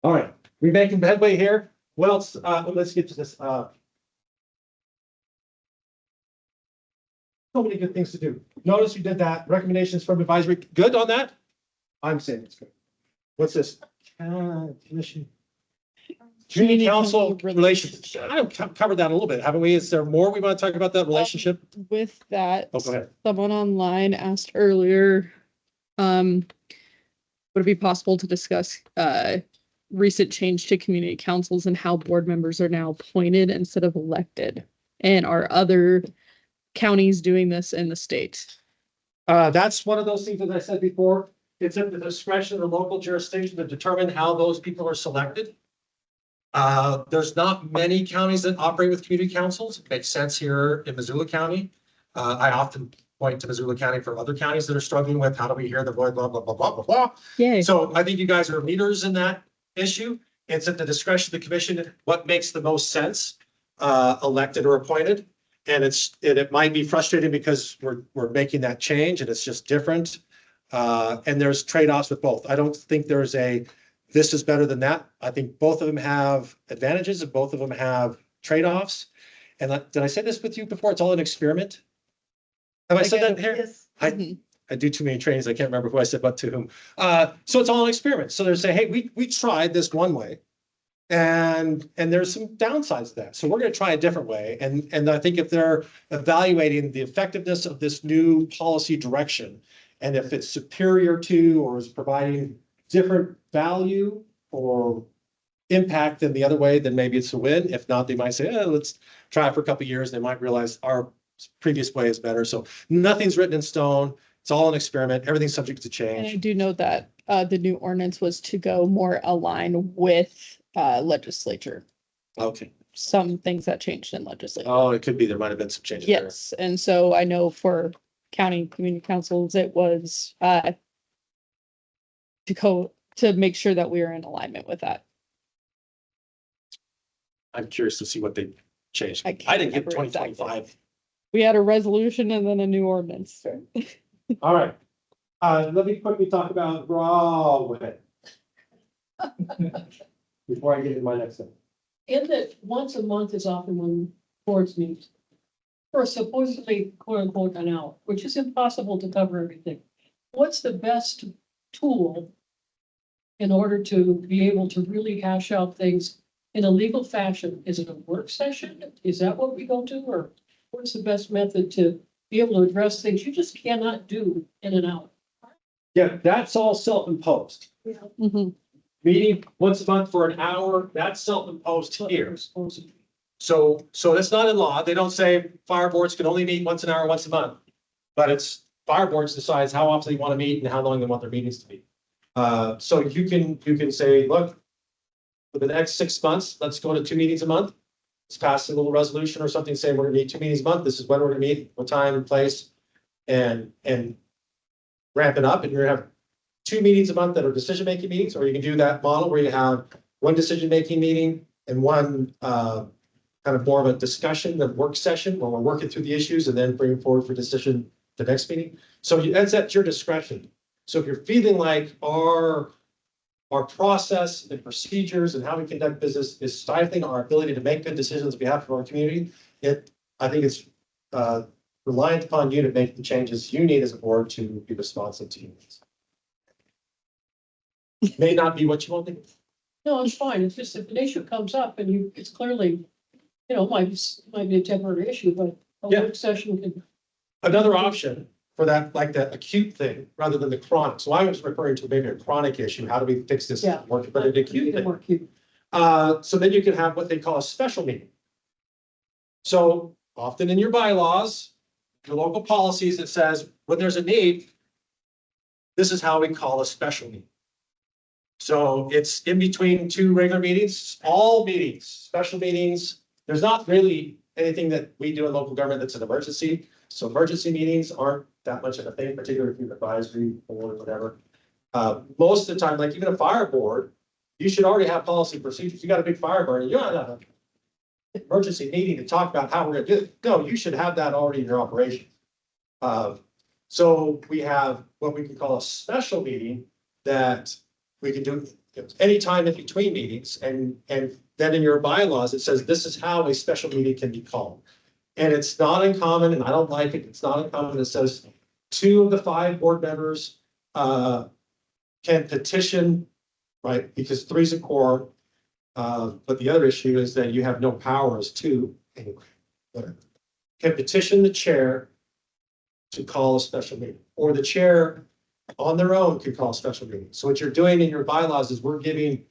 All right, we making headway here. What else? Let's get to this. So many good things to do. Notice you did that. Recommendations from advisory. Good on that? I'm saying it's good. What's this? Commission. Community council relations. I covered that a little bit, haven't we? Is there more we want to talk about that relationship? With that, Oh, go ahead. someone online asked earlier, would it be possible to discuss recent change to community councils and how board members are now appointed instead of elected? And are other counties doing this in the state? That's one of those things that I said before. It's at the discretion of the local jurisdiction to determine how those people are selected. There's not many counties that operate with community councils. It makes sense here in Missoula County. I often point to Missoula County for other counties that are struggling with how do we hear the blah, blah, blah, blah, blah, blah, blah. Yay. So I think you guys are leaders in that issue. It's at the discretion of the commission, what makes the most sense, elected or appointed. And it might be frustrating because we're making that change and it's just different. And there's trade-offs with both. I don't think there's this is better than that. I think both of them have advantages and both of them have trade-offs. And did I say this with you before? It's all an experiment. Have I said that here? Yes. I do too many trainings. I can't remember who I said what to whom. So it's all an experiment. So they're saying, hey, we tried this one way. And there's some downsides to that. So we're going to try a different way. And I think if they're evaluating the effectiveness of this new policy direction, and if it's superior to or is providing different value or impact than the other way, then maybe it's a win. If not, they might say, let's try it for a couple of years. They might realize our previous way is better. So nothing's written in stone. It's all an experiment. Everything's subject to And I change. do know that the new ordinance was to go more align with legislature. Okay. Some things that changed in legislature. Oh, it could be. There might have been some changes there. Yes, and so I know for county community councils, it was to make sure that we are in alignment with that. I'm curious to see what they changed. I I can't didn't get remember exactly. 2025. We had a resolution and then a new ordinance. All right. Let me quickly talk about Broadway. Before I get into my next thing. In that once a month is often when boards meet for supposedly quote unquote an hour, which is impossible to cover everything. What's the best tool in order to be able to really hash out things in a legal fashion? Is it a work session? Is that what we go to? Or what's the best method to be able to address things you just cannot do in an hour? Yeah, that's all self-imposed. Mhm. Meeting once a month for an hour, that's self-imposed here. So that's not in law. They don't say fire boards can only meet once an hour, once a month. But it's fire boards decides how often they want to meet and how long they want their meetings to be. So you can say, look, for the next 6 months, let's go to 2 meetings a month. Let's pass a little resolution or something saying we're gonna meet 2 meetings a month. This is when we're gonna meet, what time and place. And ramp it up, and you're gonna have 2 meetings a month that are decision-making meetings, or you can do that model where you have one decision-making meeting and one kind of more of a discussion, the work session where we're working through the issues and then bringing forward for decision the next meeting. So that's at your discretion. So if you're feeling like our process and procedures and how we conduct business is stifling our ability to make good decisions on behalf of our community, I think it's reliant upon you to make the changes you need as a board to be responsive to humans. May not be what you want to do. No, it's fine. It's just if an issue comes up and it's clearly, might be a temporary issue, but a Yeah. work session can. Another option for that, like that acute thing, rather than the chronic. So I was referring to maybe a chronic issue. How do we fix this? Yeah. Work, but an acute thing. More cute. So then you can have what they call a special meeting. So often in your bylaws, your local policies, it says when there's a need, this is how we call a special meeting. So it's in between 2 regular meetings, all meetings, special meetings. There's not really anything that we do in local government that's an emergency. So emergency meetings aren't that much of a thing, particularly if you're advisory or whatever. Most of the time, like even a fire board, you should already have policy procedures. You got a big fire burn, you don't have an emergency meeting to talk about how we're gonna do it. No, you should have that already in your operation. So we have what we can call a special meeting that we can do anytime in between meetings, and then in your bylaws, it says this is how a special meeting can be called. And it's not uncommon, and I don't like it, it's not uncommon, it says 2 of the 5 board members can petition, right, because 3 is a quorum. But the other issue is that you have no powers to, anyway, whatever. Can petition the chair to call a special meeting, or the chair on their own could call a special meeting. So what you're doing in your bylaws is we're giving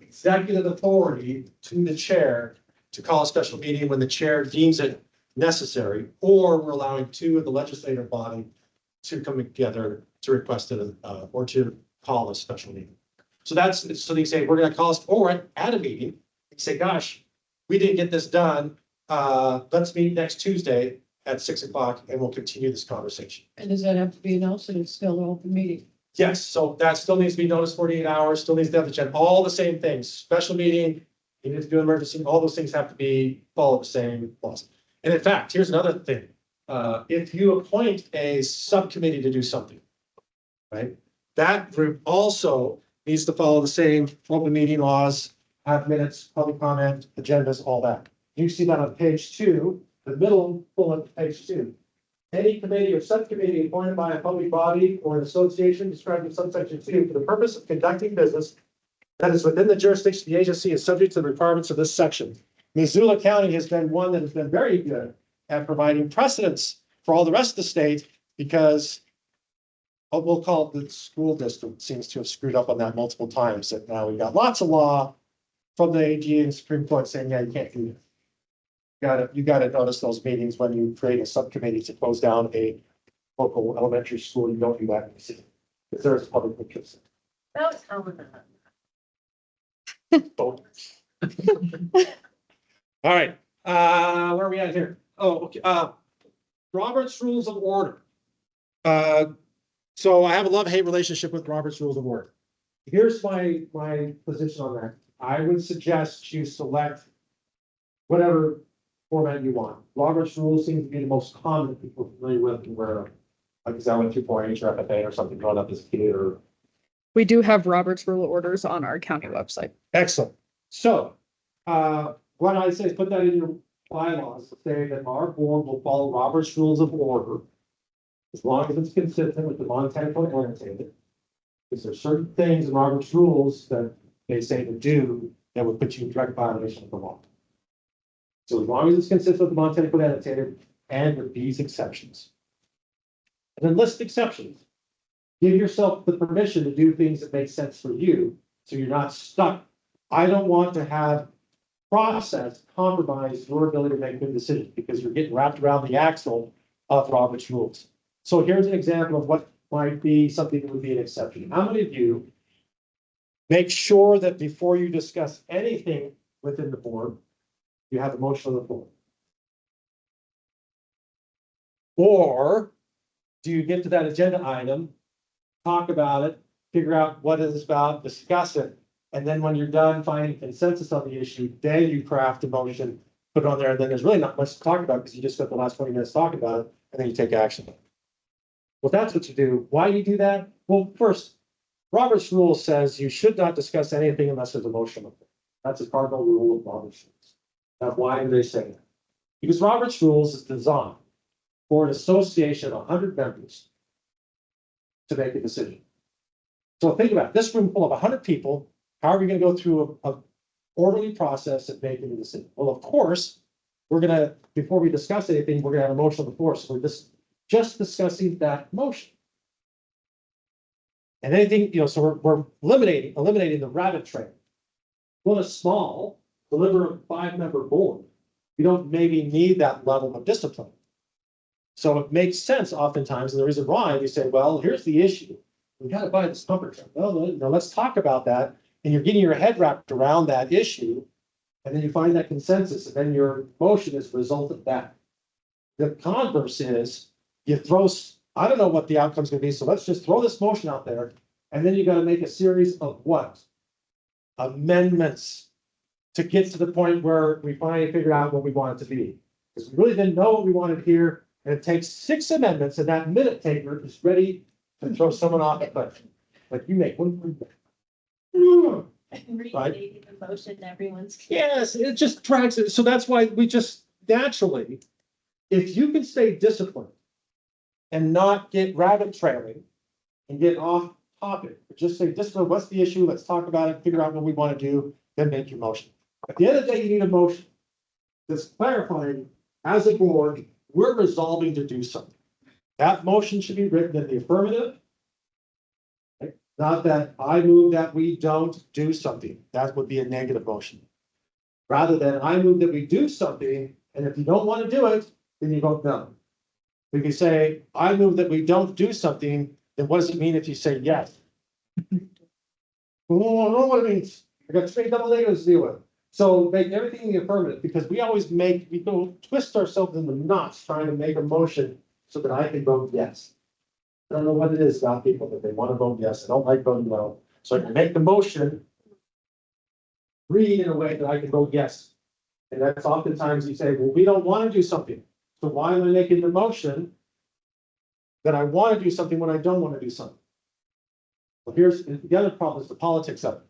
executive authority to the chair to call a special meeting when the chair deems it necessary, or we're allowing 2 of the legislative body to come together to request it, or to call a special meeting. So that's, so they say, we're gonna call us, or at a meeting, you say, gosh, we didn't get this done. Let's meet next Tuesday at 6 o'clock and we'll continue this conversation. And does that have to be announced and it's still an open meeting? Yes, so that still needs to be noticed 48 hours, still needs to have the agenda, all the same things, special meeting, you need to do an emergency, all those things have to be, follow the same laws. And in fact, here's another thing. If you appoint a subcommittee to do something, right? That group also needs to follow the same open meeting laws, have minutes, public comment, agendas, all that. You see that on page 2, the middle bullet, page 2. Any committee or subcommittee appointed by a public body or an association described in subsection 2 for the purpose of conducting business that is within the jurisdiction of the agency is subject to the requirements of this section. Missoula County has been one that has been very good at providing precedents for all the rest of the state, because we'll call it the school district seems to have screwed up on that multiple times. That now we've got lots of law from the AG and Supreme Court saying, yeah, you can't do that. You gotta notice those meetings when you create a subcommittee to close down a local elementary school. You don't do that in the city, because there's public interest. That was how we're All right, where are we at here? Oh, okay, Robert's Rules of Order. So I have a love-hate relationship with Robert's Rules of Order. Here's my position on that. I would suggest you select whatever format you want. Robert's Rules seems to be the most common people are familiar with and aware of. Like, because I went through 4-H or FFA or something growing up as a kid, or. We do have Robert's Rule of Orders on our county website. Excellent. So, what I say is put that in your bylaws to say that our board will follow Robert's Rules of Order as long as it's consistent with the Montana Code annotated. Because there's certain things in Robert's Rules that they say to do that would put you in direct violation of the law. So as long as it's consistent with the Montana Code annotated and with these exceptions. And then list exceptions. Give yourself the permission to do things that make sense for you, so you're not stuck. I don't want to have process compromise your ability to make good decisions because you're getting wrapped around the axle of Robert's Rules. So here's an example of what might be something that would be an exception. How many of you make sure that before you discuss anything within the board, you have a motion on the floor? Or do you get to that agenda item, talk about it, figure out what it is about, discuss it, and then when you're done finding consensus on the issue, then you craft a motion, put it on there, and then there's really not much to talk about because you just spent the last 20 minutes talking about it, and then you take action. Well, that's what you do. Why do you do that? Well, first, Robert's Rule says you should not discuss anything unless there's a motion on it. That's a cardinal rule of Robert's Rules. Now, why do they say that? Because Robert's Rules is designed for an association of 100 members to make a decision. So think about it. This room full of 100 people. How are we going to go through a orderly process of making a decision? Well, of course, we're going to, before we discuss anything, we're going to have a motion on the floor. So we're just discussing that motion. And anything, so we're eliminating the rabbit trail. Well, a small, deliberate 5-member board, you don't maybe need that level of discipline. So it makes sense oftentimes, and the reason why you say, well, here's the issue. We got to buy this pumper truck. Well, let's talk about that. And you're getting your head wrapped around that issue. And then you find that consensus, and then your motion is a result of that. The converse is you throw I don't know what the outcome's gonna be, so let's just throw this motion out there. And then you gotta make a series of what? Amendments to get to the point where we finally figure out what we want it to be. Because we really didn't know what we wanted here, and it takes 6 amendments, and that minute taker is ready to throw someone off the cliff. Like you make one. Restating the motion, everyone's. Yes, it just drags it. So that's why we just naturally, if you can stay disciplined and not get rabbit trailing and get off topic, just say discipline, what's the issue? Let's talk about it, figure out what we want to do, then make your motion. At the end of the day, you need a motion. Just clarifying, as a board, we're resolving to do something. That motion should be written in the affirmative. Not that I move that we don't do something. That would be a negative motion. Rather than I move that we do something, and if you don't want to do it, then you vote no. If you say, I move that we don't do something, then what does it mean if you say yes? Well, I don't know what it means. I got 3 double negatives to deal with. So make everything in the affirmative, because we always we go twist ourselves in the knots trying to make a motion so that I can vote yes. I don't know what it is about people that they want to vote yes, they don't like voting no. So I can make the motion read in a way that I can vote yes. And that's oftentimes you say, well, we don't want to do something. So why am I making the motion that I want to do something when I don't want to do something? Well, here's the other problem is the politics of it.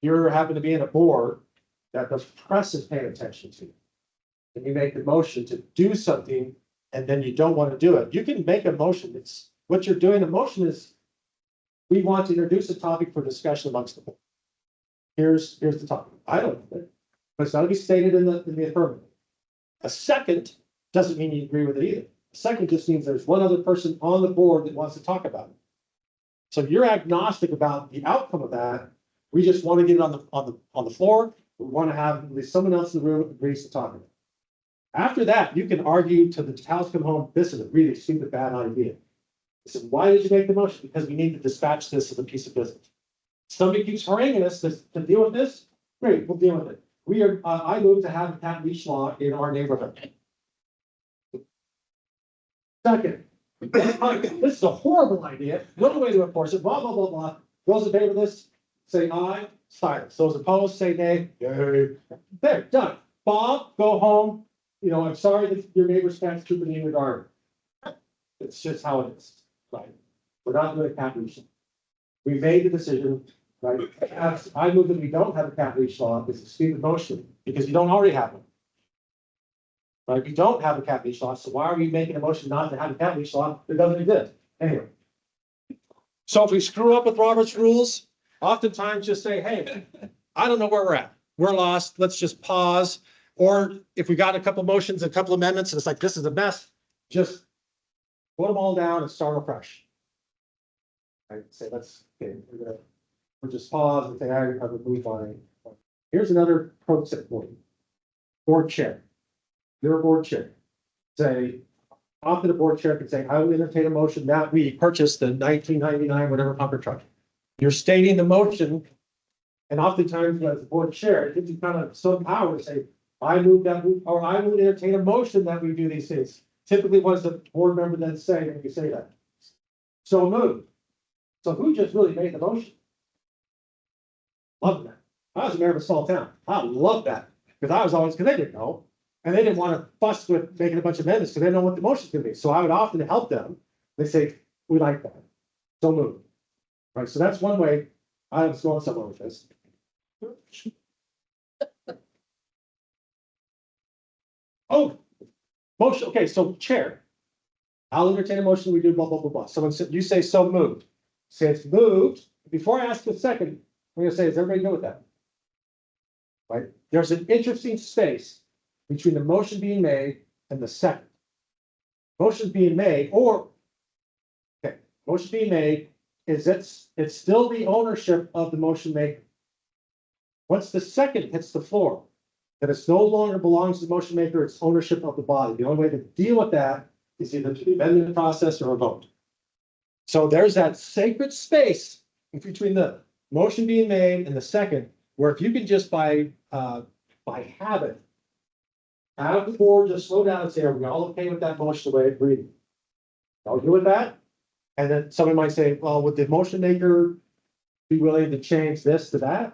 You happen to be in a board that the press is paying attention to. And you make the motion to do something and then you don't want to do it. You can make a motion. It's what you're doing. A motion is we want to introduce a topic for discussion amongst the board. Here's the topic. I don't know it, but it's got to be stated in the affirmative. A second doesn't mean you agree with it either. A second just means there's one other person on the board that wants to talk about it. So you're agnostic about the outcome of that. We just want to get it on the floor. We want to have at least someone else in the room agrees to talk about it. After that, you can argue till the cows come home. This is a really stupid, bad idea. I said, why did you make the motion? Because we need to dispatch this as a piece of business. Somebody keeps haranguing us to deal with this. Great, we'll deal with it. I move to have a cat leash law in our neighborhood. Second, this is a horrible idea. No way to enforce it. Blah, blah, blah, blah. Those in favor of this, say aye. Silence. Those opposed, say nay. Yay. There, done. Bob, go home. You know, I'm sorry that your neighbor's cat's trooping in your garden. It's just how it is, right? We're not doing a cat leash. We made the decision, right? I move that we don't have a cat leash law. It's a stupid motion because you don't already have one. Right? We don't have a cat leash law, so why are we making a motion not to have a cat leash law that doesn't exist? Anyway. So if we screw up with Robert's rules, oftentimes just say, hey, I don't know where we're at. We're lost. Let's just pause. Or if we got a couple motions, a couple amendments, and it's like, this is a mess, just put them all down and start afresh. Right? Say, we'll just pause and say, I would move on. Here's another pro tip for you. Board chair. You're a board chair. Say, often a board chair can say, I will entertain a motion that we purchase the 1999 whatever pumper truck. You're stating the motion, and oftentimes as the board chair, it gives you kind of some power to say, I move that we, or I will entertain a motion that we do these things. Typically, what does the board member then say when you say that? So moved. So who just really made the motion? Love that. I was a mayor of a small town. I love that because I was always, because they didn't know. And they didn't want to fuss with making a bunch of amendments because they didn't know what the motion's gonna be. So I would often help them. They say, we like that. So moved. Right, so that's one way I was going somewhere with this. Oh, motion, okay, so chair. I'll entertain a motion, we do blah, blah, blah, blah. Someone said, you say so moved. Say it's moved. Before I ask a second, I'm gonna say, is everybody good with that? Right, there's an interesting space between the motion being made and the second. Motion being made, or, okay, motion being made is it's still the ownership of the motion maker. Once the second hits the floor, that it no longer belongs to the motion maker, it's ownership of the body. The only way to deal with that is either through the amendment process or a vote. So there's that sacred space between the motion being made and the second, where if you can just by habit, have the board just slow down and say, are we all okay with that motion the way it's reading? I'll do with that. And then someone might say, well, would the motion maker be willing to change this to that? I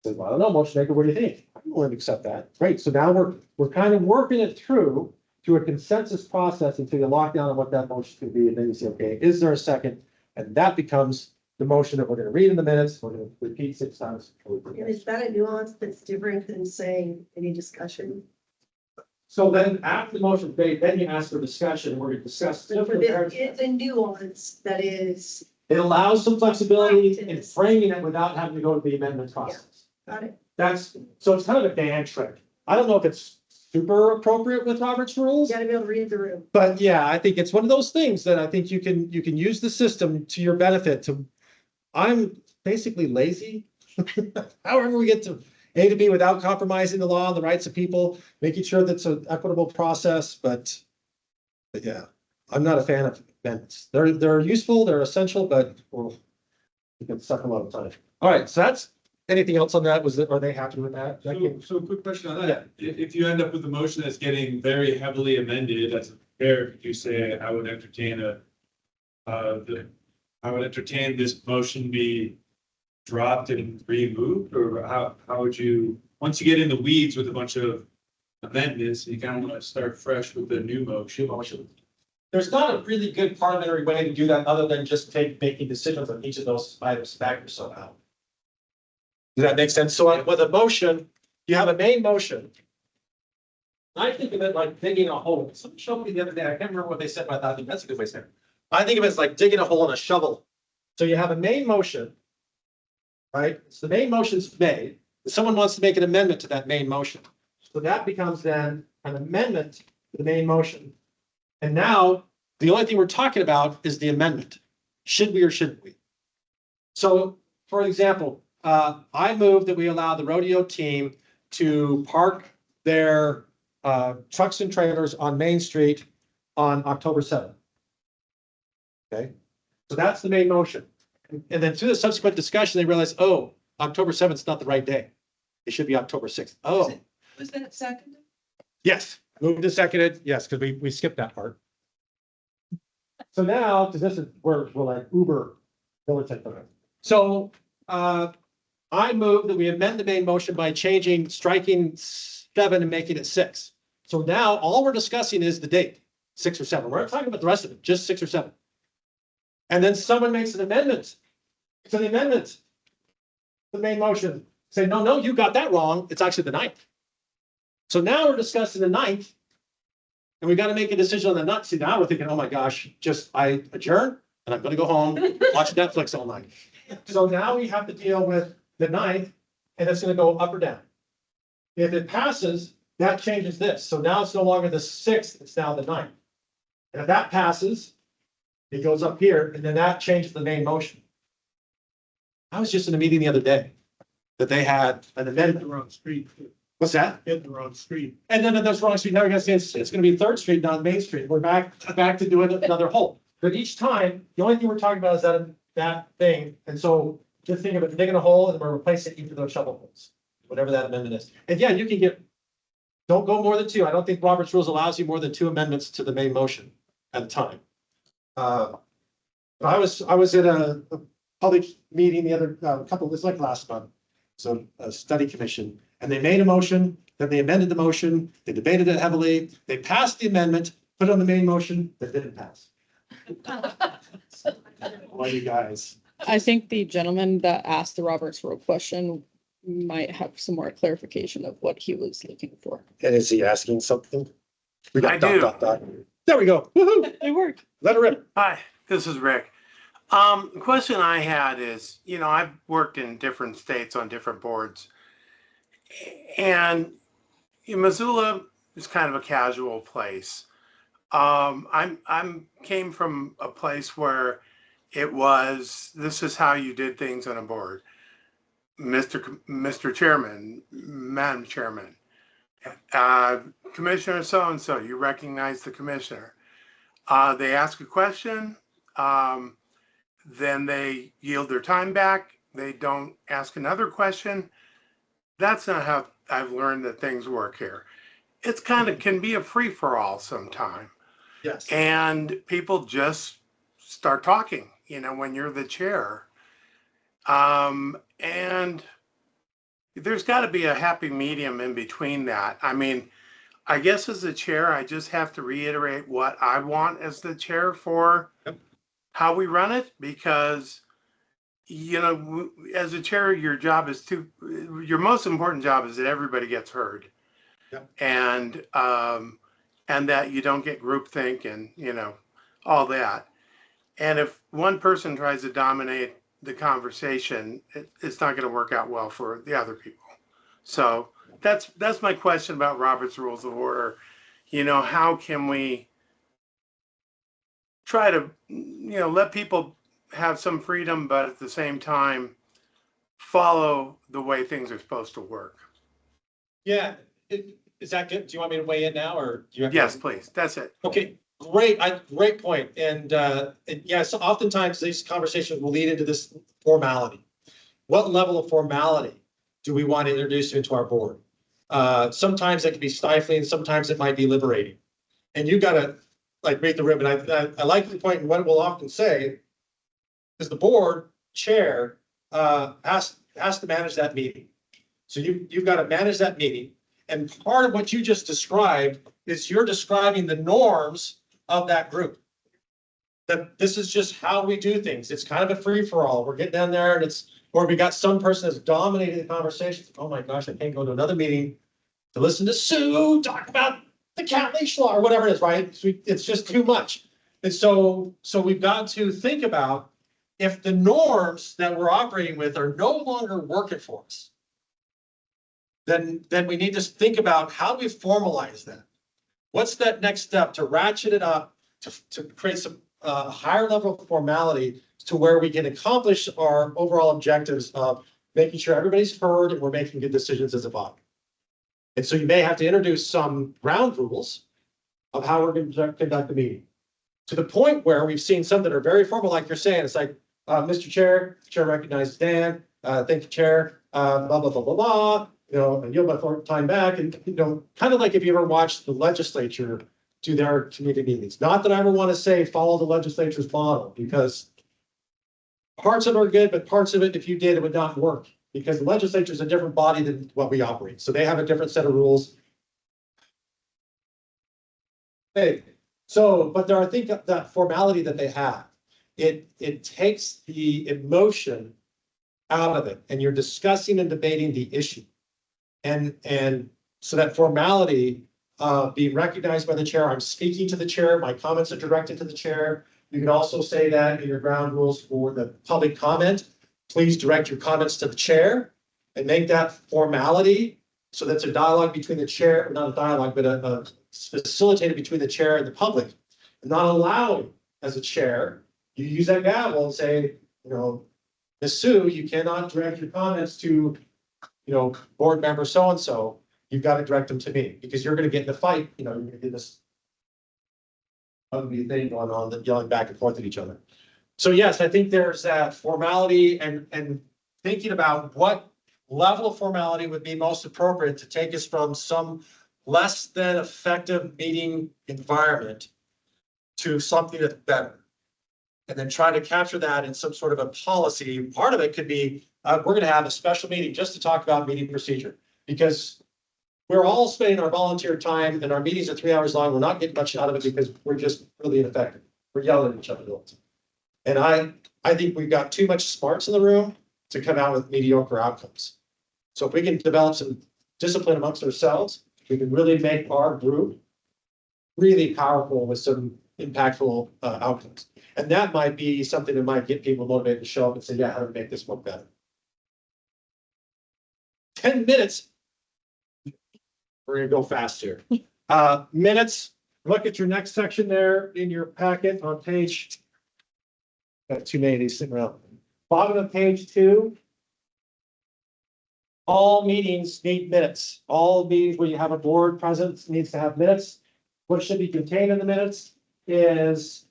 said, well, I don't know, motion maker, what do you think? I'm willing to accept that. Great. So now we're kind of working it through a consensus process until you lock down on what that motion could be. And then you say, okay, is there a second? And that becomes the motion that we're going to read in the minutes. We're going to repeat 6 times. And is that a nuance that's different than saying any discussion? So then after the motion is made, then you ask for discussion. We're going to discuss. So for this, it's a nuance that is, It allows some flexibility in framing it without having to go to the amendment process. got it. So it's kind of a Dan trick. I don't know if it's super appropriate with Robert's rules. You gotta be able to read the room. But yeah, I think it's one of those things that I think you can use the system to your benefit I'm basically lazy. However, we get to A to B without compromising the law and the rights of people, making sure that's an equitable process, but yeah, I'm not a fan of amendments. They're useful, they're essential, but well, you can suck a lot of time. All right, so that's, anything else on that? Are they happy with that? So quick question on that. If you end up with a motion that's getting very heavily amended, that's fair, could you say, I would entertain I would entertain this motion be dropped and removed, or how would you, once you get in the weeds with a bunch of amendments, you kind of want to start fresh with the new motion? There's not a really good parliamentary way to do that other than just making decisions on each of those items back somehow. Does that make sense? So with a motion, you have a main motion. I think of it like digging a hole. Someone showed me the other day, I can't remember what they said, but I think that's a good way to say it. I think of it as like digging a hole in a shovel. So you have a main motion, right? So the main motion's made. Someone wants to make an amendment to that main motion. So that becomes then an amendment to the main motion. And now the only thing we're talking about is the amendment. Should we or shouldn't we? So, for example, I move that we allow the rodeo team to park their trucks and trailers on Main Street on October 7th. Okay, so that's the main motion. And then through the subsequent discussion, they realize, oh, October 7th is not the right day. It should be October 6th. Oh, Was that seconded? yes, moved and seconded. Yes, because we skipped that part. So now, because this is we're like uber militant. So I move that we amend the main motion by striking 7 and making it 6. So now all we're discussing is the date, 6 or 7. We're not talking about the rest of it, just 6 or 7. And then someone makes an amendment to the amendment, the main motion. Say, no, you got that wrong. It's actually the 9th. So now we're discussing the 9th. And we got to make a decision on the 9th. See, now we're thinking, oh my gosh, I adjourn and I'm going to go home, watch Netflix all night. So now we have to deal with the 9th and it's going to go up or down. If it passes, that changes this. So now it's no longer the 6th, it's now the 9th. And if that passes, it goes up here, and then that changes the main motion. I was just in a meeting the other day that they had an amendment. The wrong street. What's that? Hit the wrong street. And then that's wrong street. Now we're gonna say it's gonna be 3rd Street, not Main Street. We're back to doing another hole. But each time, the only thing we're talking about is that thing. And so just think of it, digging a hole and we're replacing each of those shovel holes, whatever that amendment is. And yeah, you can don't go more than 2. I don't think Robert's rules allows you more than 2 amendments to the main motion at a time. I was at a public meeting the other it was like last month. So a study commission, and they made a motion, then they amended the motion, they debated it heavily, they passed the amendment, put it on the main motion, that didn't pass. Why you guys? I think the gentleman that asked the Roberts rule question might have some more clarification of what he was looking for. And is he asking something? We got I do. There we go. Woohoo! It worked. Let her rip. Hi, this is Rick. The question I had is, I've worked in different states on different boards. And in Missoula is kind of a casual place. I'm came from a place where this is how you did things on a board. Mr. Chairman, Madam Chairman, Commissioner so-and-so, you recognize the commissioner. They ask a question, then they yield their time back. They don't ask another question. That's not how I've learned that things work here. It's kind of can be a free-for-all sometime. Yes. And people just start talking, you know, when you're the chair. And there's got to be a happy medium in between that. I mean, I guess as the chair, I just have to reiterate what I want as the chair for how we run it, because, you know, as a chair, your job is your most important job is that everybody gets heard. Yep. And that you don't get groupthink and, you know, all that. And if one person tries to dominate the conversation, it's not going to work out well for the other people. So that's my question about Robert's Rules of Order. You know, how can we try to, you know, let people have some freedom, but at the same time, follow the way things are supposed to work? Yeah, is that good? Do you want me to weigh in now, or do you have? Yes, please. That's it. Okay, great point. And yes, oftentimes these conversations will lead into this formality. What level of formality do we want to introduce into our board? Sometimes it can be stifling, sometimes it might be liberating. And you gotta like read the ribbon. I like the point, and what we'll often say is the board chair has to manage that meeting. So you've got to manage that meeting. And part of what you just described is you're describing the norms of that group. That this is just how we do things. It's kind of a free for all. We're getting down there and or we got some person that's dominating the conversation. Oh my gosh, I can't go to another meeting to listen to Sue talk about the cat leash law or whatever it is, right? It's just too much. And so we've got to think about if the norms that we're operating with are no longer working for us, then we need to think about how do we formalize that? What's that next step to ratchet it up, to create some higher level of formality to where we can accomplish our overall objectives of making sure everybody's heard and we're making good decisions as a body. And so you may have to introduce some ground rules of how we're going to conduct the meeting. To the point where we've seen some that are very formal, like you're saying, it's like, Mr. Chair, Chair recognizes Dan, thank you, Chair, blah, blah, blah, blah, blah. You know, and yield my time back. And, you know, kind of like if you ever watched the legislature do their committee meetings. Not that I ever want to say follow the legislature's model, because parts of it are good, but parts of it, if you did, it would not work, because the legislature is a different body than what we operate. So they have a different set of rules. Hey, so, but there, I think that formality that they have, it takes the emotion out of it, and you're discussing and debating the issue. And so that formality being recognized by the chair, I'm speaking to the chair, my comments are directed to the chair. You can also say that in your ground rules for the public comment, please direct your comments to the chair and make that formality. So that's a dialogue between the chair, not a dialogue, but a facilitated between the chair and the public. And not allowing, as a chair, you use that gavel and say, you know, Ms. Sue, you cannot direct your comments to, you know, board member so-and-so. You've got to direct them to me, because you're going to get in a fight, you know, you're going to get this ugly thing going on, that yelling back and forth at each other. So yes, I think there's that formality and thinking about what level of formality would be most appropriate to take us from some less than effective meeting environment to something that's better. And then try to capture that in some sort of a policy. Part of it could be, we're going to have a special meeting just to talk about meeting procedure, because we're all spending our volunteer time and our meetings are 3 hours long. We're not getting much out of it because we're just really ineffective. We're yelling at each other. And I think we've got too much smarts in the room to come out with mediocre outcomes. So if we can develop some discipline amongst ourselves, we can really make our group really powerful with some impactful outcomes. And that might be something that might get people motivated to show up and say, yeah, how do we make this work better? 10 minutes. We're gonna go fast here. Minutes, look at your next section there in your packet on page. Got too many of these sitting around. Bottom of page 2. All meetings need minutes. All meetings where you have a board present needs to have minutes. What should be contained in the minutes is,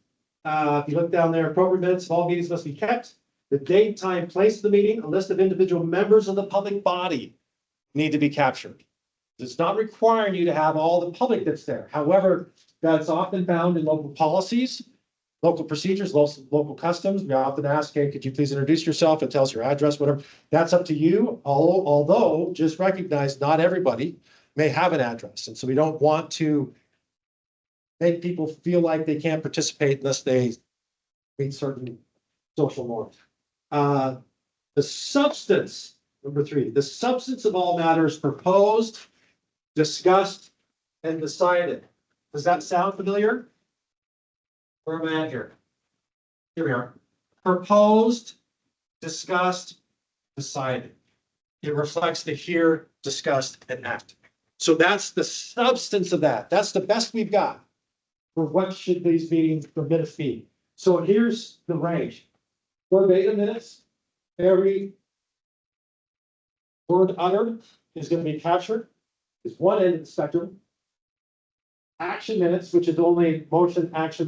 if you look down there, appropriate minutes of all meetings must be kept. The date, time, place of the meeting, a list of individual members of the public body need to be captured. It's not requiring you to have all the public that's there. However, that's often found in local policies, local procedures, local customs. We often ask, hey, could you please introduce yourself and tell us your address, whatever. That's up to you. Although just recognize not everybody may have an address. And so we don't want to make people feel like they can't participate unless they meet certain social norms. The substance, number 3, the substance of all matters proposed, discussed, and decided. Does that sound familiar? Where am I at here? Here we are. Proposed, discussed, decided. It reflects the here, discussed, and acted. So that's the substance of that. That's the best we've got for what should these meetings for minutes be. So here's the range. Verbatim minutes, every word uttered is going to be captured. Is one end of the spectrum. Action minutes, which is only motion, action,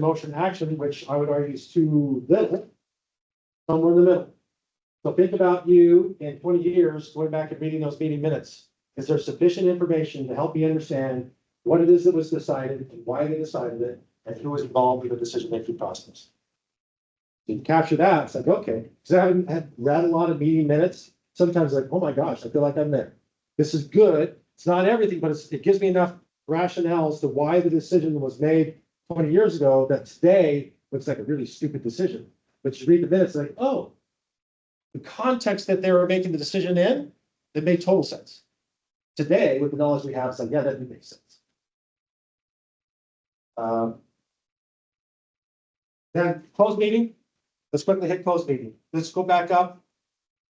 which I would argue is too little. Somewhere in the middle. So think about you in 20 years going back and reading those meeting minutes. Is there sufficient information to help you understand what it is that was decided and why they decided it and who was involved in the decision-making process? You capture that, it's like, okay, because I haven't read a lot of meeting minutes. Sometimes like, oh my gosh, I feel like I'm there. This is good. It's not everything, but it gives me enough rationales to why the decision was made 20 years ago that today looks like a really stupid decision. But you read the minutes like, oh, the context that they were making the decision in, it made total sense. Today, with the knowledge we have, it's like, yeah, that didn't make sense. Then closed meeting. Let's quickly hit closed meeting. Let's go back up.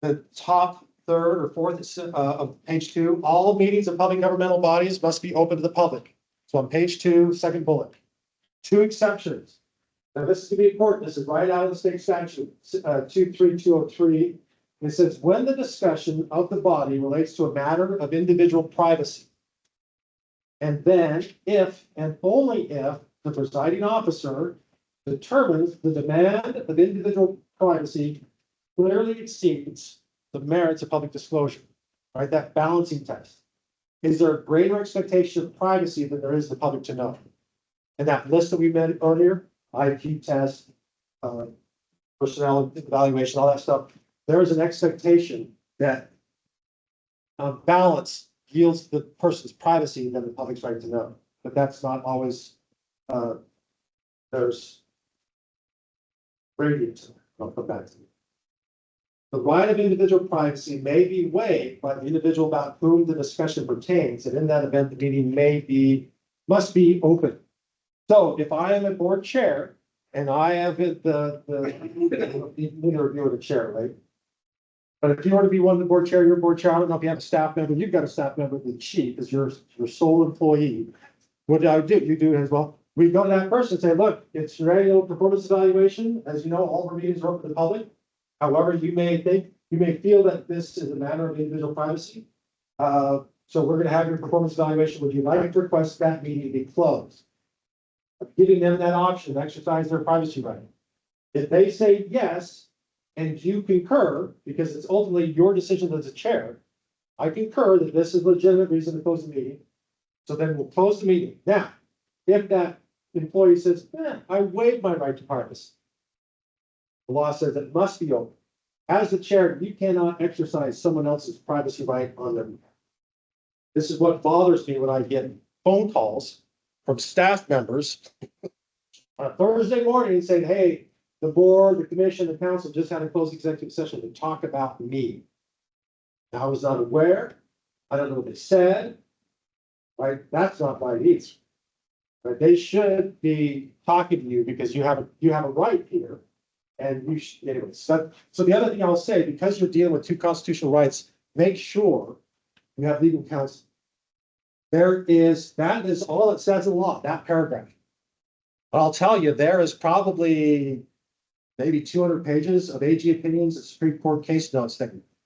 The top third or fourth of page 2. All meetings of public governmental bodies must be open to the public. So on page 2, second bullet. 2 exceptions. Now this is going to be important. This is right out of the state statute, 23203. It says when the discussion of the body relates to a matter of individual privacy. And then if and only if the presiding officer determines the demand of individual privacy clearly exceeds the merits of public disclosure, right? That balancing test. Is there a greater expectation of privacy than there is the public to know? And that list that we met earlier, IQ test, personnel evaluation, all that stuff, there is an expectation that balance yields the person's privacy than the public's right to know. But that's not always, there's gradient. I'll come back to it. The right of individual privacy may be waived by the individual about whom the discussion pertains, and in that event, the meeting must be open. So if I am a board chair and I have neither of you are the chair, right? But if you were to be one of the board chair, your board chair, I don't know if you have a staff member, you've got a staff member, the chief is your sole employee. What do I do? You do it as well. We go to that person and say, look, it's your annual performance evaluation. As you know, all of our meetings are open to the public. However, you may feel that this is a matter of individual privacy. So we're going to have your performance evaluation. Would you like to request that meeting to be closed? Giving them that option to exercise their privacy right. If they say yes, and you concur, because it's ultimately your decision as a chair, I concur that this is a legitimate reason to close the meeting. So then we'll close the meeting. Now, if that employee says, I waive my right to privacy, the law says it must be open. As the chair, you cannot exercise someone else's privacy right on their behalf. This is what bothers me when I get phone calls from staff members on a Thursday morning saying, hey, the board, the commission, the council just had a closed executive session to talk about me. Now, I was not aware. I don't know what they said. Right? That's not right either. Right? They should be talking to you because you have a right here. And you should, anyways. So the other thing I'll say, because you're dealing with 2 constitutional rights, make sure you have legal counsel. That is all it says in law, that paragraph. But I'll tell you, there is probably maybe 200 pages of AG opinions and Supreme Court case notes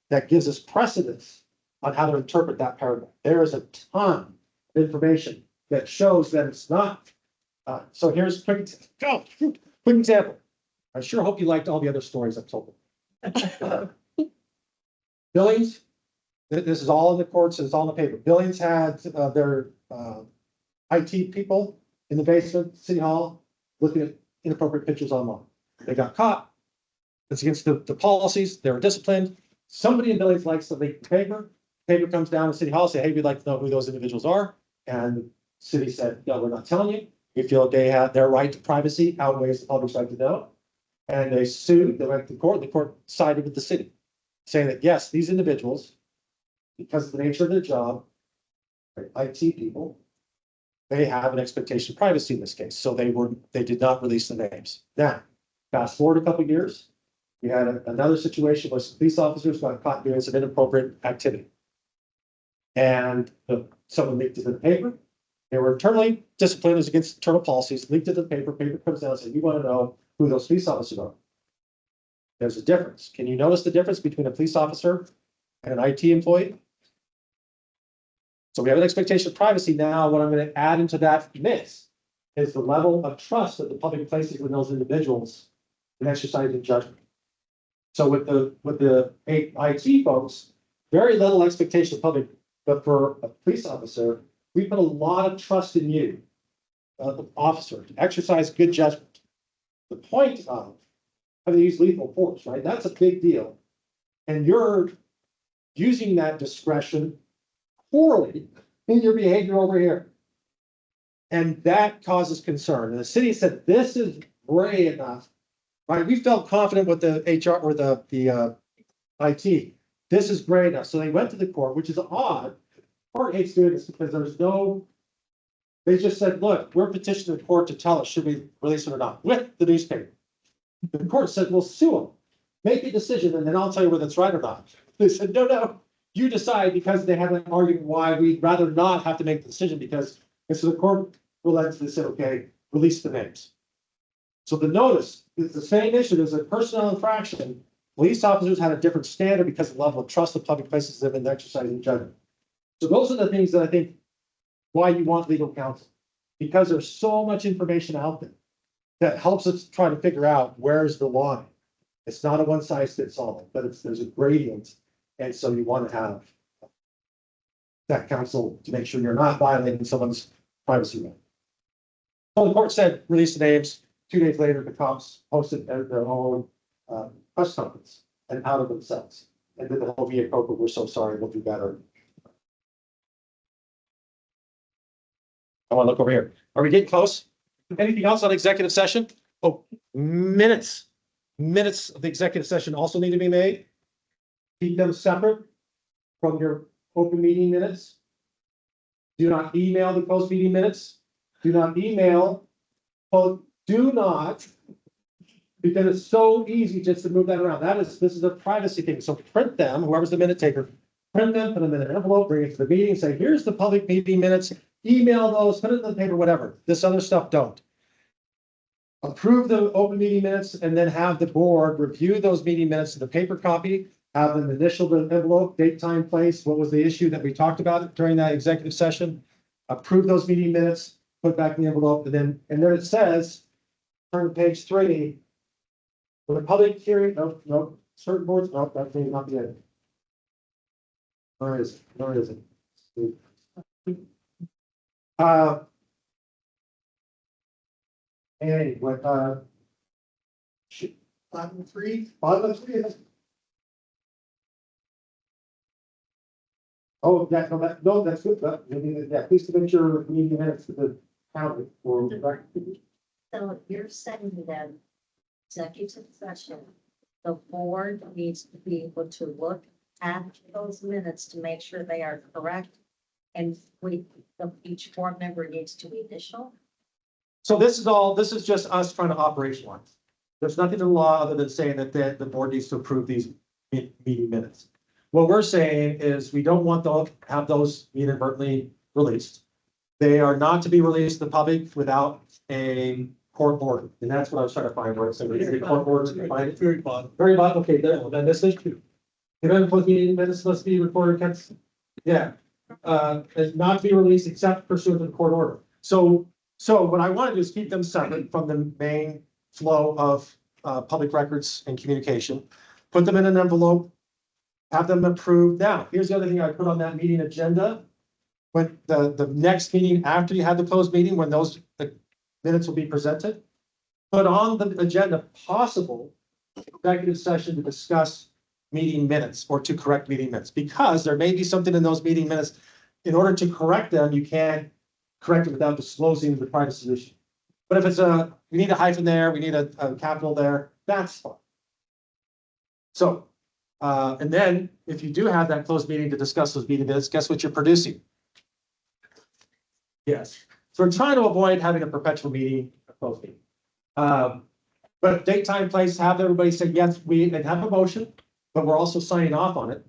that gives us precedence on how to interpret that paragraph. There is a ton of information that shows that it's not. So here's a quick example. I sure hope you liked all the other stories I've told. Billings, This is all in the courts, it's all in the paper. Billings had, their, IT people in the basement, of City Hall, looking at inappropriate pictures online. They got caught. It's against the policies, they were disciplined. Somebody in Billings likes to leak the paper. Paper comes down to City Hall, say, hey, we'd like to know who those individuals are. And the city said, no, we're not telling you. We feel they have their right to privacy outweighs the public's right to know. And they sued, they went to court, the court sided with the city, saying that, yes, these individuals, because of the nature of their job, IT people, they have an expectation of privacy in this case, so they did not release the names. Now, fast forward a couple of years, we had another situation where some police officers got caught doing some inappropriate activity. And someone leaked it in the paper. They were internally disciplined as against internal policies, leaked it in the paper, paper comes down and says, you want to know who those police officers are. There's a difference. Can you notice the difference between a police officer and an IT employee? So we have an expectation of privacy. Now, what I'm going to add into that mix is the level of trust that the public places in those individuals in exercising judgment. So with the IT folks, very little expectation of public, but for a police officer, we put a lot of trust in you, the officer, to exercise good judgment. The point of having to use lethal force, right? That's a big deal. And you're using that discretion poorly in your behavior over here. And that causes concern. And the city said, this is gray enough, right? We felt confident with the HR or the IT. This is gray enough. So they went to the court, which is odd. Court hates doing this because they just said, look, we're petitioning the court to tell us, should we release it or not, with the newspaper. The court said, well, sue them, make a decision, and then I'll tell you whether it's right or not. They said, no, you decide, because they haven't argued why we'd rather not have to make the decision, because, and so the court relents, they said, okay, release the names. So the notice is the same issue as a personnel infraction. Police officers had a different standard because of the level of trust the public places them in exercising judgment. So those are the things that I think why you want legal counsel, because there's so much information out there that helps us try to figure out where's the line. It's not a one size fits all, but there's a gradient. And so you want to have that counsel to make sure you're not violating someone's privacy right. So the court said, release the names. 2 days later, the cops posted their own press conference and out of themselves. And then the whole via corporate, we're so sorry, we'll do better. I want to look over here. Are we getting close? Anything else on executive session? Oh, minutes. Minutes of the executive session also need to be made. Keep them separate from your open meeting minutes. Do not email the closed meeting minutes. Do not email. Oh, do not, because it's so easy just to move that around. This is a privacy thing. So print them, whoever's the minute taker, print them, put them in an envelope, bring it to the meeting, say, here's the public meeting minutes, email those, put it in the paper, whatever. This other stuff, don't. Approve the open meeting minutes and then have the board review those meeting minutes in the paper copy, have an initial envelope, date, time, place, what was the issue that we talked about during that executive session. Approve those meeting minutes, put back in the envelope, and then it says, turn to page 3. For the public hearing, no, certain boards, no, that may not be it. Where is it? Anyway, bottom of three. Oh, yeah, no, that's good. Yeah, please submit your meeting minutes to the county for. So you're saying that executive session, the board needs to be able to look at those minutes to make sure they are correct. And each board member needs to initial. So this is just us trying to operationalize. There's nothing in the law other than saying that the board needs to approve these meeting minutes. What we're saying is we don't want to have those inadvertently released. They are not to be released to the public without a court order. And that's what I was trying to find. Where it said the court order to find it. Very bottom. Very bottom. Okay, then this is true. Event meeting minutes must be recorded. Yeah. Not to be released except pursuant to the court order. So what I want to do is keep them separate from the main flow of public records and communication. Put them in an envelope. have them approved. Now, here's the other thing I put on that meeting agenda. When the next meeting after you have the closed meeting, when those the minutes will be presented, put on the agenda possible executive session to discuss meeting minutes or to correct meeting minutes, because there may be something in those meeting minutes. In order to correct them, you can't correct it without disclosing the private solution. But if it's we need a hyphen there, we need a capital there, that's fine. So, and then if you do have that closed meeting to discuss those meeting minutes, guess what you're producing? Yes, so we're trying to avoid having a perpetual meeting, a closed meeting. But date, time, place, have everybody say, yes, we have a motion, but we're also signing off on it.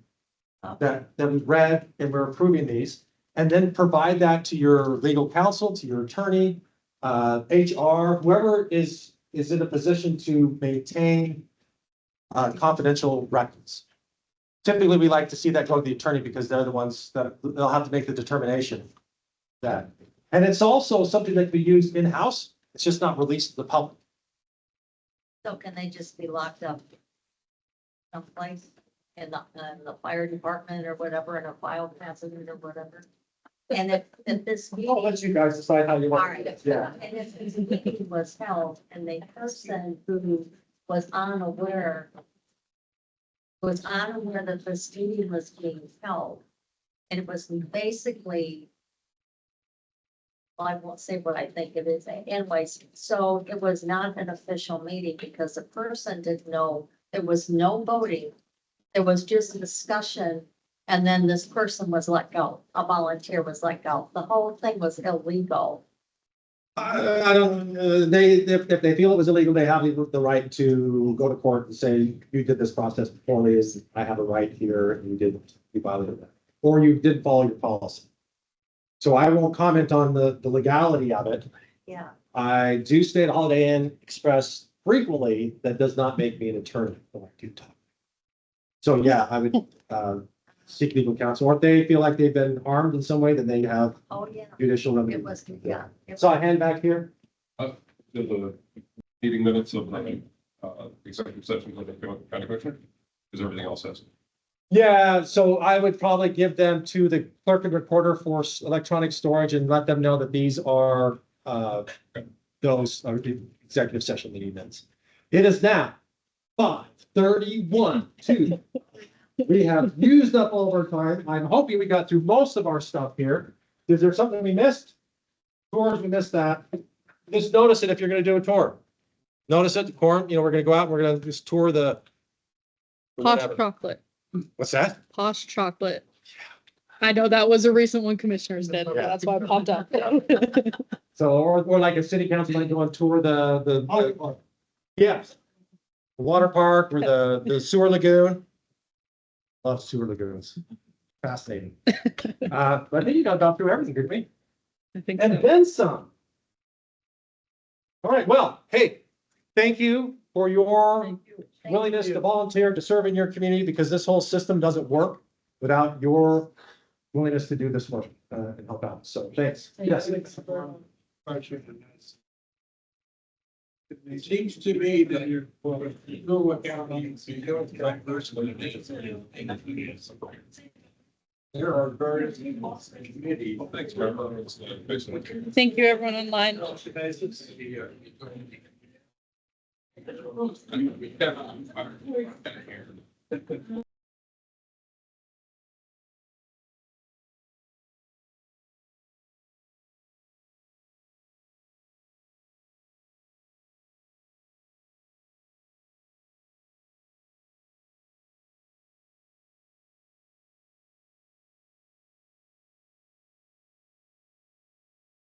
That we read and we're approving these, and then provide that to your legal counsel, to your attorney, HR, whoever is in a position to maintain confidential records. Typically, we like to see that go to the attorney because they're the ones that they'll have to make the determination. That, and it's also something that can be used in-house. It's just not released to the public. So can they just be locked up someplace in the fire department or whatever, in a file cabinet or whatever? And if this I'll meeting, let you guys decide how you all want. right, Yeah. and if this meeting was held and the person who was unaware that this meeting was being held, and it was basically, well, I won't say what I think it is anyways, so it was not an official meeting because the person didn't know, there was no voting. There was just a discussion, and then this person was let go, a volunteer was let go. The whole thing was illegal. I don't, if they feel it was illegal, they have the right to go to court and say, you did this process poorly, I have a right here, and you violated that. Or you didn't follow your policy. So I won't comment on the legality of it. Yeah. I do stay at Holiday Inn Express frequently. That does not make me an attorney, but I do talk. So yeah, I would seek legal counsel, or if they feel like they've been harmed in some way, then they have Oh, yeah. judicial remedy. It was, yeah. So I hand back here. The meeting minutes of the executive session with the county commissioner, is everything else says? Yeah, so I would probably give them to the clerk and recorder for electronic storage and let them know that these are those are the executive session meeting minutes. It is now 5:31. We have used up all of our time. I'm hoping we got through most of our stuff here. Is there something we missed? Tours, we missed that. Just notice it if you're gonna do a tour. Notice it, Corum, we're gonna go out and we're gonna just tour the. Posh whatever. chocolate, What's that? posh chocolate. I know that was a recent one commissioners did. Yeah. That's why it popped up. So, or like a city council might go on tour yes. The water park or the sewer lagoon. Love sewer lagoons. Fascinating. But I think you got about through everything, didn't we? I think And so. then some. All right, well, hey, thank you for your willingness to volunteer to serve in your community, because this whole system doesn't work without your willingness to do this work and help out. So thanks. Yes. It seems to me that you're, well, you know what county, you don't diversity. There are various committees. Thanks very much. Thank you, everyone online. We have